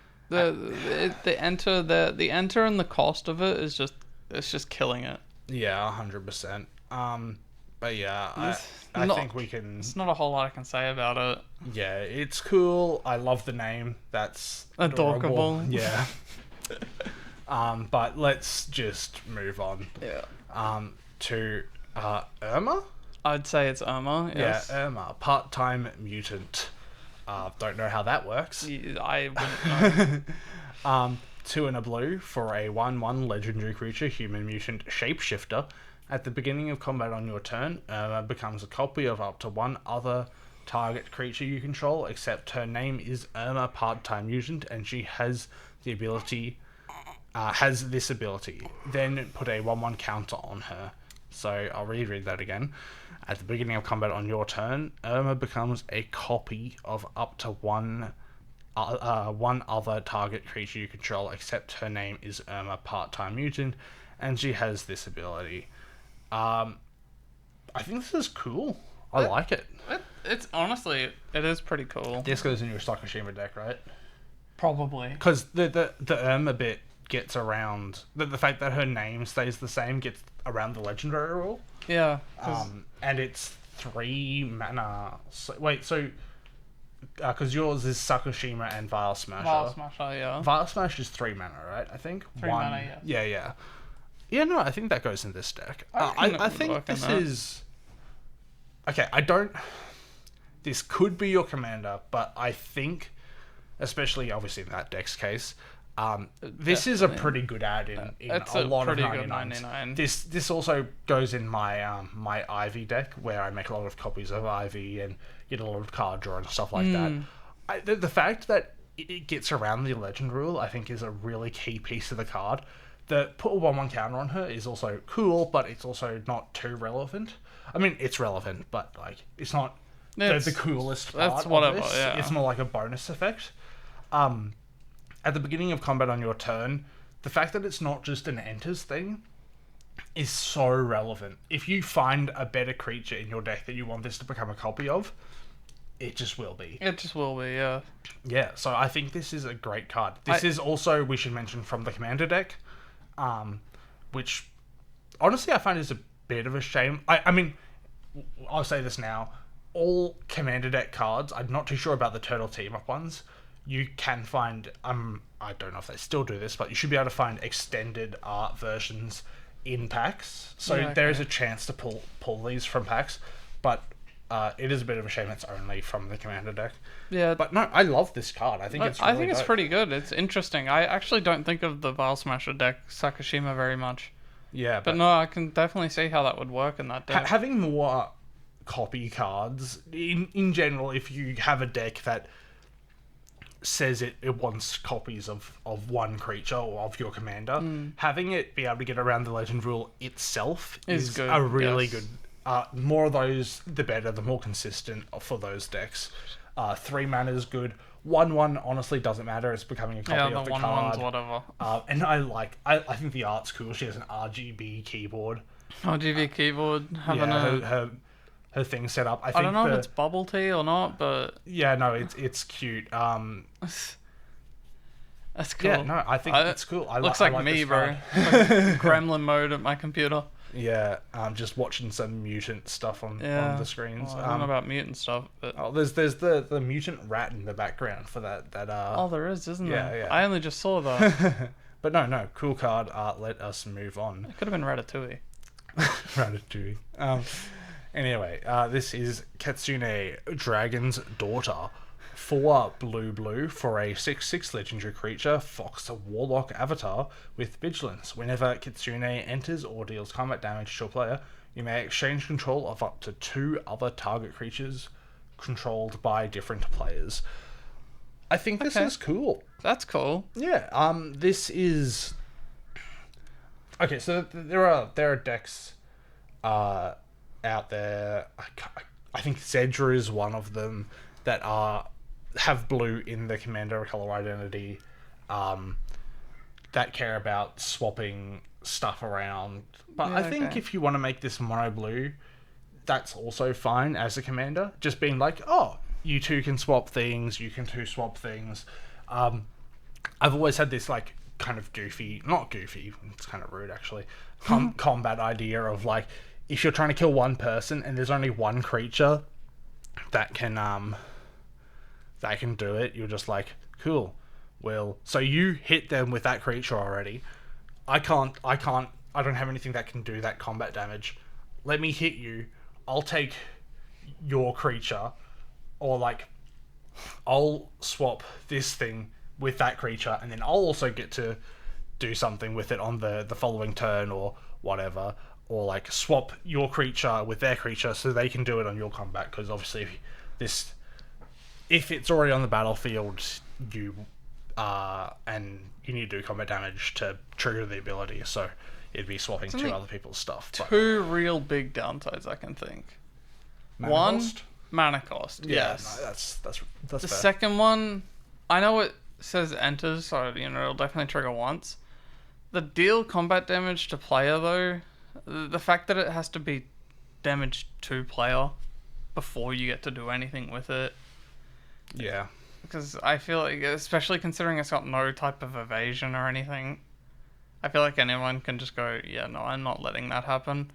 enter and the cost of it is just killing it. Yeah, 100%. But yeah, I think we can. There's not a whole lot I can say about it. Yeah, it's cool. I love the name. That's adorable. Yeah. But let's just move on. Yeah. To Irma. I'd say it's Irma. Yes. Yeah, Irma, part-time mutant. Don't know how that works. I wouldn't know. 2 and a blue for a 1/1 legendary creature, human mutant shapeshifter. At the beginning of combat on your turn, Irma becomes a copy of up to one other target creature you control, except her name is Irma, part-time mutant, and she has the ability, has this ability, then put a 1/1 counter on her. So I'll reread that again. At the beginning of combat on your turn, Irma becomes a copy of up to one other target creature you control, except her name is Irma, part-time mutant, and she has this ability. I think this is cool. I like it. It's honestly, it is pretty cool. This goes in your Sakashima deck, right? Probably. Because the Irma bit gets around... The fact that her name stays the same gets around the legendary rule. Yeah. And it's 3 mana... Because yours is Sakushima and Vile Smasher. Vile Smasher, yeah. Vile Smash is 3 mana, right? I think? 3 mana, yes. Yeah. Yeah, no, I think that goes in this deck. I think this is... Okay, I don't... This could be your commander, but I think, especially obviously in that deck's case, this is a pretty good add in a lot of 99s. This also goes in my my Ivy deck, where I make a lot of copies of Ivy and get a lot of card draw and stuff like that. The fact that it gets around the legend rule, I think, is a really key piece of the card. The put a 1/1 counter on her is also cool, but it's also not too relevant. I mean, it's relevant, but like it's not the coolest part of this. Yeah. It's more like a bonus effect. At the beginning of combat on your turn, the fact that it's not just an enters thing is so relevant. If you find a better creature in your deck that you want this to become a copy of, it just will be. It just will be, yeah. Yeah, so I think this is a great card. This is also, we should mention, from the Commander deck, which honestly I find is a bit of a shame. I mean, I'll say this now. All Commander deck cards, I'm not too sure about the Turtle Team-Up ones, you can find, I don't know if they still do this, but you should be able to find extended art versions in packs. So there is a chance to pull these from packs, but it is a bit of a shame it's only from the Commander deck. Yeah. But no, I love this card. I think it's really it's pretty good. It's interesting. I actually don't think of the Vile Smasher deck, Sakushima, very much. Yeah. But no, I can definitely see how that would work in that deck. Having more copy cards, in general, if you have a deck that says it wants copies of one creature or of your commander, having it be able to get around the legend rule itself is good. A really good... more of those, the better, the more consistent for those decks. 3 mana is good. 1/1 honestly doesn't matter. It's becoming a copy of the card. Whatever. And I think the art's cool. She has an RGB keyboard. RGB keyboard. Her thing set up. I don't know if it's bubble tea or not, but yeah, no, it's cute. That's cool. Yeah, no, I think it's cool. Looks like me, bro. Like gremlin mode at my computer. Yeah, just watching some mutant stuff on the screens. I don't know about mutant stuff, but there's the mutant rat in the background for that. There is, isn't there? Yeah. I only just saw that. But no, cool card. Let us move on. It could have been Ratatouille. Ratatouille. Anyway, this is Kitsune, Dragon's Daughter. 4 blue for a 6/6 legendary creature, Fox Warlock avatar with Vigilance. Whenever Kitsune enters or deals combat damage to a player, you may exchange control of up to 2 other target creatures controlled by different players. I think this is cool. That's cool. Yeah. This is... Okay, so there are decks out there. I think Zedra is one of them that have blue in the commander color identity, that care about swapping stuff around. But I think if you want to make this mono blue, that's also fine as a commander. Just being like, oh, you two can swap things, you can two swap things. I've always had this like kind of not goofy, it's kind of rude actually, combat idea of like, if you're trying to kill one person and there's only one creature that can do it, you're just like, cool. Well, so you hit them with that creature already. I don't have anything that can do that combat damage. Let me hit you. I'll take your creature, or like, I'll swap this thing with that creature, and then I'll also get to do something with it on the following turn or whatever. Or like swap your creature with their creature so they can do it on your combat, because obviously if it's already on the battlefield, you and you need to do combat damage to trigger the ability. So it'd be swapping two other people's stuff. Two real big downsides I can think. Mana One, cost? mana cost. Yeah, Yes. no, that's The fair. second one, I know it says enters, so it'll definitely trigger once. The deal combat damage to player though, the fact that it has to be damage to player before you get to do anything with it. Yeah. Because I feel like, especially considering it's got no type of evasion or anything, I feel like anyone can just go, yeah, no, I'm not letting that happen.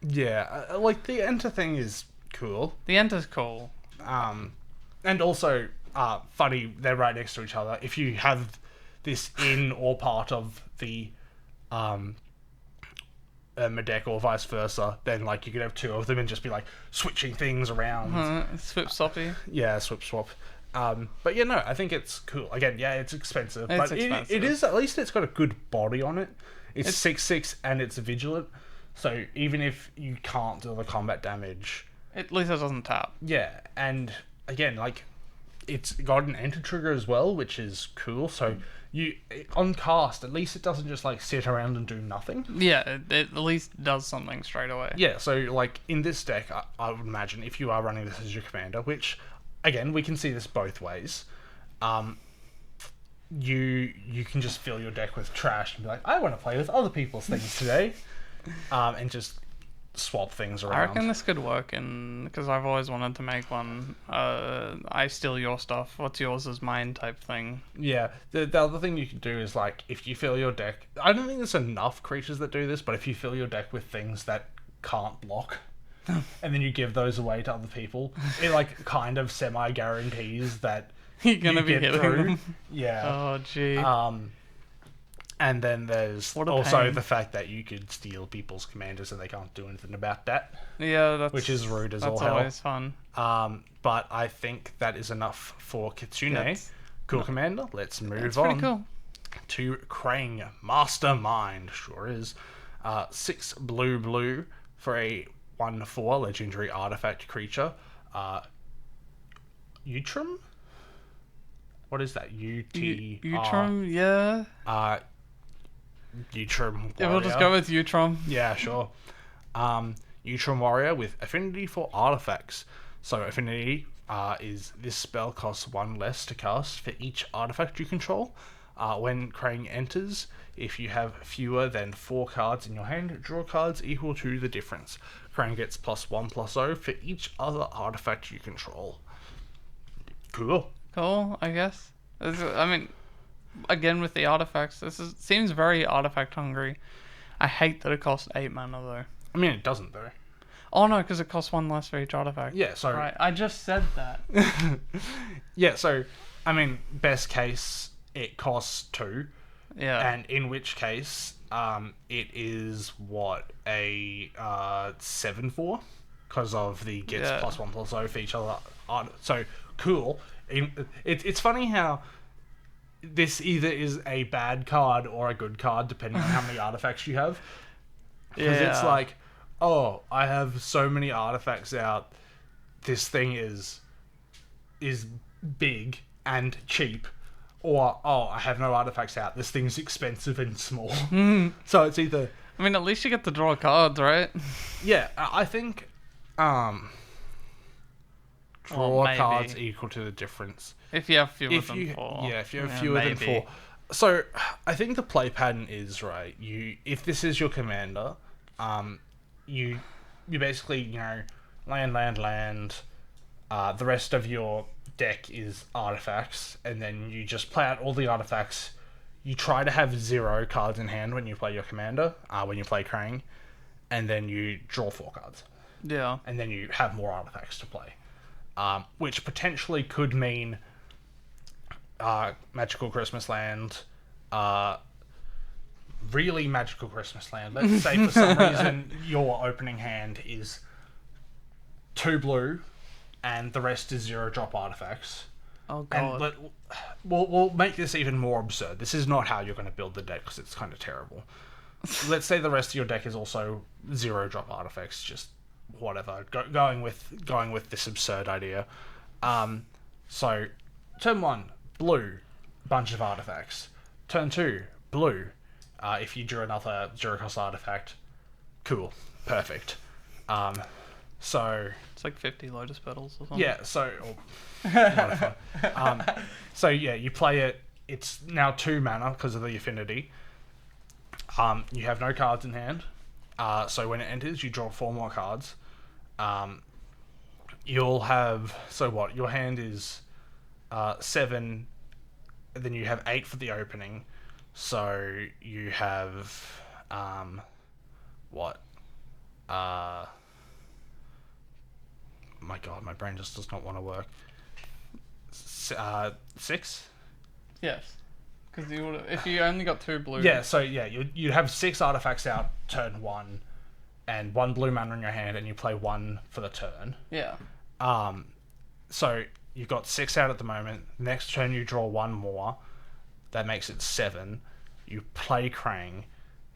Yeah, like the enter thing is cool. The enter's cool. And also, funny, they're right next to each other. If you have this in or part of the deck or vice versa, then like you could have two of them and just be like switching things around. Swip soppy. Yeah, swap. But yeah, no, I think it's cool. Again, yeah, it's expensive, It's but expensive. it is, at least it's got a good body on it. It's 6/6 and it's vigilant, so even if you can't do the combat damage, At least it doesn't tap. yeah, and again, like it's got an enter trigger as well, which is cool. So you on cast, at least it doesn't just like sit around and do nothing. Yeah, it at least does something straight away. Yeah, so like in this deck, I would imagine if you are running this as your commander, which again we can see this both ways, you can just fill your deck with trash and be like, I want to play with other people's things today, and just swap things around. I reckon this could work, because I've always wanted to make one. I steal your stuff. What's yours is mine type thing. Yeah, the other thing you can do is like if you fill your deck, I don't think there's enough creatures that do this, but if you fill your deck with things that can't block, and then you give those away to other people, it like kind of semi guarantees that You're gonna you be get hitting through. them. Yeah. Oh gee. And then there's What a also pain. the fact that you could steal people's commanders and they can't do anything about that, Yeah, that's which is rude as all that's hell. always fun. But I think that is enough for Kitsune. That's- Cool commander. Let's move It's on pretty cool. to Krang Mastermind. Sure is. 6 blue for a 1/4 legendary artifact creature. Utrum? What is that? Utrum, yeah. Utrum Warrior. Yeah, we'll just go with Utrum. Yeah, sure. Utrum Warrior with affinity for artifacts. So affinity is this spell costs 1 less to cast for each artifact you control. When Krang enters, if you have fewer than 4 cards in your hand, draw cards equal to the difference. Krang gets +1/+0 for each other artifact you control. Cool. Cool, I guess. I mean, again with the artifacts, seems very artifact hungry. I hate that it costs 8 mana though. I mean, it doesn't though. Oh no, because it costs 1 less for each artifact. Yeah, so Right, I just said that. yeah, so I mean, best case it costs 2, Yeah. and in which case, it is what a 7/4 because of the gets Yeah. +1/+0 for each other. So cool. It's funny how this either is a bad card or a good card depending on how many artifacts you have. Because it's Yeah. like, oh, I have so many artifacts out. This thing is big and cheap. Or, oh, I have no artifacts out. This thing's expensive and small. So it's either... I mean, at least you get to draw cards, right? Yeah, I think... draw maybe. cards equal to the difference. If you have fewer If than you 4. if you have fewer than maybe. 4. So I think the play pattern is right. If this is your commander, you basically land. The rest of your deck is artifacts, and then you just play out all the artifacts. You try to have 0 cards in hand when you play your commander, when you play Krang, and then you draw 4 cards, Yeah. and then you have more artifacts to play, which potentially could mean Magical Christmas Land, really Magical Christmas Land. Let's say for some reason your opening hand is 2 blue, and the rest is 0-drop artifacts. Oh And god. we'll make this even more absurd. This is not how you're going to build the deck because it's kind of terrible. Let's say the rest of your deck is also 0-drop artifacts. Just whatever. Going with this absurd idea. So turn 1, blue. bunch of artifacts. Turn 2, blue. If you drew another zero-cost artifact, cool, perfect. So It's like 50 Lotus Petals or something. yeah, so yeah, you play it. It's now 2 mana because of the affinity. You have no cards in hand. So when it enters, you draw 4 more cards. You'll have your hand is 7. Then you have 8 for the opening. So you have my god, my brain just does not want to work. 6. Yes. Because if you only got 2 blue. Yeah, so yeah, you have 6 artifacts out turn 1, and 1 blue mana in your hand, and you play 1 for the turn. Yeah. So you've got 6 out at the moment. Next turn you draw 1 more. That makes it 7. You play Krang.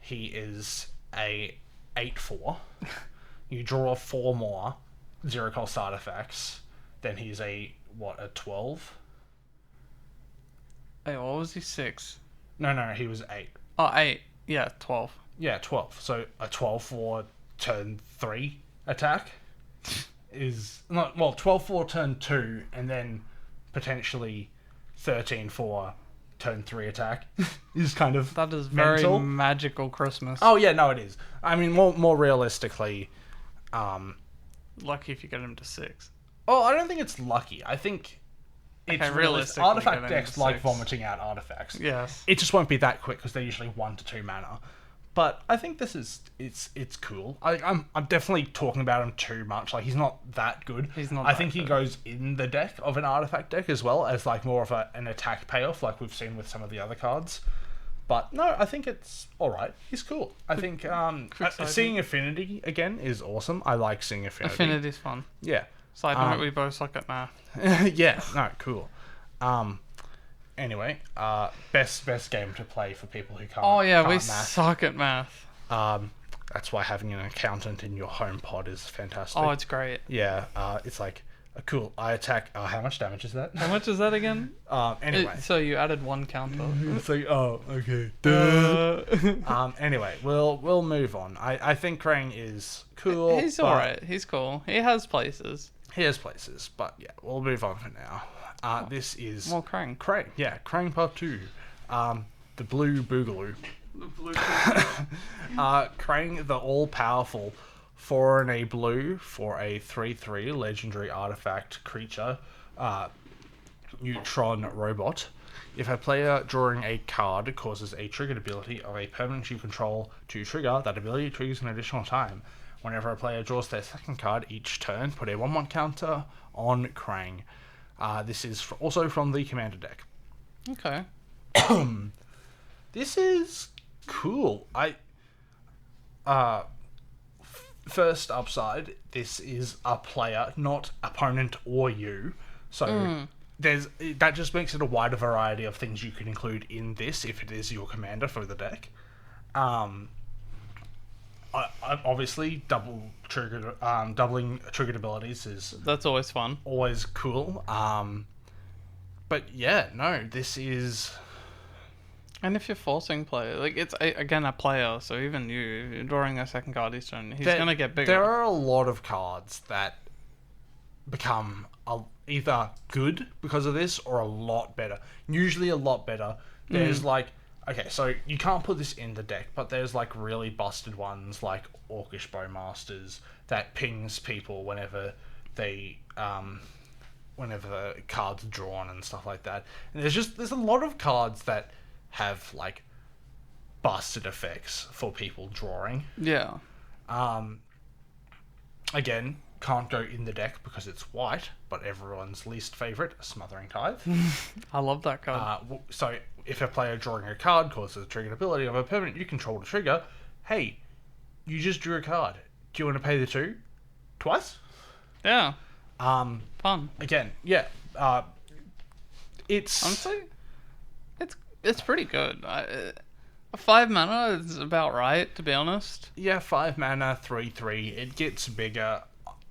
He is a 8/4. You draw 4 more 0-cost artifacts. Then he's a 12? Hey, what was he? 6? No, he was 8. Oh, 8. Yeah, 12. Yeah, 12. So a 12 for turn 3 attack is not 12 for turn 2, and then potentially 13 for turn 3 attack is kind of That is very mental. magical Christmas. Oh yeah, no, it is. I mean, more realistically, Lucky if you get him to 6. oh, I don't think it's lucky. I think it's Okay, realistic. realistically, Artifact get him decks to like 6. vomiting out artifacts. Yes. It just won't be that quick because they're usually 1 to 2 mana. But I think this is it's cool. I'm definitely talking about him too much. Like, he's not that good. He's not I that think he good. goes in the deck of an artifact deck as well as like more of an attack payoff, like we've seen with some of the other cards. But no, I think it's all right. He's cool. I think side seeing Affinity again is awesome. I like seeing Affinity. Affinity's fun. Yeah. Side note, we both suck at math. Yeah. No. Cool. Anyway, best game to play for people who can't. Oh yeah, can't we math. suck at math. That's why having an accountant in your home pod is fantastic. Oh, it's great. Yeah, it's like a cool. I attack. How much damage is that? How much is that again? Anyway. So you added 1 counter. It's like, oh, okay. Anyway, we'll move on. I think Krang is cool. He's alright. He's cool. He has places. He has places, but yeah, we'll move on for now. This is More Krang. Krang. Yeah, Krang Part 2. The Blue Boogaloo. The blue. Krang, the all-powerful 4 and a blue for a 3/3 legendary artifact creature, neutron robot. If a player drawing a card causes a triggered ability of a permanent you control to trigger, that ability triggers an additional time. Whenever a player draws their second card each turn, put a 1/1 counter on Krang. This is also from the Commander deck. Okay. This is cool. First upside, this is a player, not opponent or you. So that just makes it a wider variety of things you can include in this if it is your commander for the deck. Obviously, doubling triggered abilities is That's always fun. always cool. But yeah, no, this is. And if you're forcing play, like it's again a player, so even you, if you're drawing a second card each turn, he's gonna get bigger. There are a lot of cards that become either good because of this or a lot better. Usually a lot better. There's like, okay, so you can't put this in the deck, but there's like really busted ones like Orcish Bowmasters that pings people whenever they whenever the cards are drawn and stuff like that. And there's a lot of cards that have like busted effects for people drawing. Yeah. Again, can't go in the deck because it's white, but everyone's least favorite, Smothering Tithe. I love that card. So if a player drawing a card causes a triggered ability of a permanent you control to trigger, hey, you just drew a card. Do you want to pay the 2 twice? Yeah. Fun. Again, yeah. It's Honestly, it's pretty good. 5 mana is about right, to be honest. yeah, 5 mana, 3/3. It gets bigger.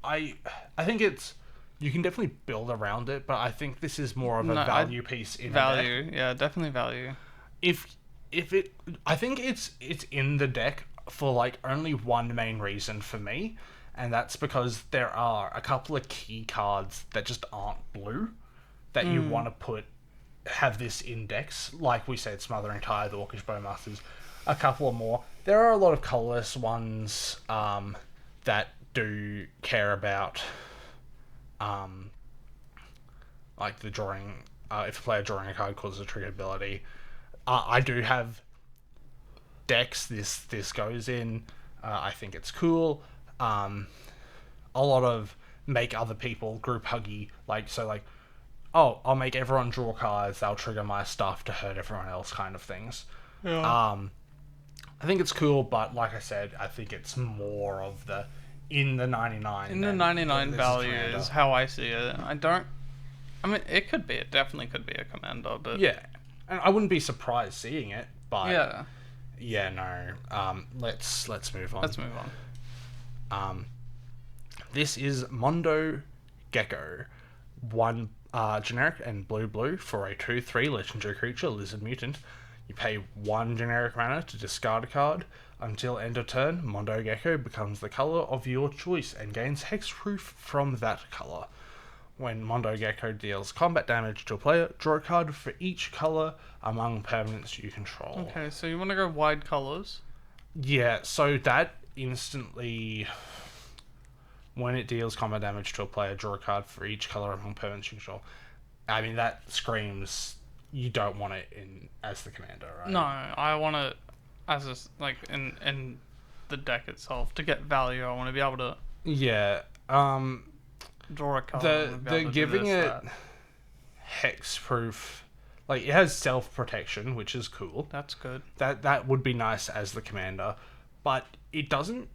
I think it's you can definitely build around it, but I think this is more of a No, value piece in a deck. Value, yeah, definitely value. If it, I think it's in the deck for like only one main reason for me, and that's because there are a couple of key cards that just aren't blue that you want to have this in decks. Like we said, Smothering Tide, Orcish Bowmasters, a couple of more. There are a lot of colorless ones that do care about like the drawing. If a player drawing a card causes a trigger ability, I do have decks this goes in. I think it's cool. A lot of make other people group huggy, like oh, I'll make everyone draw cards, they'll trigger my stuff to hurt everyone else kind of things. Yeah. I think it's cool, but like I said, I think it's more of the in the 99. In the 99 value is how I see it. I mean, it could be. It definitely could be a commander, but Yeah, and I wouldn't be surprised seeing it, but yeah. No. Let's move on. Let's move on. This is Mondo Gecko, one generic and blue for a 2/3 legendary creature, lizard mutant. You pay 1 generic mana to discard a card. Until end of turn, Mondo Gecko becomes the color of your choice and gains hexproof from that color. When Mondo Gecko deals combat damage to a player, draw a card for each color among permanents you control. Okay, so you want to go wide colors? Yeah, so that instantly, when it deals combat damage to a player, draw a card for each color among permanents you control. I mean, that screams you don't want it in as the commander, right? No, I want it as in the deck itself to get value. I want to be able to Yeah. draw a card. The giving it hexproof, like it has self protection, which is cool. That's good. That would be nice as the commander, but it doesn't.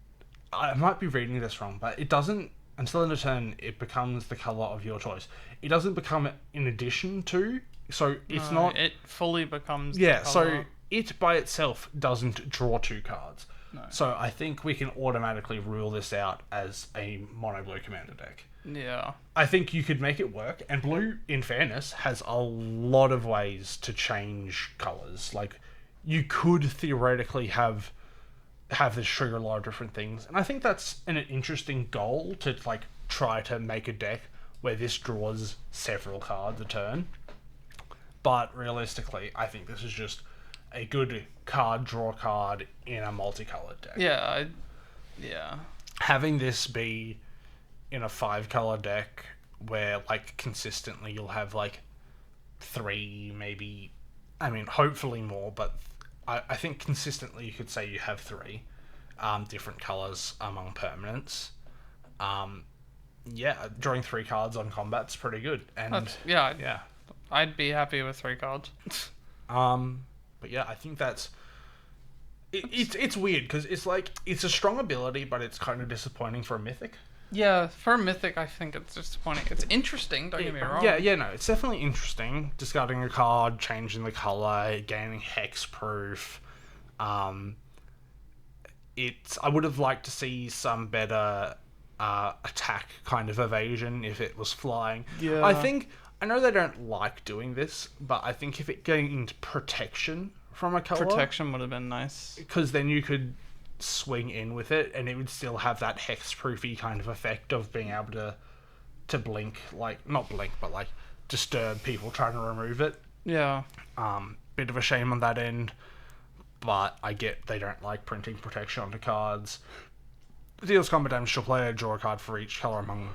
I might be reading this wrong, but it doesn't. Until end of turn, it becomes the color of your choice. It doesn't become in addition to. So it's not. It fully becomes. Yeah. The So color. it by itself doesn't draw 2 cards. No. So I think we can automatically rule this out as a mono blue commander deck. Yeah. I think you could make it work, and blue, in fairness, has a lot of ways to change colors. Like, you could theoretically have this trigger a lot of different things, and I think that's an interesting goal to like try to make a deck where this draws several cards a turn. But realistically, I think this is just a good card draw card in a multicolored deck. Yeah. Yeah. Having this be in a 5-color deck where like consistently you'll have like 3, maybe, I mean hopefully more, but I think consistently you could say you have 3 different colors among permanents. Yeah, drawing 3 cards on combat's pretty good, and yeah, I'd be happy with 3 cards. But yeah, I think that's it's weird because it's like it's a strong ability, but it's kind of disappointing for a mythic. Yeah, for a mythic, I think it's disappointing. It's interesting, don't get me wrong. Yeah, no, it's definitely interesting. Discarding a card, changing the color, gaining hexproof. I would have liked to see some better attack kind of evasion if it was flying. Yeah. I know they don't like doing this, but I think if it gained protection from a color, Protection would have been nice. because then you could swing in with it, and it would still have that hexproofy kind of effect of being able to blink, like not blink, but like disturb people trying to remove it. Yeah. Bit of a shame on that end, but I get they don't like printing protection onto cards. Deals combat damage to a player, draw a card for each color among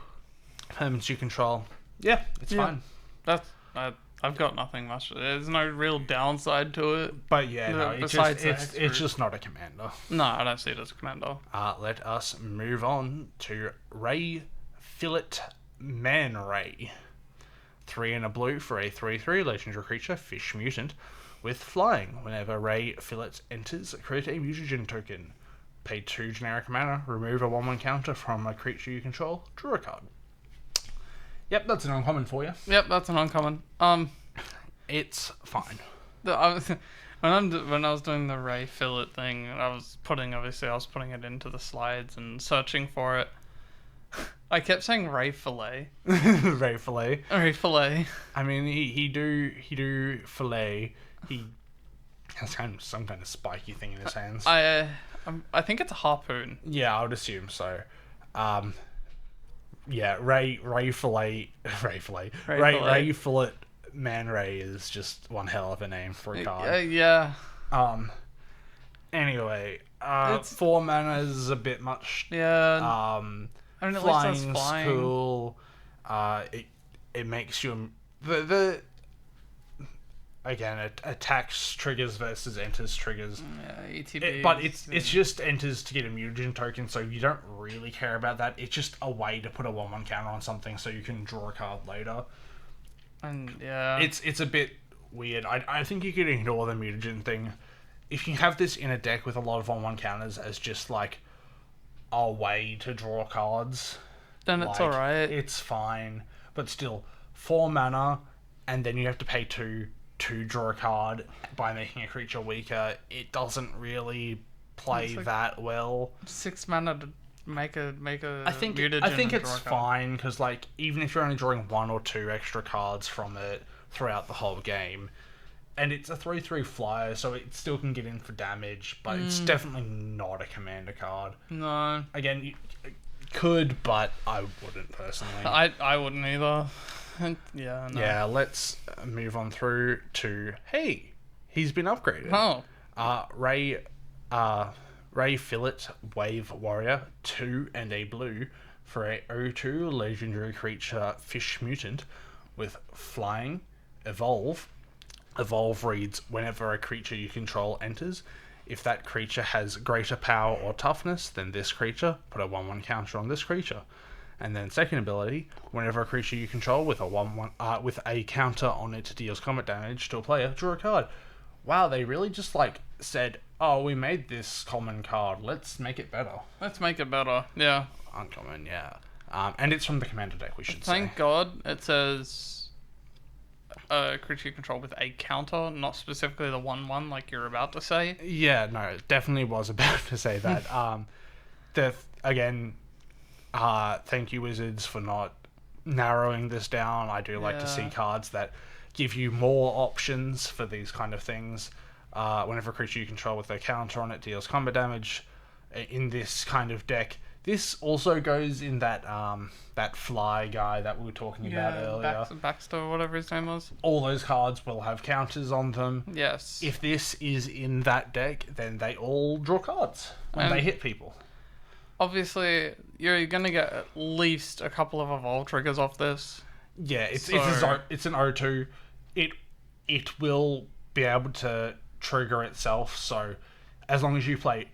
permanents you control. Yeah, it's fine. I've got nothing much. There's no real downside to it. But yeah, no, it's besides just not a commander. No, I don't see it as a commander. Let us move on to Ray Fillet Man Ray. 3 and a blue for a 3/3 legendary creature, fish mutant, with flying. Whenever Ray Fillet enters, create a mutagen token. Pay 2 generic mana, remove a 1/1 counter from a creature you control, draw a card. Yep, that's an uncommon for you. Yep, that's an uncommon. It's fine. When I was doing the Ray Fillet thing, I was putting it into the slides and searching for it. I kept saying Ray Fillet. Ray Fillet. Ray Fillet. I mean, he do fillet. He has some kind of spiky thing in his hands. I think it's a harpoon. Yeah, I would assume so. Yeah, Ray Fillet. Ray Fillet Man Ray is just one hell of a name for a card. Yeah. Anyway, 4 mana is a bit much. Yeah. I mean, at least that's Flying's flying. cool. It makes you the again attacks triggers versus enters triggers. Yeah, ETB. But it's just enters to get a mutagen token, so you don't really care about that. It's just a way to put a 1/1 counter on something so you can draw a card later. And yeah, It's a bit weird. I think you could ignore the mutagen thing. If you have this in a deck with a lot of 1/1 counters as just like a way to draw cards, then it's like, alright. it's fine. But still, 4 mana, and then you have to pay 2 to draw a card by making a creature weaker. It doesn't really play It's like that well. 6 mana to make a I think mutagen it's and draw a card. fine because like even if you're only drawing 1 or 2 extra cards from it throughout the whole game, and it's a 3/3 flyer, so it still can get in for damage, but it's definitely not a commander card. No, Again, you could, but I wouldn't personally. I wouldn't either. And, yeah, no. Yeah, let's move on through to he's been upgraded. Oh, Ray Fillet Wave Warrior 2 and a blue for a 0/2 legendary creature fish mutant with flying. Evolve. Evolve reads whenever a creature you control enters. If that creature has greater power or toughness than this creature, put a 1/1 counter on this creature. And then second ability, whenever a creature you control with a 1/1 with a counter on it deals combat damage to a player, draw a card. Wow, they really just like said, "Oh, we made this common card. Let's make it better." let's make it better. Yeah. Uncommon, yeah. And it's from the commander deck, we should Thank say. God it says a creature you control with a counter, not specifically the 1/1 like you're about to say. Yeah, no, it definitely was about to say that. Again, thank you, Wizards, for not narrowing this down. I do like to see Yeah. cards that give you more options for these kind of things. Whenever a creature you control with a counter on it deals combat damage in this kind of deck. This also goes in that that fly guy that we were talking about earlier. Baxter, or whatever his name was. All those cards will have counters on them. Yes. If this is in that deck, then they all draw cards when they hit people. Obviously, you're gonna get at least a couple of evolve triggers off this. Yeah, it's So- it's an O2. It will be able to trigger itself. So as long as you play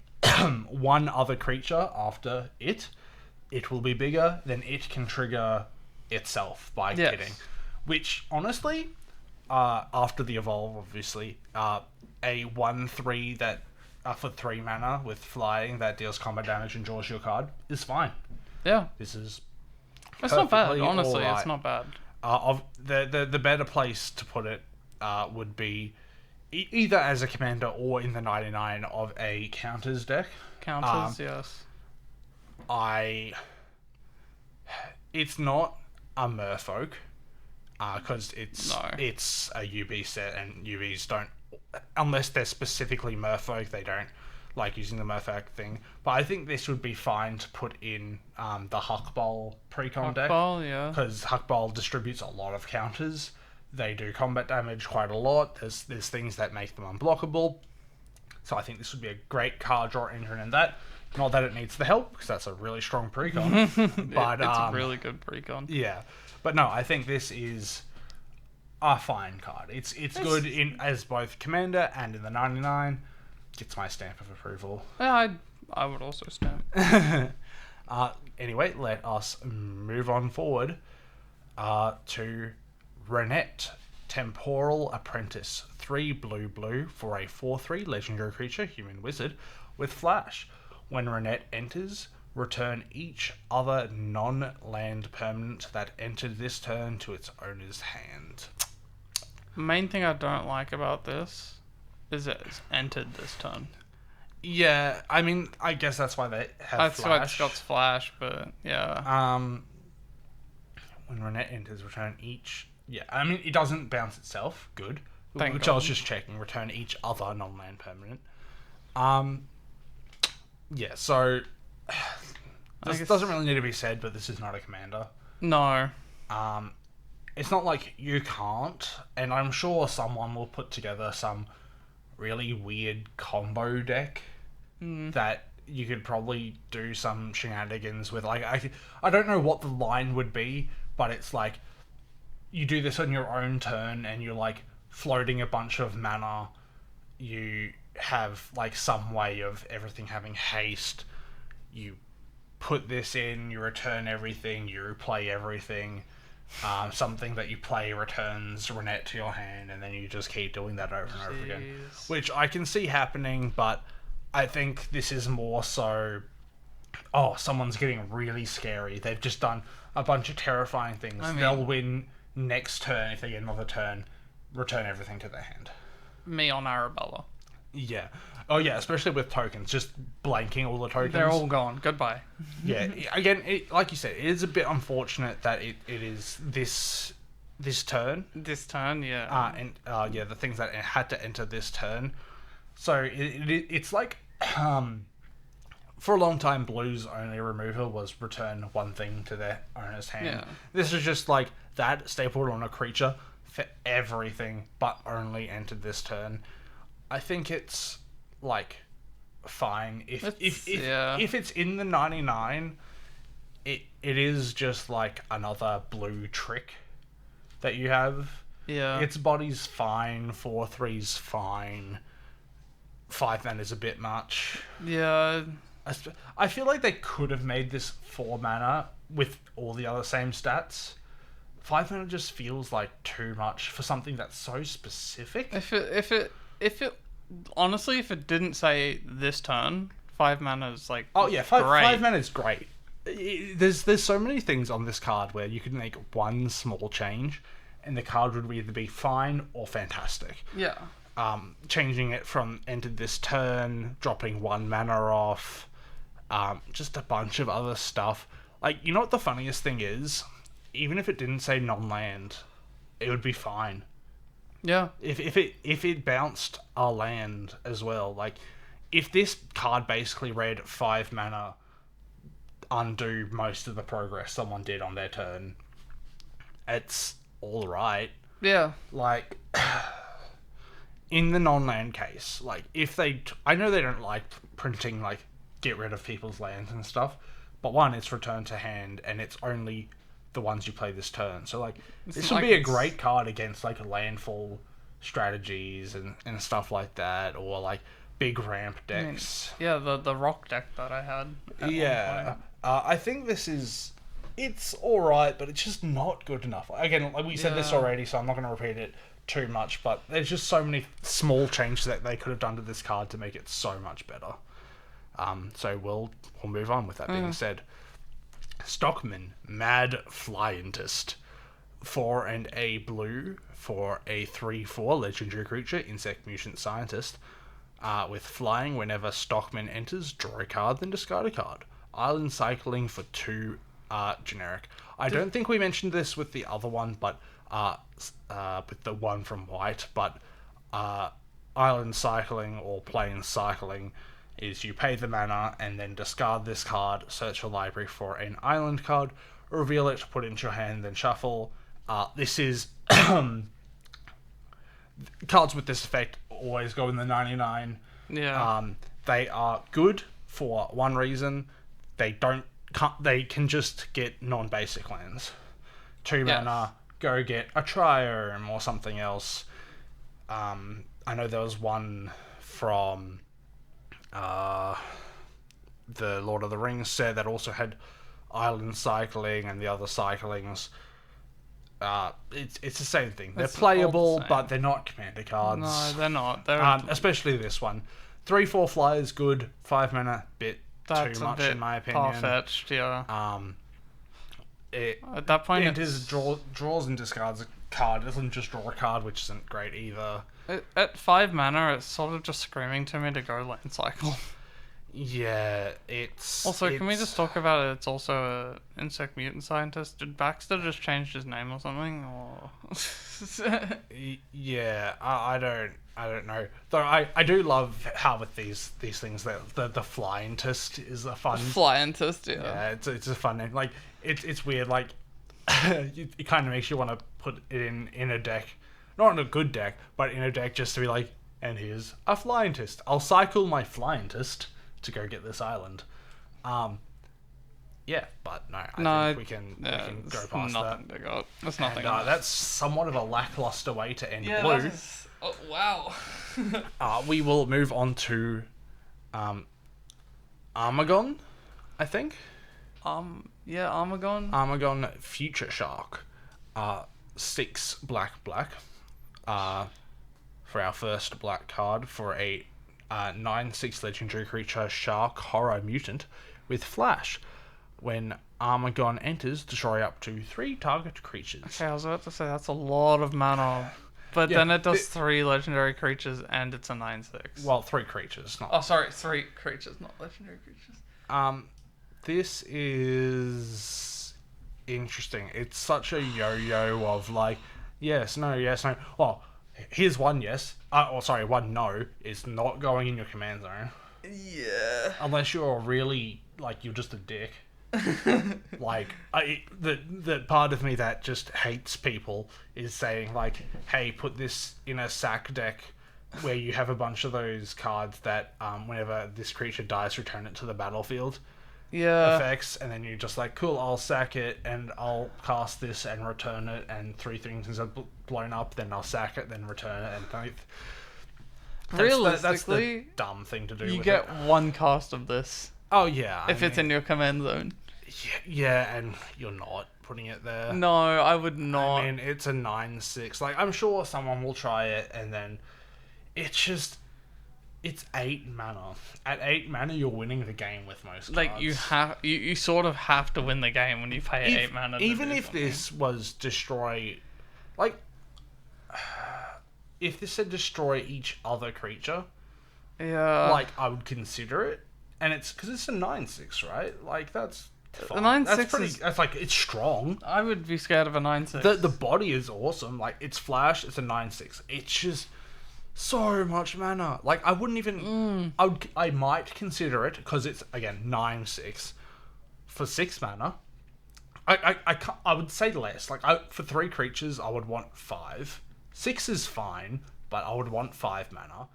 one other creature after it will be bigger. Then it can trigger itself by Yes. hitting. Which honestly, after the evolve, obviously, a 1/3 that for 3 mana with flying that deals combat damage and draws your card is fine. Yeah. This is It's not bad, perfectly honestly. alright. It's not bad. Of the better place to put it would be either as a commander or in the 99 of a counters deck. Counters, yes. It's not a merfolk because it's No. it's a UB set, and UBs don't, unless they're specifically merfolk, they don't like using the merfolk thing. But I think this would be fine to put in the Huckball precon deck. Ball, yeah. Because Huckball distributes a lot of counters. They do combat damage quite a lot. There's things that make them unblockable. So I think this would be a great card draw engine in that. Not that it needs the help, because that's a really strong precon. But It's a really good precon. yeah. But no, I think this is a fine card. It's good in as both commander and in the 99. Gets my stamp of approval. Yeah, I would also stamp. Anyway, let us move on forward to Renette, Temporal Apprentice. 3 blue for a 4/3 legendary creature, human wizard, with flash. When Renette enters, return each other non-land permanent that entered this turn to its owner's hand. Main thing I don't like about this is it's entered this turn. Yeah, I mean, I guess that's why they have That's why Flash. it's got Flash, but yeah. When Renette enters, return each. Yeah, I mean, it doesn't bounce itself. Good. Thank Which God. I was just checking. Return each other non-land permanent. Um, yeah, so this guess- doesn't really need to be said, but this is not a commander. No. It's not like you can't, and I'm sure someone will put together some really weird combo deck that you could probably do some shenanigans with. Like, I don't know what the line would be, but it's like you do this on your own turn, and you're like floating a bunch of mana. You have like some way of everything having haste. You put this in, you return everything, you replay everything. Something that you play returns Renette to your hand, and then you just keep doing that over and over again. Jeez. Which I can see happening, but I think this is more so, oh, someone's getting really scary. They've just done a bunch of terrifying things. They'll win next turn if they get another turn, return everything to their hand. Me on Arabella. Yeah. Oh, yeah, especially with tokens. Just blanking all the tokens. They're all gone. Goodbye. Yeah, again, like you said, it is a bit unfortunate that it is this turn. This turn, yeah. Yeah, the things that it had to enter this turn. So it's like, for a long time, Blue's only removal was return one thing to their owner's hand. Yeah. This is just like that stapled on a creature for everything, but only entered this turn. I think it's like fine if it's in the 99. It is just like another blue trick that you have. Yeah. Its body's fine, 4/3's fine. 5 mana is a bit much. Yeah. I feel like they could have made this 4 mana with all the other same stats. 5 mana just feels like too much for something that's so specific. If it honestly, if it didn't say this turn, 5 mana is like Oh yeah, great. 5 mana is great. There's so many things on this card where you could make one small change, and the card would either be fine or fantastic. Yeah. Changing it from entered this turn, dropping 1 mana off, just a bunch of other stuff. Like, you know what the funniest thing is? Even if it didn't say non-land, it would be fine. Yeah. If it bounced a land as well, like if this card basically read 5 mana, undo most of the progress someone did on their turn, it's all right. Yeah. Like in the non-land case, like if I know they don't like printing like get rid of people's lands and stuff, but one, it's return to hand, and it's only the ones you play this turn. So like this would be a great card against like landfall strategies and stuff like that, or like big ramp decks. Yeah, the rock deck that I had. Yeah, I think it's all right, but it's just not good enough. Again, like we said this already, so I'm not going to repeat it too much. But there's just so many small changes that they could have done to this card to make it so much better. So we'll move on with that being said. Stockman, Mad Flyentist. 4 and a blue for a 3/4 legendary creature, insect mutant scientist. With flying, whenever Stockman enters, draw a card, then discard a card. Island cycling for 2 generic. I don't think we mentioned this with the other one, but with the one from white, but island cycling or plane cycling is you pay the mana and then discard this card, search your library for an island card, reveal it, put it into your hand, then shuffle. This is cards with this effect always go in the 99. Yeah. They are good for one reason. They can just get non-basic lands. 2 mana, go get a Triome or something else. I know there was one from the Lord of the Rings set that also had island cycling, and the other cyclings. It's the same thing. They're playable, but they're not commander cards. No, they're not. They're especially this one. 3/4 fly is good. 5 mana, bit that's too much a bit in my opinion. Far-fetched, yeah. At that point, it is draws and discards card doesn't just draw a card, which isn't great either. At 5 mana, it's sort of just screaming to me to go land cycle. Yeah, it's... Also, can we just talk about it? It's also a insect mutant scientist. Did Baxter just change his name or something? Or Yeah, I don't know. Though I do love how with these things that the flyentist is a fun... Flyentist, yeah. Yeah, it's a fun name. Like, it's weird, like, it kind of makes you want to put it in a deck. Not in a good deck, but in a deck just to be like, and here's a flyentist. I'll cycle my flyentist to go get this island. Yeah, but no, I think we can go past that. To go. That's nothing. And, that's somewhat of a lackluster way to end blue. That is, oh, wow. We will move on to Armagon, I think. Yeah, Armagon. Armagon Future Shark. 6 black. For our first black card for a 9/6 legendary creature Shark Horror Mutant with Flash. When Armagon enters, destroy up to 3 target creatures. Okay, I was about to say that's a lot of mana, but then it does 3 legendary creatures and it's a 9/6. Well, 3 creatures, not. Oh, sorry, 3 creatures, not legendary creatures. This is interesting. It's such a yo-yo of like, yes, no. Well, here's one yes. One no is not going in your command zone. Yeah. Unless you're really, like, you're just a dick. Like, the part of me that just hates people is saying, like, hey, put this in a sack deck where you have a bunch of those cards that, whenever this creature dies, return it to the battlefield. Yeah. Effects, and then you're just like, cool, I'll sack it, and I'll cast this and return it, and 3 things are blown up, then I'll sack it, then return it, and realistically, that's the dumb thing to do. You with get it. 1 cast of this. Oh yeah, if it's in your command zone. Yeah, and you're not putting it there. No, I would not. I mean, it's a 9/6. Like, I'm sure someone will try it, and then it's 8 mana. At 8 mana, you're winning the game with most like cards. you sort of have to win the game when you pay 8 mana. Even if this was destroy, like, if this said destroy each other creature, yeah, like, I would consider it. And it's because it's a 9/6, right? Like, that's fine. The 9/6 that's pretty. That's like, it's strong. I would be scared of a 9/6. The body is awesome. Like, it's Flash. It's a 9/6. It's just so much mana. Like, I wouldn't even. I might consider it because it's, again, 9/6 for 6 mana. I would say less. Like, for 3 creatures, I would want 5. 6 is fine, but I would want 5 mana.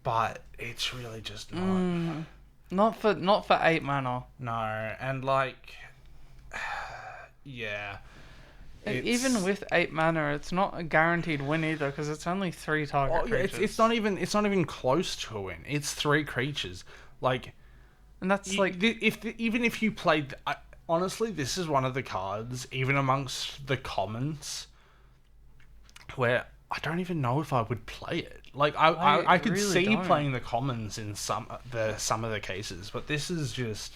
But it's really just not. Not for 8 mana. No, and like, yeah. Even with 8 mana, it's not a guaranteed win either because it's only 3 target creatures. It's not even close to a win. It's 3 creatures. Like, and that's even if you played, honestly, this is one of the cards, even amongst the commons, where I don't even know if I would play it. Like, I could really see don't. playing the commons in some of the cases, but this is just.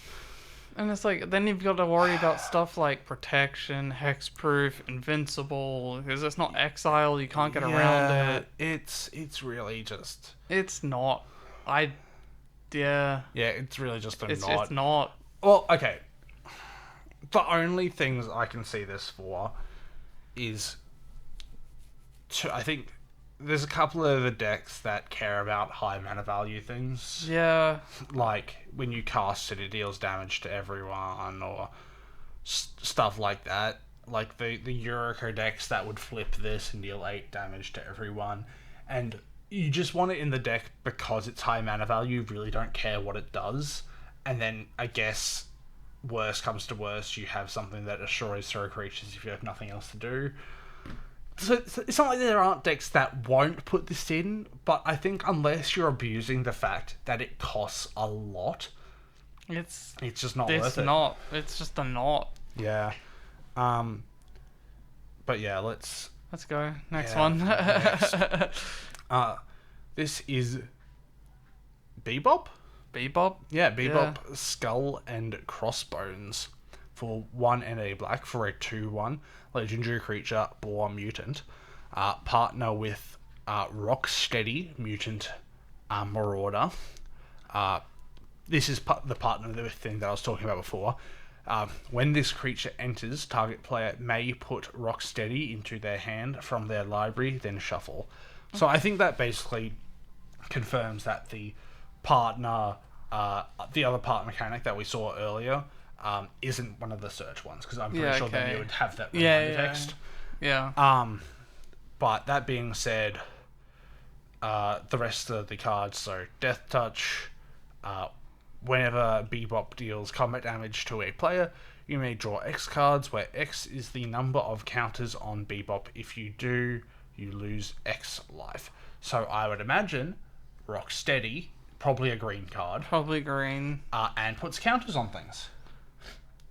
And it's like, then you've got to worry about stuff like protection, hexproof, invincible, because it's not exile, you can't get around it. It's really just. It's not. Yeah, it's really just it's not. Well, okay. The only things I can see this for is. I think there's a couple of the decks that care about high mana value things. Yeah. Like, when you cast it, it deals damage to everyone, or stuff like that. Like, the Yuriko decks that would flip this and deal 8 damage to everyone. And you just want it in the deck because it's high mana value, you really don't care what it does. And then, I guess, worst comes to worst, you have something that destroys 3 creatures if you have nothing else to do. So it's not like there aren't decks that won't put this in, but I think unless you're abusing the fact that it costs a lot, it's just not worth it. It's just a not. Yeah. But yeah, let's go. Next one. Next. This is Bebop? Bebop? Yeah, Bebop, Skull and Crossbones. for 1 and a black for a 2/1 legendary creature, Boar Mutant. Partner with Rocksteady Mutant Marauder. This is the partner thing that I was talking about before. When this creature enters, target player may put Rocksteady into their hand from their library, then shuffle. So I think that basically confirms that the other partner mechanic that we saw earlier, isn't one of the search ones, because I'm pretty sure then you would have that reminder text. Yeah. But that being said, the rest of the cards, so Death Touch, whenever Bebop deals combat damage to a player, you may draw X cards, where X is the number of counters on Bebop. If you do, you lose X life. So I would imagine Rocksteady, probably a green card, Probably green. and puts counters on things.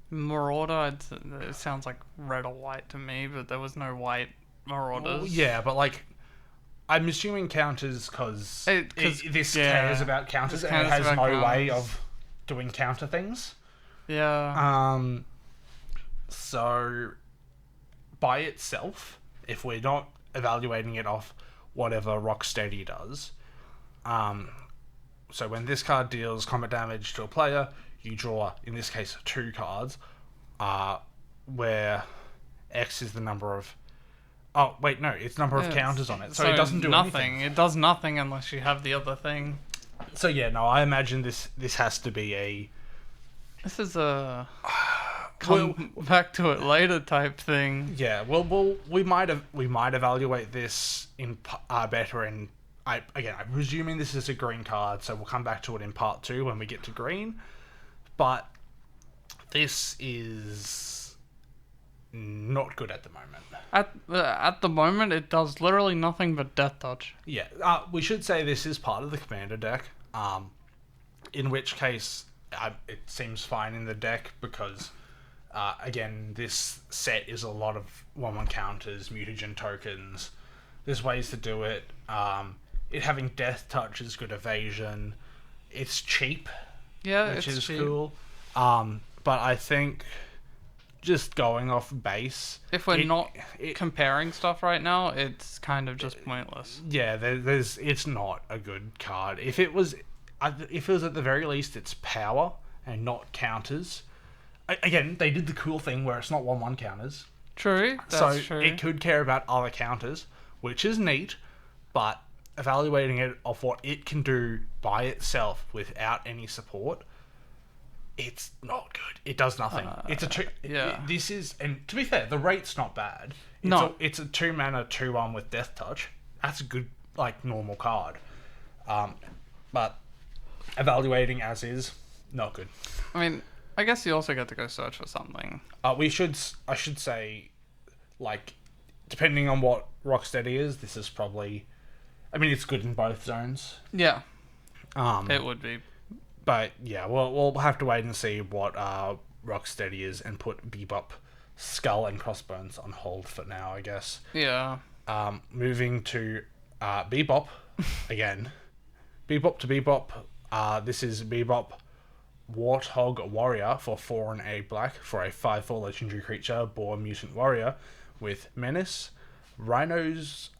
Marauder, it sounds like red or white to me, but there was no white Marauders. Well, yeah, but like, I'm assuming counters because this cares about counters and it has no way of doing counter things. Yeah. So by itself, if we're not evaluating it off whatever Rocksteady does, so when this card deals combat damage to a player, you draw, in this case, 2 cards, where X is the number of... Oh, wait, no, it's number of counters on it. So it doesn't do nothing. anything. It does nothing unless you have the other thing. So yeah, no, I imagine this has to be a... This is a... come back to it later type thing. Yeah, well, we might evaluate this in better in... I'm presuming this is a green card, so we'll come back to it in part 2 when we get to green. But this is not good at the moment. At the moment, it does literally nothing but Death Touch. Yeah, we should say this is part of the Commander deck, in which case it seems fine in the deck because, again, this set is a lot of 1/1 counters, mutagen tokens. There's ways to do it. It having Death Touch is good evasion. It's cheap. Yeah, which it's is cheap. cool. But I think just going off base, If we're not comparing stuff right now, it's kind of just pointless. Yeah, it's not a good card. If it was at the very least, it's power and not counters. Again, they did the cool thing where it's not 1/1 counters. True. That's true. It could care about other counters, which is neat, but evaluating it of what it can do by itself without any support, it's not good. It does nothing. It's a 2. Yeah. This is, and to be fair, the rate's not bad. It's a 2 mana 2/1 with Death Touch. That's a good, like, normal card. But evaluating as is, not good. I mean, I guess you also get to go search for something. I should say, like, depending on what Rocksteady is, this is probably... I mean, it's good in both zones. Yeah. It would be. But, yeah, we'll have to wait and see what Rocksteady is and put Bebop, Skull, and Crossbones on hold for now, I guess. Yeah. Moving to Bebop, again. Bebop to Bebop. This is Bebop Warthog Warrior for 4 and a black for a 5/4 legendary creature, Boar Mutant Warrior, with Menace, Rhinos...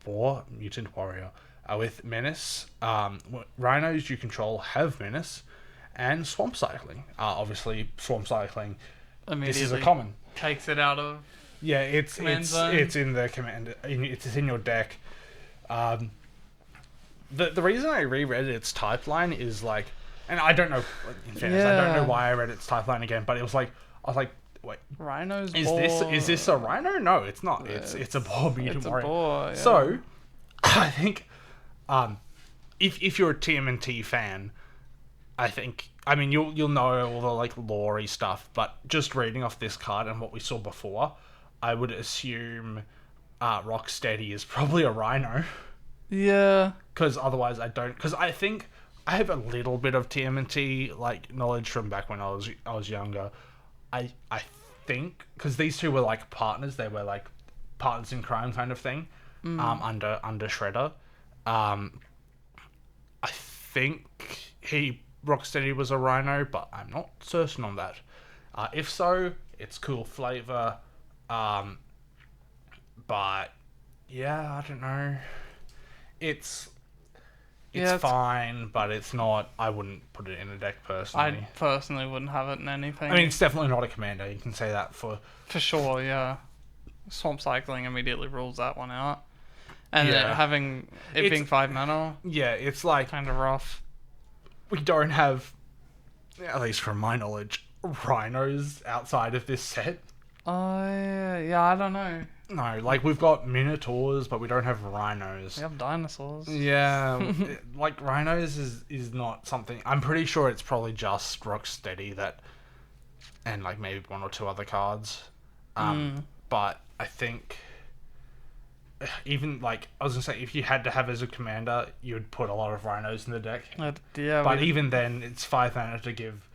Boar Mutant Warrior. With Menace, Rhinos you control have Menace, and Swamp Cycling. Obviously, Swamp Cycling, this is a common. Takes it out of... Yeah, it's zone. it's in the command. It's in your deck. The reason I reread its type line is like, and I don't know. In fairness, I don't know why I read its type line again, but it was like, I was like, wait, Rhinos. is this a Rhino? No, it's not. It's a Boar Mutant Warrior. Boar, yeah. So, I think, if you're a TMNT fan, I mean you'll know all the like lore-y stuff, but just reading off this card and what we saw before, I would assume Rocksteady is probably a Rhino. Yeah. Because otherwise because I think I have a little bit of TMNT like knowledge from back when I was younger. I think because these two were like partners, they were like partners in crime kind of thing. Under Shredder. I think he Rocksteady was a Rhino, but I'm not certain on that. If so, it's cool flavor. But yeah, I don't know. It's fine, but it's not. I wouldn't put it in a deck personally. I personally wouldn't have it in anything. I mean, it's definitely not a commander. You can say that for sure. Yeah, swamp cycling immediately rules that one out, and then having it being 5 mana. Yeah, it's like kind of rough. We don't have, at least from my knowledge, rhinos outside of this set. Yeah, I don't know. No, like we've got minotaurs, but we don't have rhinos. We have dinosaurs. Yeah, like rhinos is not something. I'm pretty sure it's probably just Rocksteady that, and like maybe one or two other cards. But I think even like I was gonna say, if you had to have as a commander, you'd put a lot of rhinos in the deck. Yeah, but even then, it's 5 mana to give.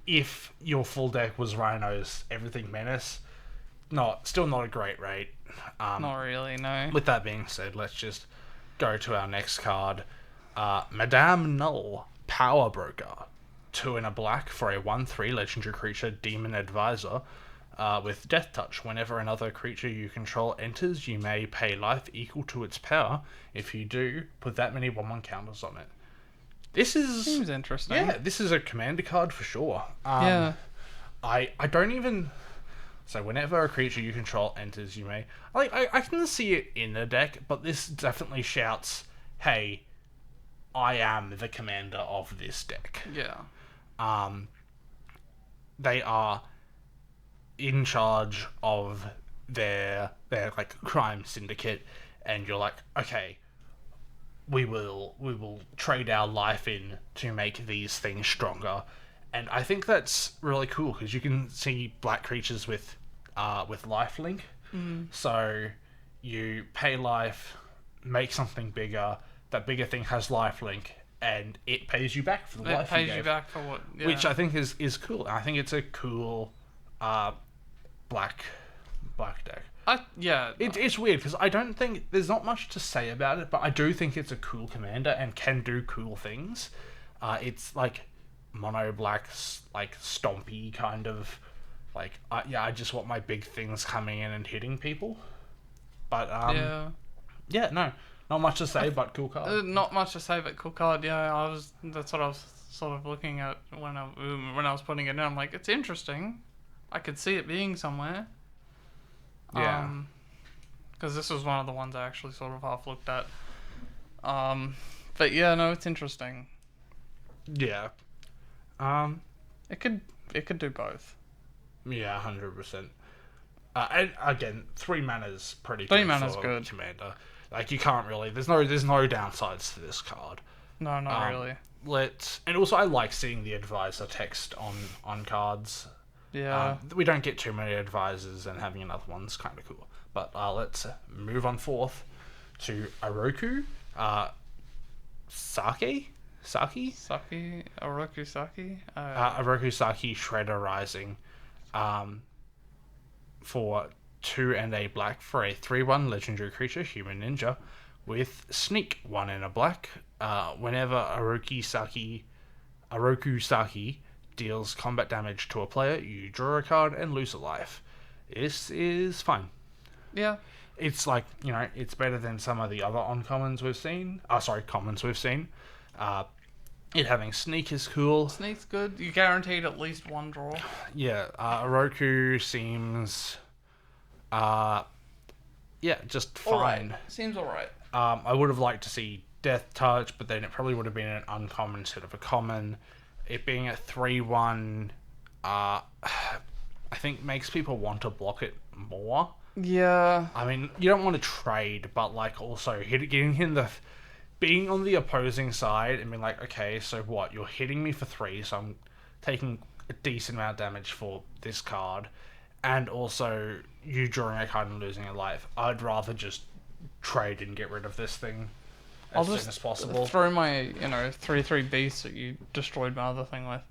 If your full deck was rhinos, everything menace. Still not a great rate. Not really, no. With that being said, let's just go to our next card. Madame Null, Power Broker. 2 and a black for a 1/3 legendary creature, Demon Advisor. With Death Touch, whenever another creature you control enters, you may pay life equal to its power. If you do, put that many 1/1 counters on it. This seems interesting. Yeah, this is a commander card for sure. Yeah. I don't even... So whenever a creature you control enters, you may... I can see it in the deck, but this definitely shouts, hey, I am the commander of this deck. Yeah. They are in charge of their like crime syndicate, and you're like, okay, we will trade our life in to make these things stronger. And I think that's really cool because you can see black creatures with lifelink. So you pay life, make something bigger. That bigger thing has lifelink, and it pays you back for the life you gave. It pays you back for what? Yeah. Which I think is cool. I think it's a cool black deck. It's weird because I don't think there's not much to say about it, but I do think it's a cool commander and can do cool things. It's like mono black, like stompy kind of like I just want my big things coming in and hitting people. But no, not much to say, but cool card. Not much to say, but cool card. Yeah, that's what I was sort of looking at when I was putting it in. I'm like, it's interesting. I could see it being somewhere. Yeah. Because this was one of the ones I actually sort of half looked at. But yeah, no, it's interesting. Yeah. It could do both. Yeah, 100%. And again, 3 mana's pretty good. 3 mana's good. Commander. Like you can't really. There's no downsides to this card. No, not really. And also I like seeing the advisor text on cards. Yeah. We don't get too many advisors, and having another one's kind of cool. But let's move on forth to Oroku Saki. Oroku Saki. Oroku Saki Shredder Rising. For 2 and a black for a 3/1 legendary creature, human ninja, with sneak 1 and a black. Whenever Oroku Saki deals combat damage to a player, you draw a card and lose a life. This is fine. Yeah. It's like, it's better than some of the other commons we've seen. It having sneak is cool. Sneak's good. You guaranteed at least 1 draw. Yeah, Oroku seems... just fine. Alright. Seems alright. I would have liked to see Death Touch, but then it probably would have been an uncommon instead of a common. It being a 3/1, I think makes people want to block it more. Yeah. I mean, you don't want to trade, but like also getting in being on the opposing side and being like, okay, so what? You're hitting me for 3, so I'm taking a decent amount of damage for this card, and also you drawing a card and losing a life. I'd rather just trade and get rid of this thing as soon as possible. Throw my 3/3 beast that you destroyed my other thing with.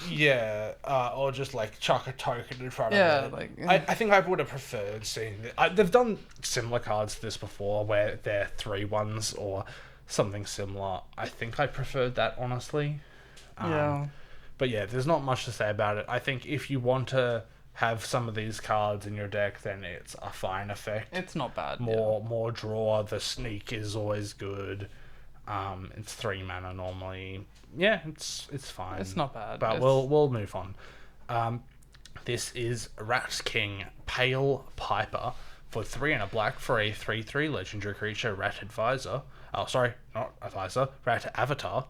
Yeah, or just like chuck a token in front of it. I think I would have preferred seeing it. They've done similar cards to this before where they're 3/1s or something similar. I think I preferred that, honestly. Yeah. But yeah, there's not much to say about it. I think if you want to have some of these cards in your deck, then it's a fine effect. It's not bad. More draw. The sneak is always good. It's 3 mana normally. Yeah, it's fine. It's not bad. But we'll move on. This is Rat King Pale Piper for 3 and a black for a 3/3 legendary creature, Rat Advisor. Oh, sorry, not Advisor. Rat Avatar.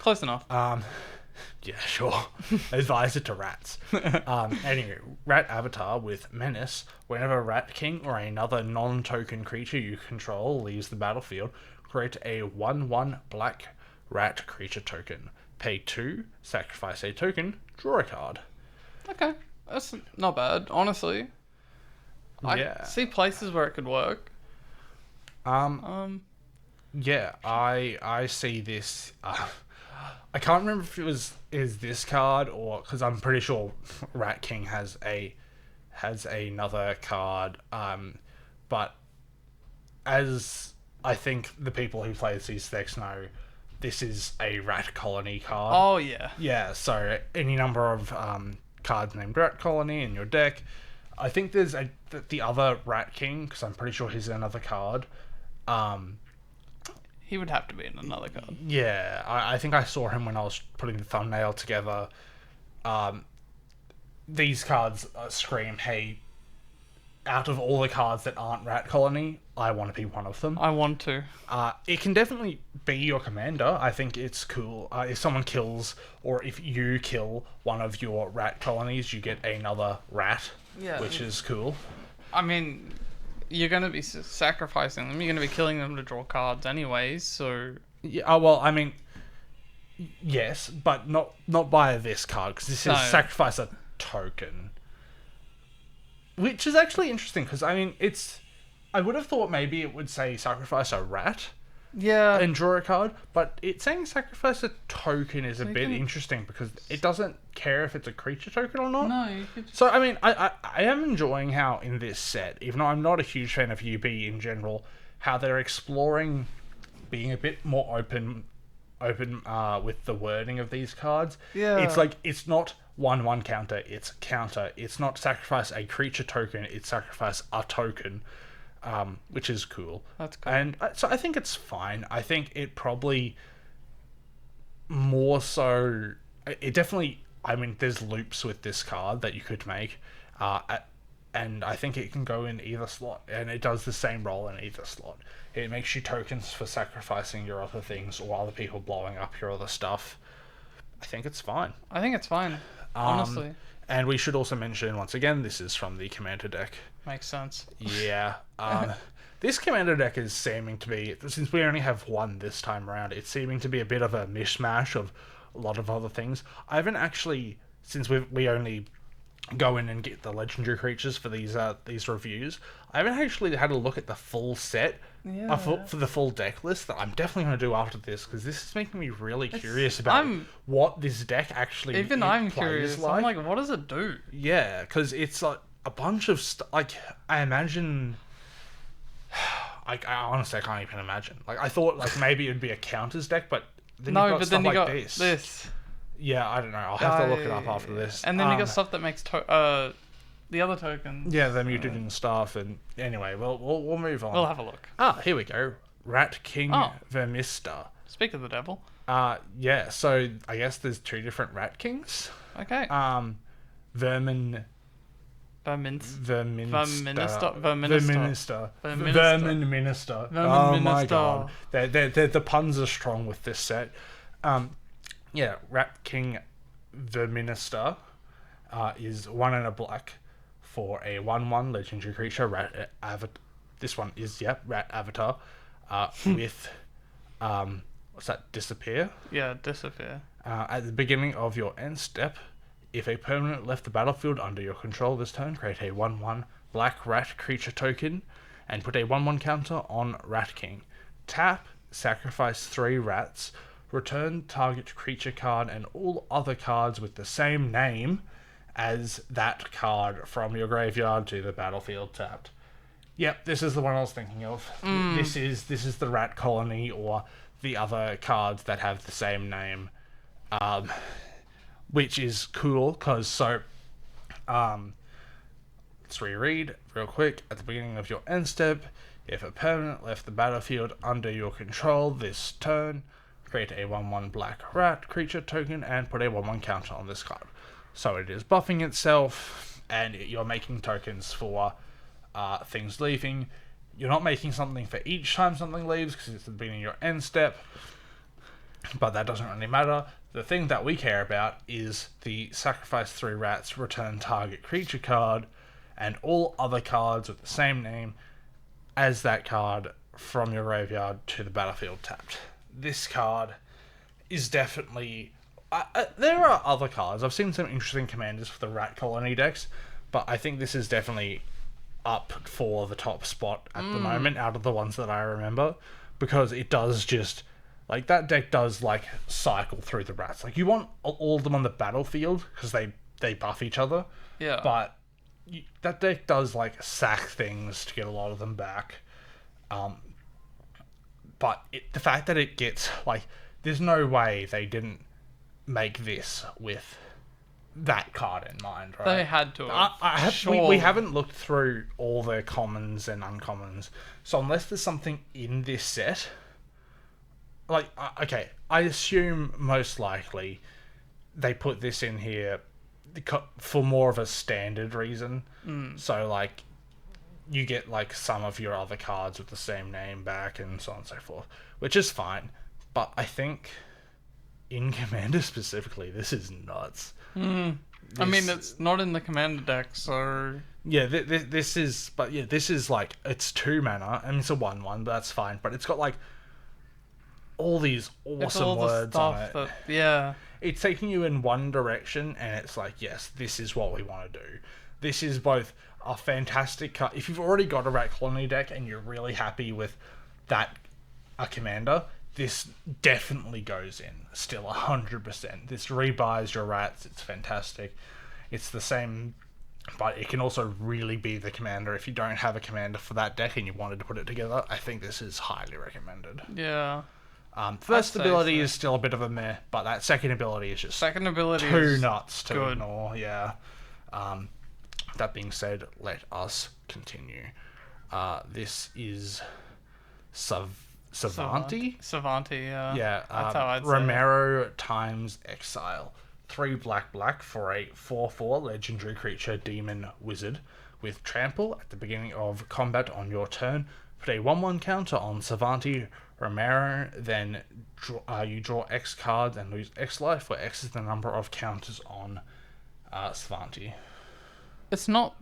Close enough. Yeah, sure. Advisor to rats. Anyway, Rat Avatar with Menace. Whenever Rat King or another non-token creature you control leaves the battlefield, create a 1/1 black rat creature token. Pay 2, sacrifice a token, draw a card. Okay, that's not bad, honestly. Yeah. I see places where it could work. Yeah, I see this. I can't remember if it is this card or because I'm pretty sure Rat King has another card. But as I think the people who play these decks know, this is a rat colony card. Oh yeah. Yeah, so any number of cards named Rat Colony in your deck. I think there's the other Rat King because I'm pretty sure he's another card. He would have to be in another card. Yeah, I think I saw him when I was putting the thumbnail together. These cards scream, hey, out of all the cards that aren't Rat Colony, I want to be one of them. I want to. It can definitely be your commander. I think it's cool. If someone kills, or if you kill one of your Rat Colonies, you get another rat, which is cool. I mean, you're going to be sacrificing them. You're going to be killing them to draw cards anyways, so... Yeah, well, I mean, yes, but not by this card, because this says sacrifice a token. Which is actually interesting, because, I mean, I would have thought maybe it would say sacrifice a rat and draw a card, but it's saying sacrifice a token is a bit interesting, because it doesn't care if it's a creature token or not. No, you could... So, I mean, I am enjoying how in this set, even though I'm not a huge fan of UB in general, how they're exploring being a bit more open with the wording of these cards. Yeah. It's like, it's not 1/1 counter, it's counter. It's not sacrifice a creature token, it's sacrifice a token, which is cool. That's cool. And so I think it's fine. I think it probably more so... It definitely... I mean, there's loops with this card that you could make, and I think it can go in either slot, and it does the same role in either slot. It makes you tokens for sacrificing your other things or other people blowing up your other stuff. I think it's fine. I think it's fine, honestly. And we should also mention, once again, this is from the Commander deck. Makes sense. Yeah. This Commander deck is seeming to be, since we only have one this time around, it's seeming to be a bit of a mishmash of a lot of other things. I haven't actually, since we only go in and get the legendary creatures for these reviews, I haven't actually had a look at the full set for the full deck list that I'm definitely going to do after this, because this is making me really curious about what this deck actually Even I'm plays curious. like. I'm like, what does it do? Yeah, because it's like a bunch of like, I imagine... I honestly can't even imagine. Like, I thought like maybe it'd be a counters deck, but then you've got stuff like this. Yeah, I don't know. I'll have to look it up after this. And then you got stuff that makes the other tokens. Yeah, the muted and stuff. And anyway, we'll move on. We'll have a look. Here we go. Rat King Vermista. Speak of the devil. Yeah. So I guess there's 2 different Rat Kings. Okay. Vermin. Verminister. Oh my god. The puns are strong with this set. Yeah, Rat King Verminister is 1 and a black for a 1/1 legendary creature, Rat Avatar. This one is, Rat Avatar, with, what's that, Disappear? Yeah, Disappear. At the beginning of your end step, if a permanent left the battlefield under your control this turn, create a 1/1 black rat creature token and put a 1/1 counter on Rat King. Tap, sacrifice 3 rats, return target creature card and all other cards with the same name as that card from your graveyard to the battlefield tapped. Yep, this is the one I was thinking of. This is the Rat Colony or the other cards that have the same name. which is cool because let's reread real quick. At the beginning of your end step, if a permanent left the battlefield under your control this turn, create a 1/1 black rat creature token and put a 1/1 counter on this card. So it is buffing itself, and you're making tokens for things leaving. You're not making something for each time something leaves because it's the beginning of your end step, but that doesn't really matter. The thing that we care about is the sacrifice 3 rats, return target creature card, and all other cards with the same name as that card from your graveyard to the battlefield tapped. This card is definitely... there are other cards. I've seen some interesting commanders for the rat colony decks, but I think this is definitely up for the top spot at the moment out of the ones that I remember, because it does just... like, that deck does, like, cycle through the rats. Like, you want all of them on the battlefield because they buff each other. Yeah. But that deck does, like, sack things to get a lot of them back. But the fact that it gets, like, there's no way they didn't make this with that card in mind, right? They had to. Sure. We haven't looked through all their commons and uncommons. So unless there's something in this set... like, okay, I assume most likely they put this in here for more of a standard reason. So, like, you get, like, some of your other cards with the same name back and so on and so forth, which is fine. But I think in Commander specifically, this is nuts. I mean, it's not in the Commander deck, so... yeah, this is... but yeah, this is, like, it's 2 mana, and it's a 1/1, but that's fine. But it's got, like, all these awesome words on it. Yeah. It's taking you in one direction, and it's like, yes, this is what we want to do. This is both a fantastic card. If you've already got a Rat Colony deck and you're really happy with that, a commander, this definitely goes in. Still 100%. This rebuys your rats. It's fantastic. It's the same, but it can also really be the commander. If you don't have a commander for that deck and you wanted to put it together, I think this is highly recommended. Yeah. First ability is still a bit of a meh, but that second ability is just too nuts to ignore. Yeah. That being said, let us continue. This is Savanti? Savanti, yeah. Yeah. That's how I'd say Romero times Exile. 3 black for a 4/4 legendary creature demon wizard with trample at the beginning of combat on your turn. Put a 1/1 counter on Savanti Romero, then you draw X cards and lose X life, where X is the number of counters on Savanti. It's not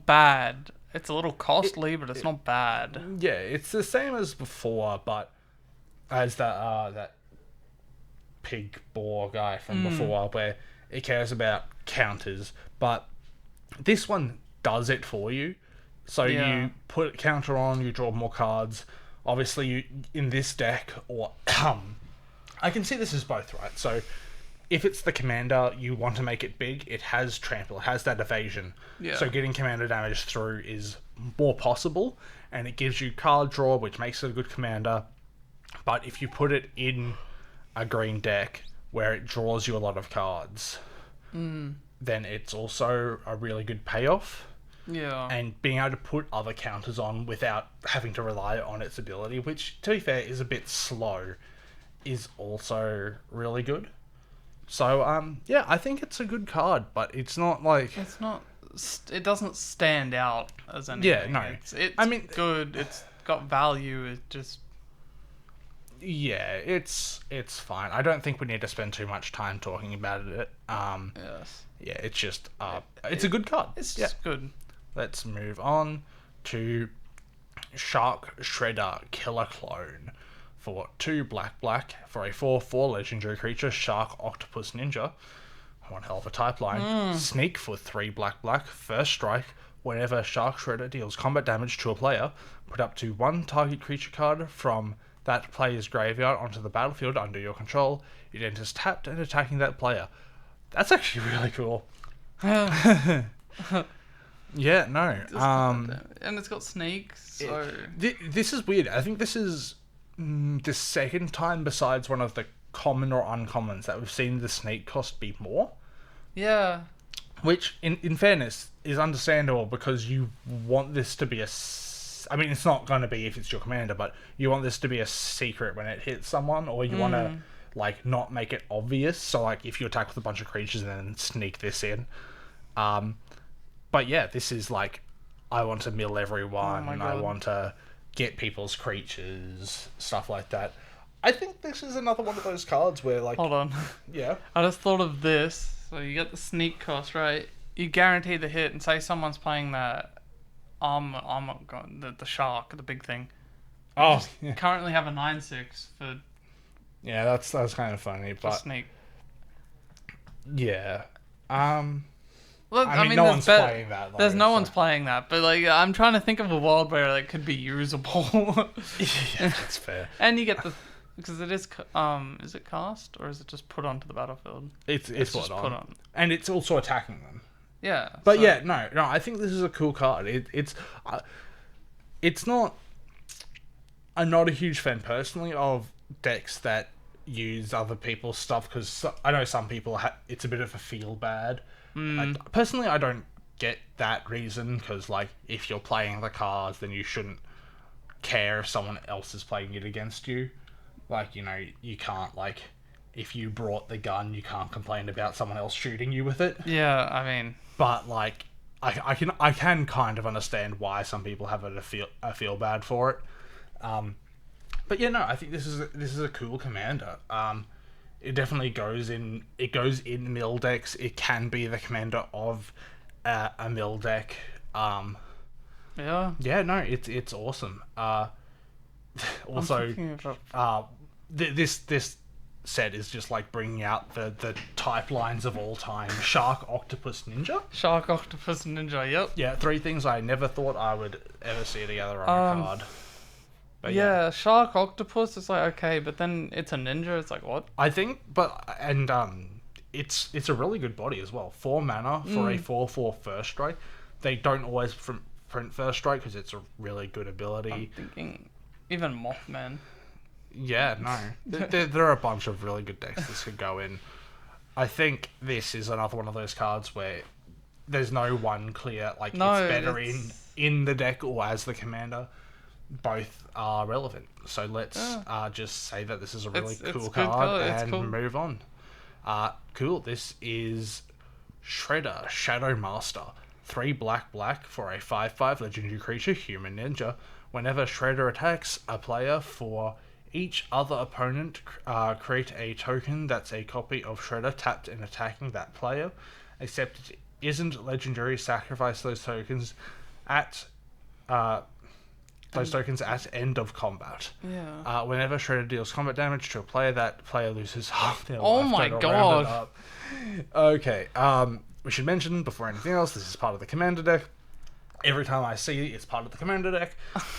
bad. It's a little costly, but it's not bad. Yeah, it's the same as before, but as that pig boar guy from before, where it cares about counters, but this one does it for you. So you put a counter on, you draw more cards. Obviously, you in this deck, or I can see this as both, right? So if it's the commander, you want to make it big. It has trample, it has that evasion. Yeah. So getting commander damage through is more possible, and it gives you card draw, which makes it a good commander. But if you put it in a green deck where it draws you a lot of cards, then it's also a really good payoff. Yeah. And being able to put other counters on without having to rely on its ability, which, to be fair, is a bit slow, is also really good. So, yeah, I think it's a good card, but it's not like... it's not... it doesn't stand out as anything. Yeah, no. It's good. It's got value. It just... yeah, it's fine. I don't think we need to spend too much time talking about it. yes. Yeah, it's just... it's a good card. It's just good. Let's move on to Shark Shredder Killer Clone. For 2 black for a 4/4 legendary creature, Shark Octopus Ninja. One hell of a type line. Sneak for 3 black. First strike. Whenever Shark Shredder deals combat damage to a player, put up to 1 target creature card from that player's graveyard onto the battlefield under your control. It enters tapped and attacking that player. That's actually really cool. Yeah, no. And it's got sneak, so... this is weird. I think this is the second time besides one of the common or uncommons that we've seen the sneak cost be more. Yeah. Which, in fairness, is understandable because you want this to be I mean, it's not going to be if it's your commander, but you want this to be a secret when it hits someone, or you want to, like, not make it obvious. So, like, if you attack with a bunch of creatures and then sneak this in. But yeah, this is like, I want to mill everyone, and I want to get people's creatures, stuff like that. I think this is another one of those cards where, like... Hold on. Yeah? I just thought of this. So you get the sneak cost, right? You guarantee the hit, and say someone's playing that the shark, the big thing. Oh, yeah. Currently have a 9/6 for... Yeah, that's kind of funny, but... sneak. Yeah. Well, I mean, no one's playing that. Though, there's no one's playing that, but like I'm trying to think of a world where it could be usable. Yeah, that's fair. And you get the because it is it cast or is it just put onto the battlefield? It's just put on, and it's also attacking them. Yeah, but so... yeah, no, I think this is a cool card. It's not. I'm not a huge fan personally of decks that use other people's stuff because I know some people it's a bit of a feel bad. Personally, I don't get that reason because, like, if you're playing the cards, then you shouldn't care if someone else is playing it against you. Like, you know, you can't, like, if you brought the gun, you can't complain about someone else shooting you with it. Yeah, I mean, but like, I can kind of understand why some people have a feel bad for it. But yeah, no, I think this is a cool commander. It definitely goes in mill decks. It can be the commander of a mill deck. Yeah, no, it's awesome. Also, this set is just like bringing out the type lines of all time. Shark, Octopus, Ninja. Shark, Octopus, Ninja. Yep. Yeah, 3 things I never thought I would ever see together on a card. But yeah, Shark, Octopus is like okay, but then it's a ninja. It's like what? I think, it's a really good body as well. 4 mana for a 4/4 first strike. They don't always print first strike because it's a really good ability. I'm thinking even Mothman. Yeah, no, there are a bunch of really good decks this could go in. I think this is another one of those cards where there's no one clear it's better in the deck or as the commander. Both are relevant, so let's just say that this is a really cool card and move on. Cool. This is Shredder, Shadow Master. 3 black for a 5/5 legendary creature, human ninja. Whenever Shredder attacks a player, for each other opponent, create a token that's a copy of Shredder tapped and attacking that player. Except it isn't legendary. Sacrifice those tokens at end of combat. Yeah. Whenever Shredder deals combat damage to a player, that player loses half their life. Oh my god. Okay. We should mention before anything else, this is part of the commander deck. Every time I see it's part of the commander deck,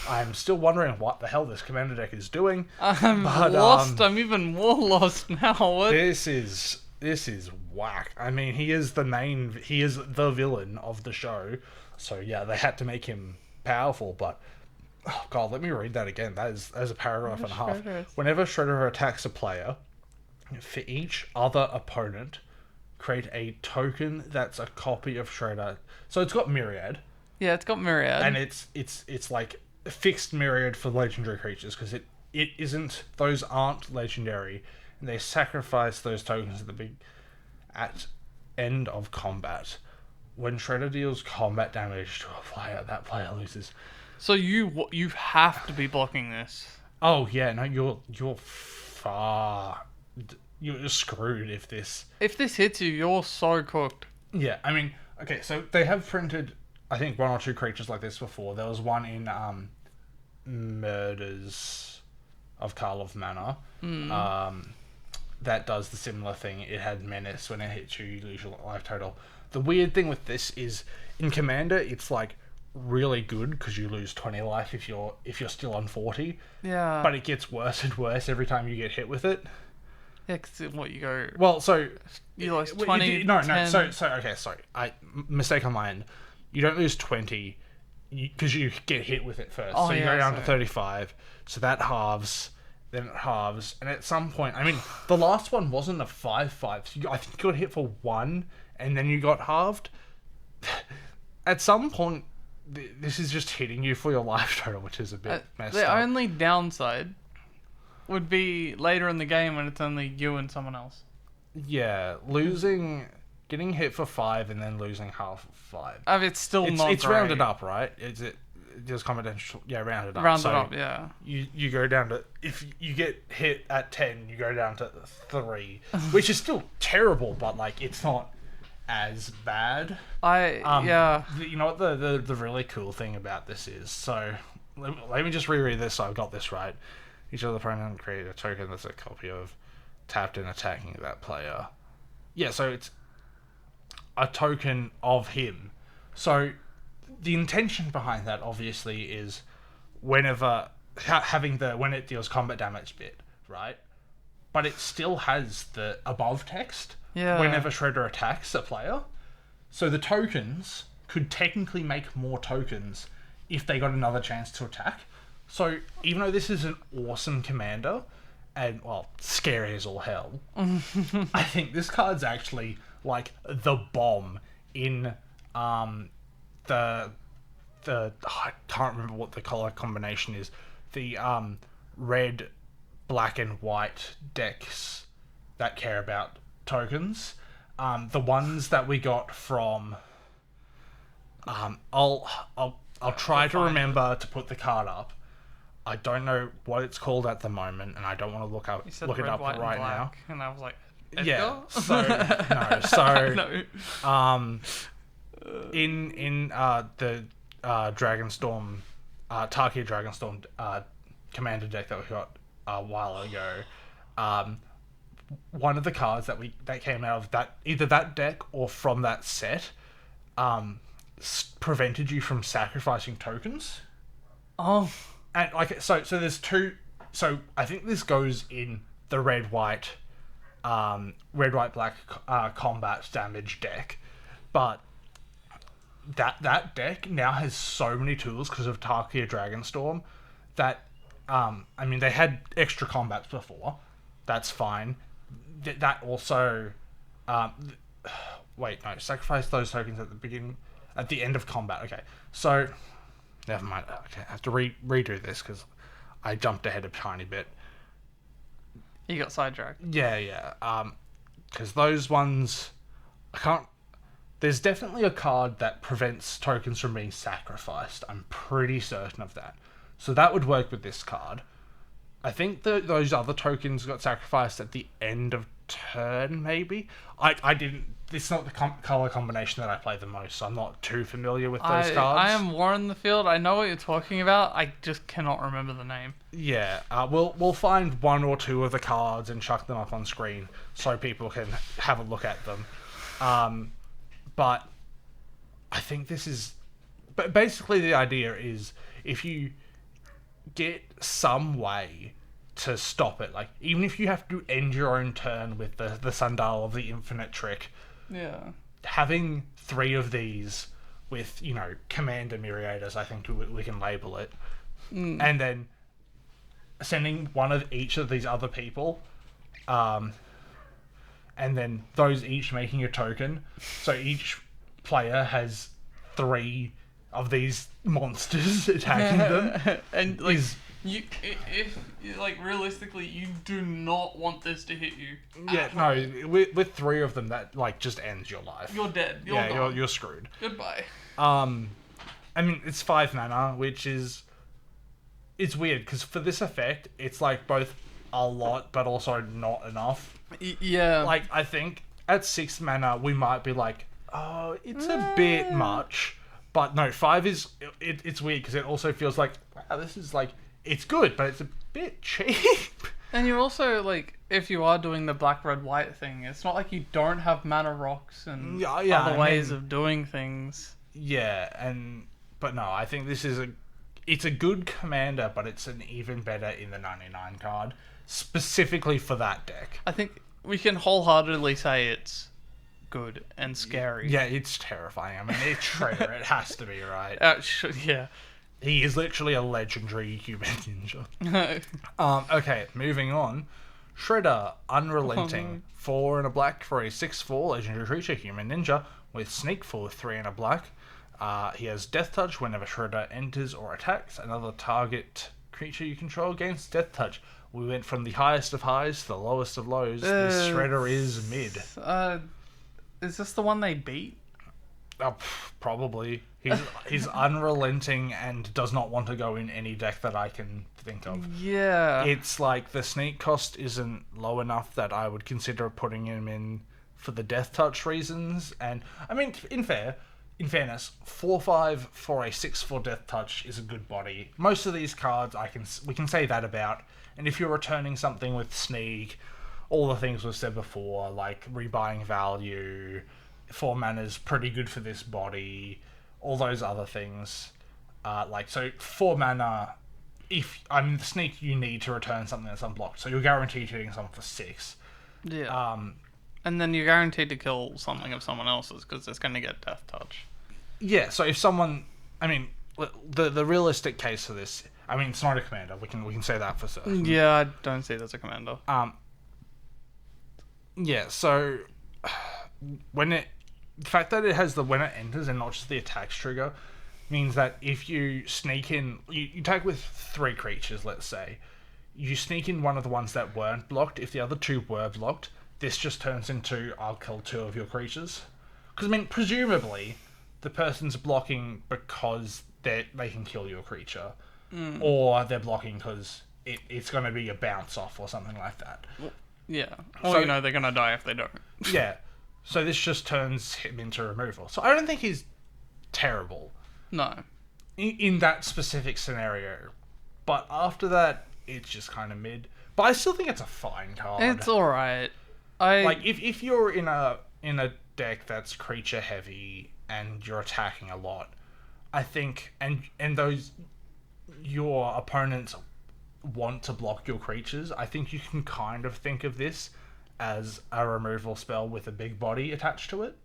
I'm still wondering what the hell this commander deck is doing. I'm lost. I'm even more lost now. What? This is whack. I mean, he is the villain of the show. So yeah, they had to make him powerful, but oh god, let me read that again. That is a paragraph and a half. Whenever Shredder attacks a player, for each other opponent, create a token that's a copy of Shredder. So it's got Myriad. Yeah, it's got Myriad. And it's like a fixed Myriad for legendary creatures because it isn't. Those aren't legendary, and they sacrifice those tokens at end of combat. When Shredder deals combat damage to a player, that player loses. So you have to be blocking this. Oh yeah, no, you're screwed if this hits you. You're so cooked. Yeah, I mean, okay, so they have printed I think 1 or 2 creatures like this before. There was one in Murders of Karlov Manor. That does the similar thing. It had Menace. When it hits you, you lose your life total. The weird thing with this is in Commander, it's like really good because you lose 20 life if you're still on 40. Yeah. But it gets worse and worse every time you get hit with it. Yeah, because what you go. Well, so you lost 20. No. So okay, sorry. Mistake on my end. You don't lose 20 because you get hit with it first. So you go down to 35. So that halves, then it halves, and at some point, I mean, the last one wasn't a 5/5. So I think you got hit for 1, and then you got halved. At some point, this is just hitting you for your life total, which is a bit messed the up. only downside would be later in the game when it's only you and someone else. Yeah, getting hit for 5 and then losing half of 5. I mean, it's still not It's great. rounded up, right? Is it? Just confidential. Yeah, rounded up. Rounded So up, yeah. You go down to, if you get hit at 10, you go down to 3, which is still terrible, but like it's not as bad. Yeah. You know what the really cool thing about this is? So let me just reread this so I've got this right. Each other opponent create a token that's a copy of tapped and attacking that player. Yeah, so it's a token of him. So the intention behind that obviously is whenever when it deals combat damage bit, right? But it still has the above text whenever Shredder attacks a player. So the tokens could technically make more tokens if they got another chance to attack. So even though this is an awesome commander and, well, scary as all hell, I think this card's actually like the bomb in I can't remember what the color combination is. The red, black, and white decks that care about tokens. The ones that we got from. I'll try to remember to put the card up. I don't know what it's called at the moment, and I don't want to look it red, up white, right and now. black, and I was like, Edgar? Yeah. So no. So No. in the Dragonstorm, Tarkia Dragonstorm commander deck that we got a while ago, one of the cards that came out of that, either that deck or from that set, prevented you from sacrificing tokens. Oh. And like so there's two. So I think this goes in the red white black combat damage deck, but that deck now has so many tools because of Tarkia Dragonstorm that I mean, they had extra combats before. That's fine. That also wait, no, sacrifice those tokens at the end of combat. Okay, so never mind. Okay, I have to redo this because I jumped ahead a tiny bit. You got sidetracked. Yeah. Because those ones, I can't. There's definitely a card that prevents tokens from being sacrificed. I'm pretty certain of that. So that would work with this card. I think those other tokens got sacrificed at the end of turn, maybe. I didn't. It's not the color combination that I play the most, so I'm not too familiar with those cards. I am more in the field. I know what you're talking about. I just cannot remember the name. Yeah, we'll find one or two of the cards and chuck them up on screen so people can have a look at them. But I think this is... But basically the idea is if you get some way to stop it, like even if you have to end your own turn with the Sundial of the Infinite trick, yeah, having 3 of these with, you know, Commander Myriaders, I think we can label it, and then sending one of each of these other people, and then those each making a token, so each player has 3 of these monsters attacking them. And like if like realistically you do not want this to hit you. Yeah, no, with 3 of them that like just ends your life. You're dead. You're screwed. Goodbye. I mean, it's 5 mana, which is... It's weird, because for this effect, it's like both a lot, but also not enough. Yeah. Like, I think at 6 mana, we might be like, oh, it's a bit much. But no, 5 is... It's weird, because it also feels like, wow, this is like... It's good, but it's a bit cheap. And you're also, like, if you are doing the black, red, white thing, it's not like you don't have mana rocks and other ways of doing things. Yeah, but no, I think this is it's a good commander, but it's an even better in the 99 card, specifically for that deck. I think we can wholeheartedly say it's good and scary. Yeah, it's terrifying. I mean, it's Shredder. It has to be, right? Yeah. He is literally a legendary human ninja. Okay, moving on. Shredder, Unrelenting. 4 and a black for a 6/4 legendary creature, human ninja, with sneak for 3 and a black. He has Death Touch whenever Shredder enters or attacks. Another target creature you control gains Death Touch. We went from the highest of highs to the lowest of lows. This Shredder is mid. Is this the one they beat? Probably. He's unrelenting and does not want to go in any deck that I can think of. Yeah. It's like the sneak cost isn't low enough that I would consider putting him in for the Death Touch reasons. And I mean, in fairness, 4/5 for a 6/4 Death Touch is a good body. Most of these cards we can say that about. And if you're returning something with sneak, all the things we've said before, like rebuying value, 4 mana's pretty good for this body, all those other things. So 4 mana, the sneak, you need to return something that's unblocked, so you're guaranteed hitting something for 6. Yeah. And then you're guaranteed to kill something of someone else's because it's going to get Death Touch. Yeah, so if someone, the realistic case for this, it's not a commander. We can say that for certain. Yeah, I don't see it as a commander. Yeah, so the fact that it has the when it enters and not just the attacks trigger means that if you sneak in, you tag with 3 creatures, let's say, you sneak in one of the ones that weren't blocked. If the other 2 were blocked, this just turns into I'll kill 2 of your creatures. Because presumably the person's blocking because they can kill your creature, or they're blocking because it's going to be a bounce off or something like that. Yeah. Or they're going to die if they don't. Yeah. So this just turns him into removal. So I don't think he's terrible. No. In that specific scenario. But after that, it's just kind of mid. But I still think it's a fine card. It's alright. If you're in a deck that's creature heavy and you're attacking a lot, I think, and those your opponents want to block your creatures, I think you can kind of think of this as a removal spell with a big body attached to it,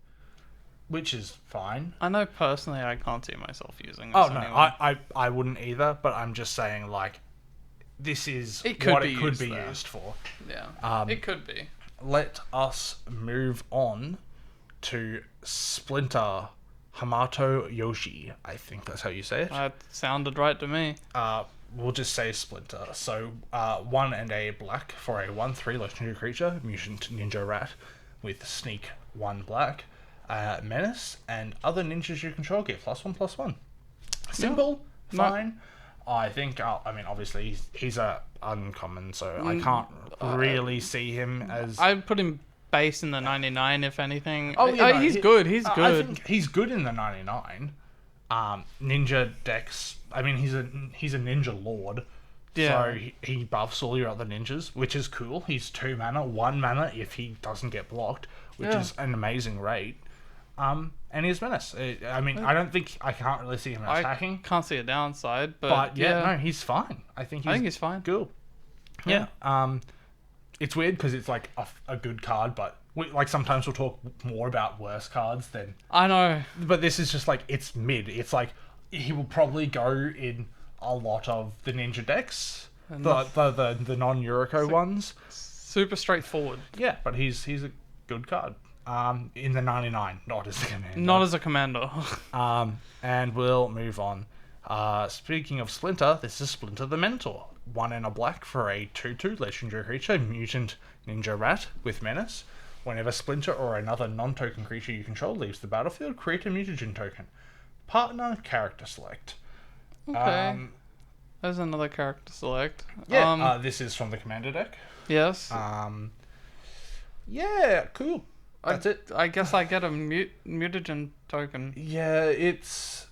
which is fine. I know personally I can't see myself using this. Oh no, anyway. I wouldn't either, but I'm just saying, like, this is what it could be used for. Yeah, it could be. Let us move on to Splinter Hamato Yoshi. I think that's how you say it. That sounded right to me. We'll just say Splinter. So, 1 and a black for a 1/3 legendary creature, Mutant Ninja Rat, with Sneak 1 black, Menace, and other ninjas you control get +1/+1. Simple, fine. I think, obviously, he's a uncommon, so I can't really see him as... I'd put him base in the 99, if anything. Oh, yeah, he's good. He's good. I think he's good in the 99. Ninja decks... he's a ninja lord. Yeah. So he buffs all your other ninjas, which is cool. He's 2 mana, 1 mana if he doesn't get blocked, which is an amazing rate. And he's Menace. I can't really see him attacking. I can't see a downside, but no, he's fine. I think he's fine. Cool. Yeah. It's weird because it's like a good card, but sometimes we'll talk more about worse cards than... I know. But this is just like, it's mid. It's like, he will probably go in a lot of the ninja decks, the non-Yuriko ones. Super straightforward. Yeah, but he's a good card. In the 99, not as a commander. Not as a commander. And we'll move on. Speaking of Splinter, this is Splinter the Mentor. 1 and a black for a 2/2 legendary creature, Mutant Ninja Rat with Menace. Whenever Splinter or another non-token creature you control leaves the battlefield, create a mutagen token. Partner character select. Okay. There's another character select. Yeah, this is from the Commander deck. Yes. Yeah, cool. That's it. I guess I get a mutagen token. Yeah, it's...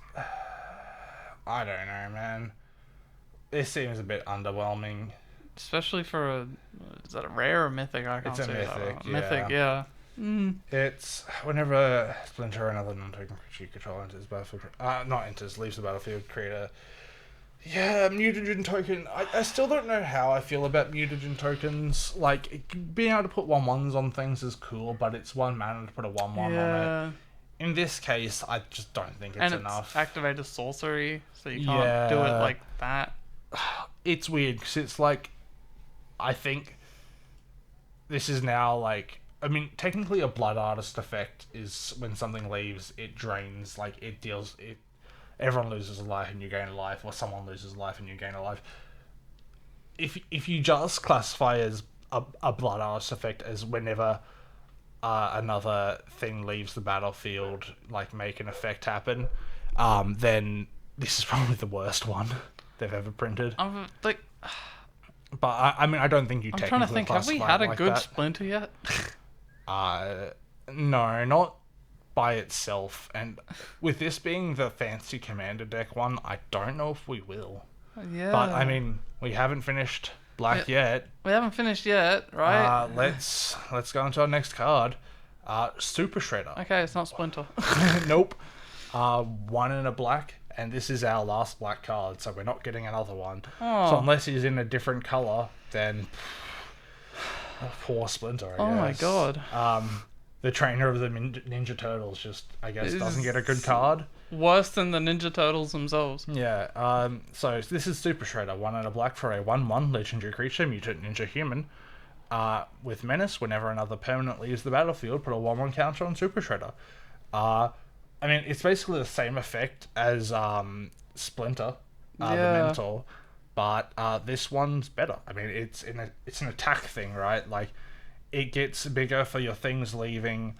I don't know, man. This seems a bit underwhelming. Especially for is that a rare or mythic? I can't It's a say mythic, that. Mythic, yeah. It's whenever Splinter or another non-token creature you control enters the battlefield. Leaves the battlefield, create a... Yeah, mutagen token. I still don't know how I feel about mutagen tokens. Like, being able to put 1/1s on things is cool, but it's 1 mana to put a 1/1 on it. in this case, I just don't think it's and enough. It's activated sorcery, so you can't do it like that. It's weird because it's like, I think this is now like, I mean, technically a Blood Artist effect is when something leaves, it drains, like it deals, it. Everyone loses a life and you gain a life, or someone loses a life and you gain a life. If you just classify as a Blood Artist effect as whenever another thing leaves the battlefield, like make an effect happen, then this is probably the worst one they've ever printed. Like, but I mean, I don't think you. I'm technically trying to think. Have we had a like good that. Splinter yet? No, not by itself. And with this being the fancy Commander deck one, I don't know if we will. Yeah. But I mean, we haven't finished Black yet. We haven't finished yet, right? Let's go into our next card. Super Shredder. Okay, it's not Splinter. Nope. 1 and a black, and this is our last black card, so we're not getting another one. Oh. So unless he's in a different color, then poor Splinter, I guess. Oh my god. The trainer of the Ninja Turtles just, I guess, doesn't get a good card. Worse than the Ninja Turtles themselves. Yeah, so this is Super Shredder, 1 and a black for a 1/1 legendary creature, mutant ninja human. With Menace, whenever another permanent leaves the battlefield, put a 1/1 counter on Super Shredder. I mean, it's basically the same effect as Splinter, the Mentor, but this one's better. I mean, it's an attack thing, right? Like, it gets bigger for your things leaving.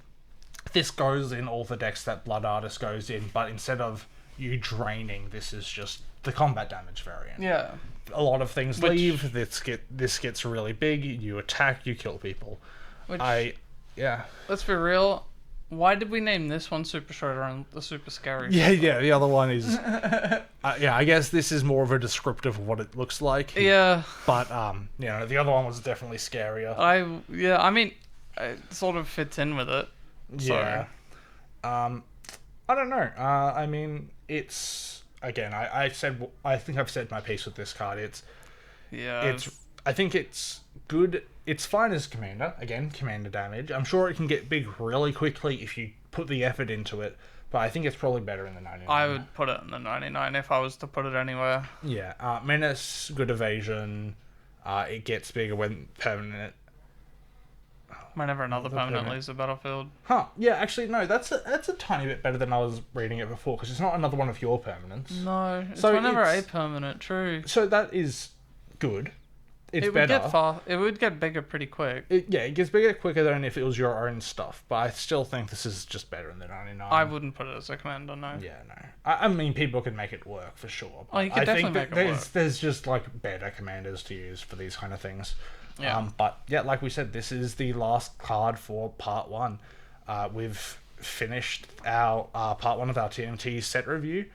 This goes in all the decks that Blood Artist goes in, but instead of you draining, this is just the combat damage variant. Yeah. A lot of things leave. This gets really big. You attack. You kill people. Let's be real. Why did we name this one Super Shredder and the Super Scary? Yeah. The other one is. I guess this is more of a descriptive of what it looks like. Yeah. But the other one was definitely scarier. I mean, it sort of fits in with it. So. Yeah. I don't know. I mean, it's again. I think I've said my piece with this card. I think it's good. It's fine as Commander. Again, Commander damage. I'm sure it can get big really quickly if you put the effort into it. But I think it's probably better in the 99. I would put it in the 99 if I was to put it anywhere. Yeah. Menace, good evasion. It gets bigger when permanent. Whenever another permanent leaves the battlefield. Huh. Yeah, actually, no, that's a tiny bit better than I was reading it before, because it's not another one of your permanents. No, it's whenever a permanent, true. So that is good. It's it would better. It would get bigger pretty quick. It gets bigger quicker than if it was your own stuff, but I still think this is just better than 99. I wouldn't put it as a Commander, no. Yeah, no. I mean, people can make it work, for sure. Oh, you could definitely make it work. There's just, like, better commanders to use for these kind of things. Yeah. But, yeah, like we said, this is the last card for Part 1. We've finished our Part 1 of our TMT set review.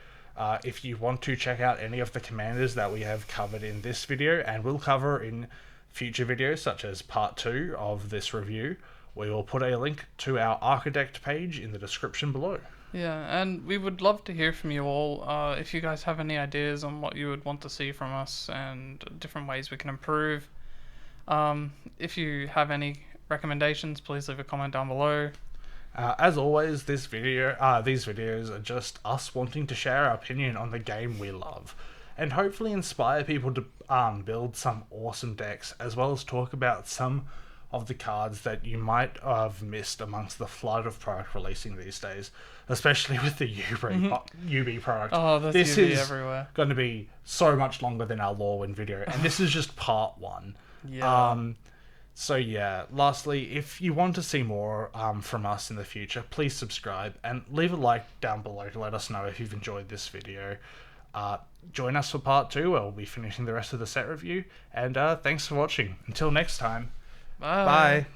If you want to check out any of the commanders that we have covered in this video and will cover in future videos, such as Part 2 of this review, we will put a link to our Archidekt page in the description below. Yeah, and we would love to hear from you all. If you guys have any ideas on what you would want to see from us and different ways we can improve. If you have any recommendations, please leave a comment down below. As always, these videos are just us wanting to share our opinion on the game we love, and hopefully inspire people to build some awesome decks, as well as talk about some of the cards that you might have missed amongst the flood of product releasing these days, especially with the UB product. Oh, that's this UB is everywhere. going to be so much longer than our Lorwyn video, and this is just part 1. Yeah. So yeah, lastly, if you want to see more from us in the future, please subscribe and leave a like down below to let us know if you've enjoyed this video. Join us for part 2 where we'll be finishing the rest of the set review, and thanks for watching. Until next time, bye.